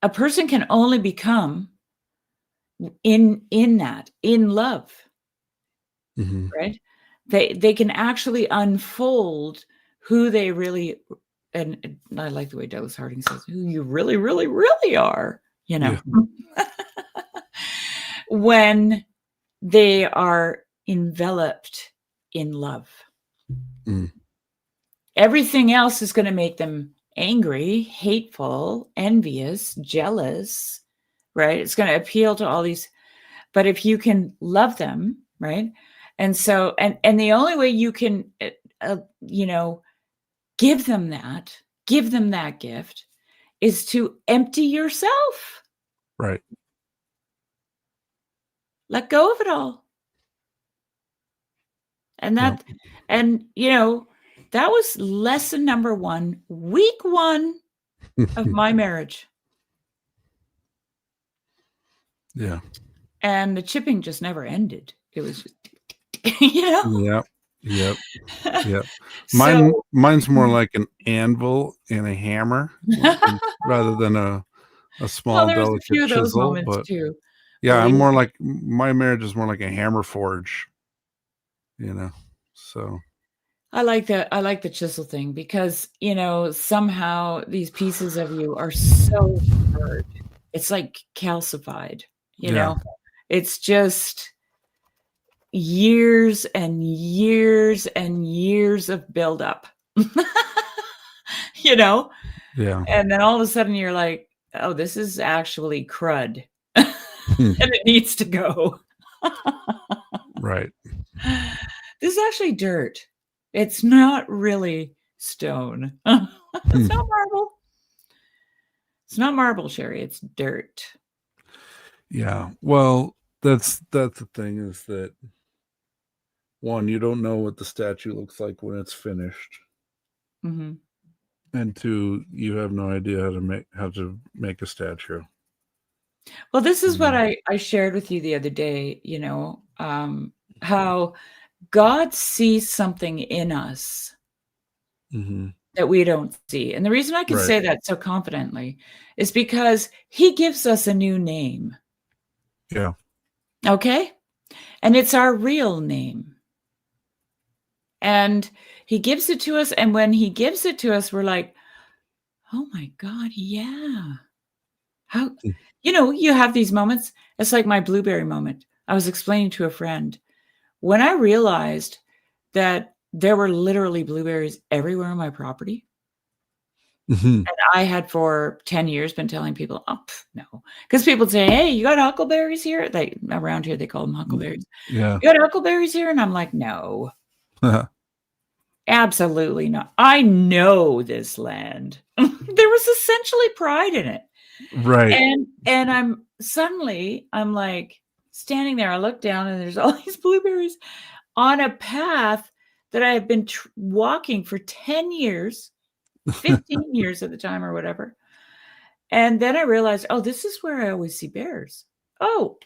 a person can only become in love, right? They can actually unfold who they really, and I like the way Douglas Harding says, who you really, really, really are, when they are enveloped in love. Everything else is going to make them angry, hateful, envious, jealous, right? It's going to appeal to all these, but if you can love them, right? And so, and the only way you can, give them that gift is to empty yourself. Right. Let go of it all. And that, that was lesson number 1, week 1 of my marriage. Yeah. And the chipping just never ended. It was just, Yep. Mine's more like an anvil and a hammer rather than a small delicate chisel. But too. Yeah, I'm more like, my marriage is more like a hammer forge. So I like the chisel thing because, somehow these pieces of you are so hard. It's like calcified, it's just years and years and years of buildup, Yeah. And then all of a sudden you're like, oh, this is actually crud and it needs to go. Right. This is actually dirt. It's not really stone. It's not marble. It's not marble, Shari. It's dirt. Yeah. Well, that's the thing, is that 1, you don't know what the statue looks like when it's finished. And 2, you have no idea how to make a statue. Well, this is what I shared with you the other day, how God sees something in us that we don't see. And the reason I can say that so confidently is because he gives us a new name. Yeah. Okay. And it's our real name. And he gives it to us. And when he gives it to us, we're like, oh my God, yeah. How, you have these moments. It's like my blueberry moment. I was explaining to a friend when I realized that there were literally blueberries everywhere on my property. And I had for 10 years been telling people, no. Because people say, hey, you got huckleberries here? Around here, they call them huckleberries. Yeah. You got huckleberries here? And I'm like, no. Absolutely not. I know this land. There was essentially pride in it. Right. And I'm like standing there. I look down and there's all these blueberries on a path that I have been walking for 10 years, 15 years at the time or whatever. And then I realized, this is where I always see bears. Oh,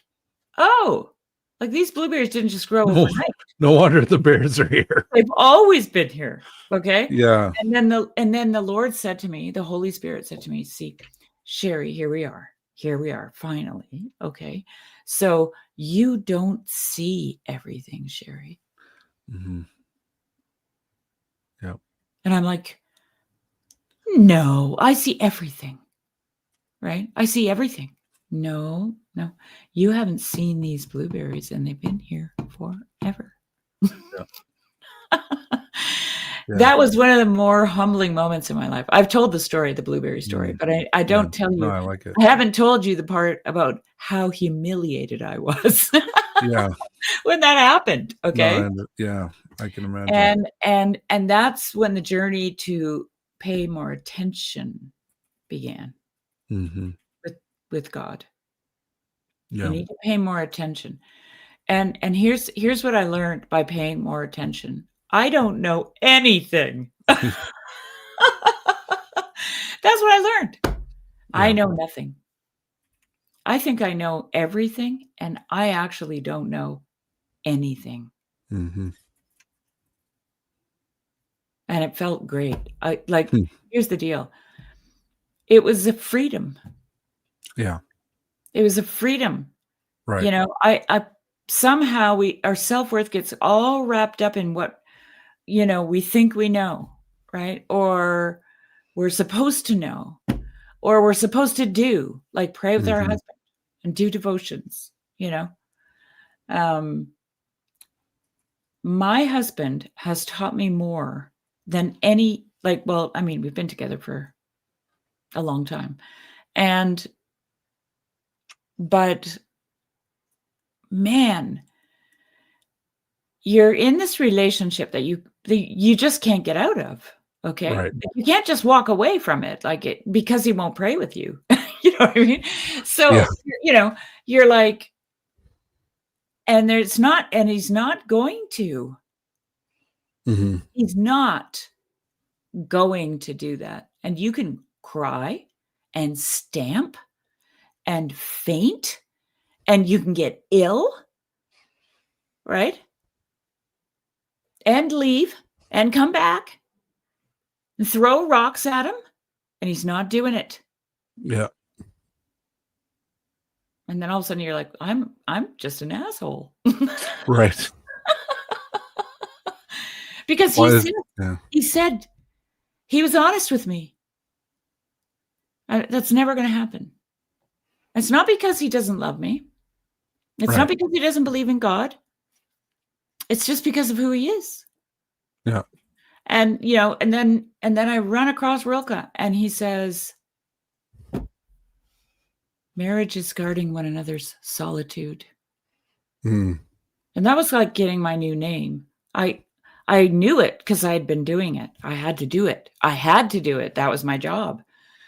like these blueberries didn't just grow overnight. No wonder the bears are here. They've always been here. Okay. Yeah. And then the Lord said to me, the Holy Spirit said to me, see, Shari, here we are finally. Okay. So you don't see everything, Shari. Yep. And I'm like, no, I see everything. Right? I see everything. No, you haven't seen these blueberries and they've been here forever. Yeah. That was one of the more humbling moments in my life. I've told the story, the blueberry story, but I don't tell you. No, I like it. I haven't told you the part about how humiliated I was. Yeah. When that happened. Okay. No, I can imagine. And that's when the journey to pay more attention began. With God. Yeah. You need to pay more attention. And here's what I learned by paying more attention. I don't know anything. That's what I learned. Yeah. I know nothing. I think I know everything, and I actually don't know anything. And it felt great. Here's the deal. It was a freedom. Yeah. It was a freedom. Right. I somehow our self-worth gets all wrapped up in what, we think we know, right? Or we're supposed to know, or we're supposed to do, like pray with our husband and do devotions, My husband has taught me more than any, we've been together for a long time. But man, you're in this relationship that you just can't get out of. Okay. Right. You can't just walk away from it because he won't pray with you. You know what I mean? So, you're like, and he's not going to. He's not going to do that. And you can cry and stamp and faint, and you can get ill, right? And leave and come back and throw rocks at him, and he's not doing it. Yeah. And then all of a sudden you're like, I'm just an asshole. Right. Because he said, he was honest with me. That's never going to happen. It's not because he doesn't love me. It's not because he doesn't believe in God. It's just because of who he is. Yeah. And, and then I run across Rilke and he says, marriage is guarding one another's solitude. And that was like getting my new name. I knew it because I had been doing it. I had to do it. That was my job.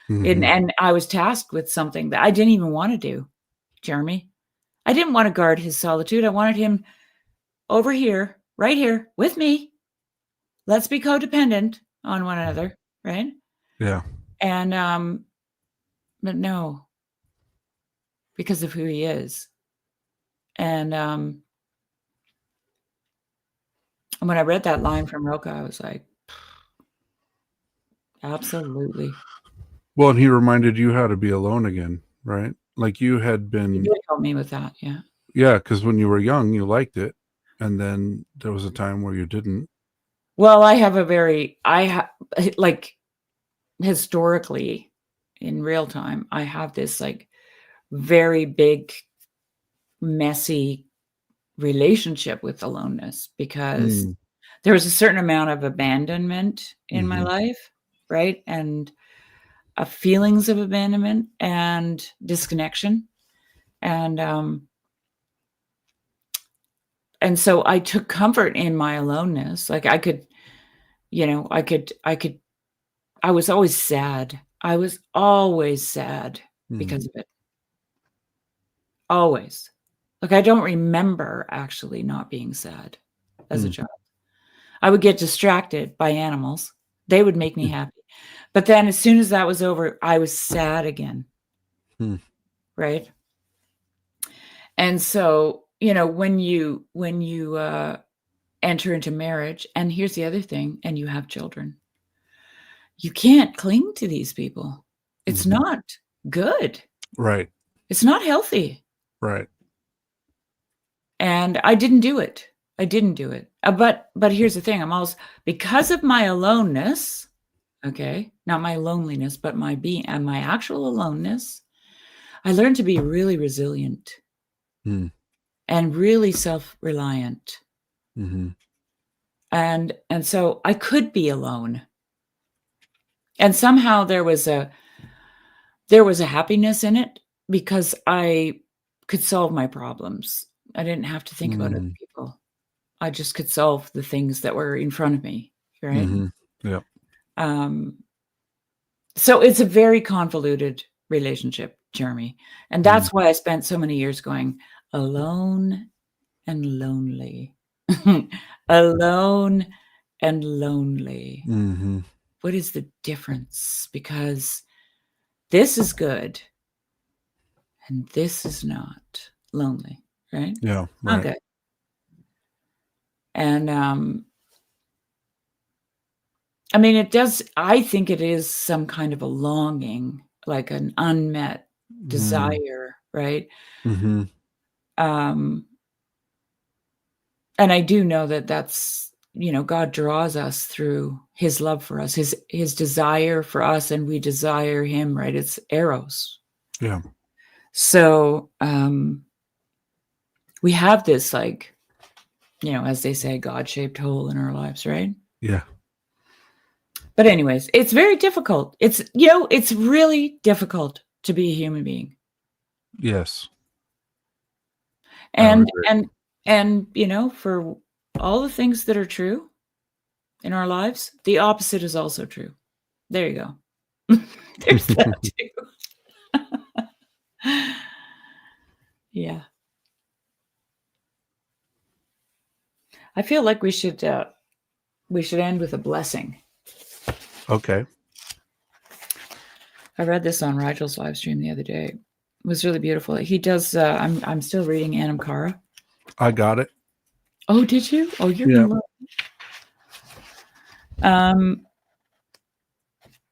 And I was tasked with something that I didn't even want to do, Jeremy. I didn't want to guard his solitude. I wanted him over here, right here with me. Let's be codependent on one another, right? Yeah. And, but no, because of who he is. And when I read that line from Rilke, I was like, absolutely. Well, and he reminded you how to be alone again, right? Like you had been. He did help me with that, yeah. Yeah, because when you were young, you liked it, and then there was a time where you didn't. Well, like historically in real time, I have this like very big, messy relationship with aloneness because there was a certain amount of abandonment in my life, right? And feelings of abandonment and disconnection. And so I took comfort in my aloneness. Like I was always sad. I was always sad because of it. Always. Like I don't remember actually not being sad as a child. I would get distracted by animals. They would make me happy. But then as soon as that was over, I was sad again. Right? And so, when you enter into marriage, and here's the other thing, and you have children, you can't cling to these people. It's not good. Right. It's not healthy. Right. And I didn't do it. But here's the thing. I'm also, because of my aloneness, okay, not my loneliness, but my being and my actual aloneness, I learned to be really resilient and really self-reliant. And so I could be alone. And somehow there was a happiness in it because I could solve my problems. I didn't have to think about other people. I just could solve the things that were in front of me, right? Yeah. So it's a very convoluted relationship, Jeremy. And that's why I spent so many years going alone and lonely. Alone and lonely. What is the difference? Because this is good and this is not lonely, right? Yeah. Right. Okay. And I mean, I think it is some kind of a longing, like an unmet desire, right? And I do know that that's, God draws us through his love for us, his desire for us, and we desire him, right? It's eros. Yeah. So we have this, like, as they say, God-shaped hole in our lives, right? Yeah. But anyways, it's very difficult. It's really difficult to be a human being. Yes. And for all the things that are true in our lives, the opposite is also true. There you go. There's that too. Yeah. I feel like we should end with a blessing. Okay. I read this on Rigel's live stream the other day. It was really beautiful. He does. I'm still reading Anam Cara. I got it. Oh, did you? Oh, you're in love.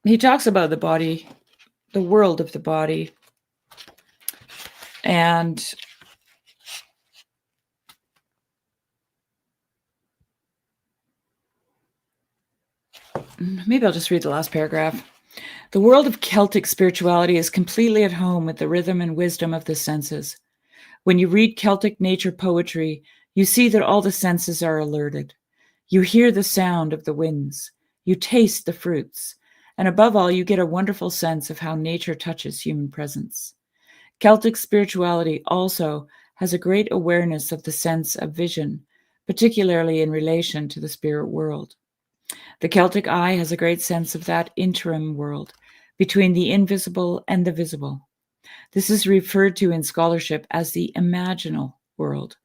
He talks about the body, the world of the body, and maybe I'll just read the last paragraph. The world of Celtic spirituality is completely at home with the rhythm and wisdom of the senses. When you read Celtic nature poetry, you see that all the senses are alerted. You hear the sound of the winds. You taste the fruits. And above all, you get a wonderful sense of how nature touches human presence. Celtic spirituality also has a great awareness of the sense of vision, particularly in relation to the spirit world. The Celtic eye has a great sense of that interim world between the invisible and the visible. This is referred to in scholarship as the imaginal world,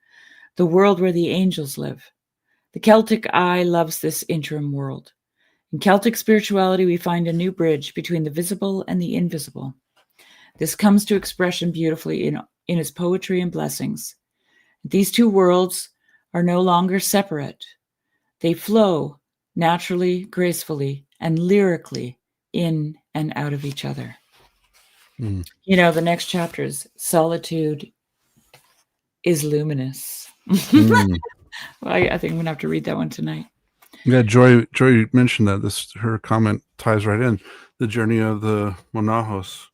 the world where the angels live. The Celtic eye loves this interim world. In Celtic spirituality, we find a new bridge between the visible and the invisible. This comes to expression beautifully in his poetry and blessings. These two worlds are no longer separate. They flow naturally, gracefully, and lyrically in and out of each other. The next chapter is solitude is luminous. Mm. Well, I think I'm gonna have to read that one tonight. Yeah, Joy mentioned that. Her comment ties right in. The journey of the monahos,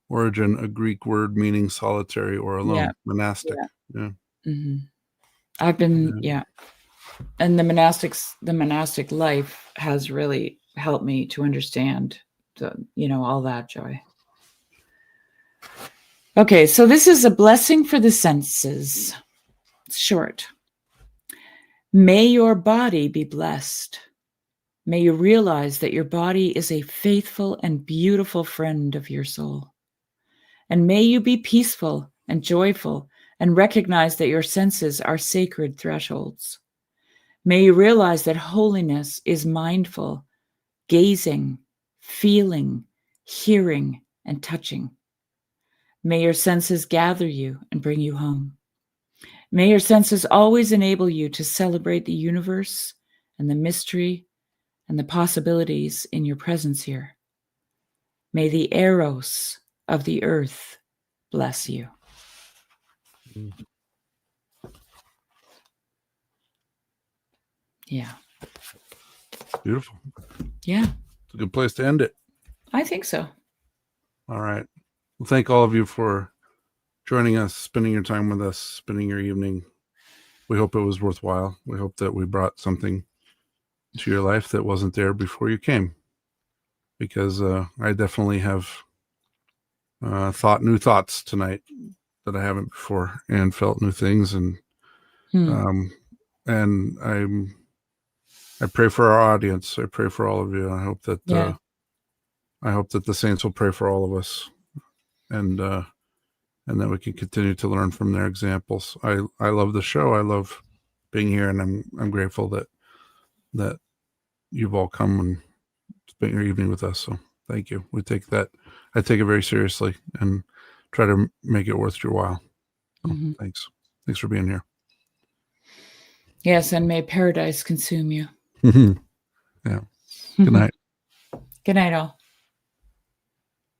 origin, a Greek word meaning solitary or alone, Yeah. monastic. Yeah. Mm-hmm. I've been, and the monastic life has really helped me to understand all that, Joy. Okay, so this is a blessing for the senses. It's short. May your body be blessed. May you realize that your body is a faithful and beautiful friend of your soul. And may you be peaceful and joyful and recognize that your senses are sacred thresholds. May you realize that holiness is mindful, gazing, feeling, hearing, and touching. May your senses gather you and bring you home. May your senses always enable you to celebrate the universe and the mystery and the possibilities in your presence here. May the eros of the earth bless you. Yeah. Beautiful. Yeah. It's a good place to end it. I think so. All right. Well, thank all of you for joining us, spending your time with us, spending your evening. We hope it was worthwhile. We hope that we brought something to your life that wasn't there before you came. Because I definitely have thought new thoughts tonight that I haven't before, and felt new things, and I pray for our audience. I pray for all of you. I hope that the saints will pray for all of us, and that we can continue to learn from their examples. I love the show. I love being here, and I'm grateful that you've all come and spent your evening with us. So thank you. I take it very seriously and try to make it worth your while. So, Thanks for being here. Yes, and may paradise consume you. Yeah. Good night. Good night, all.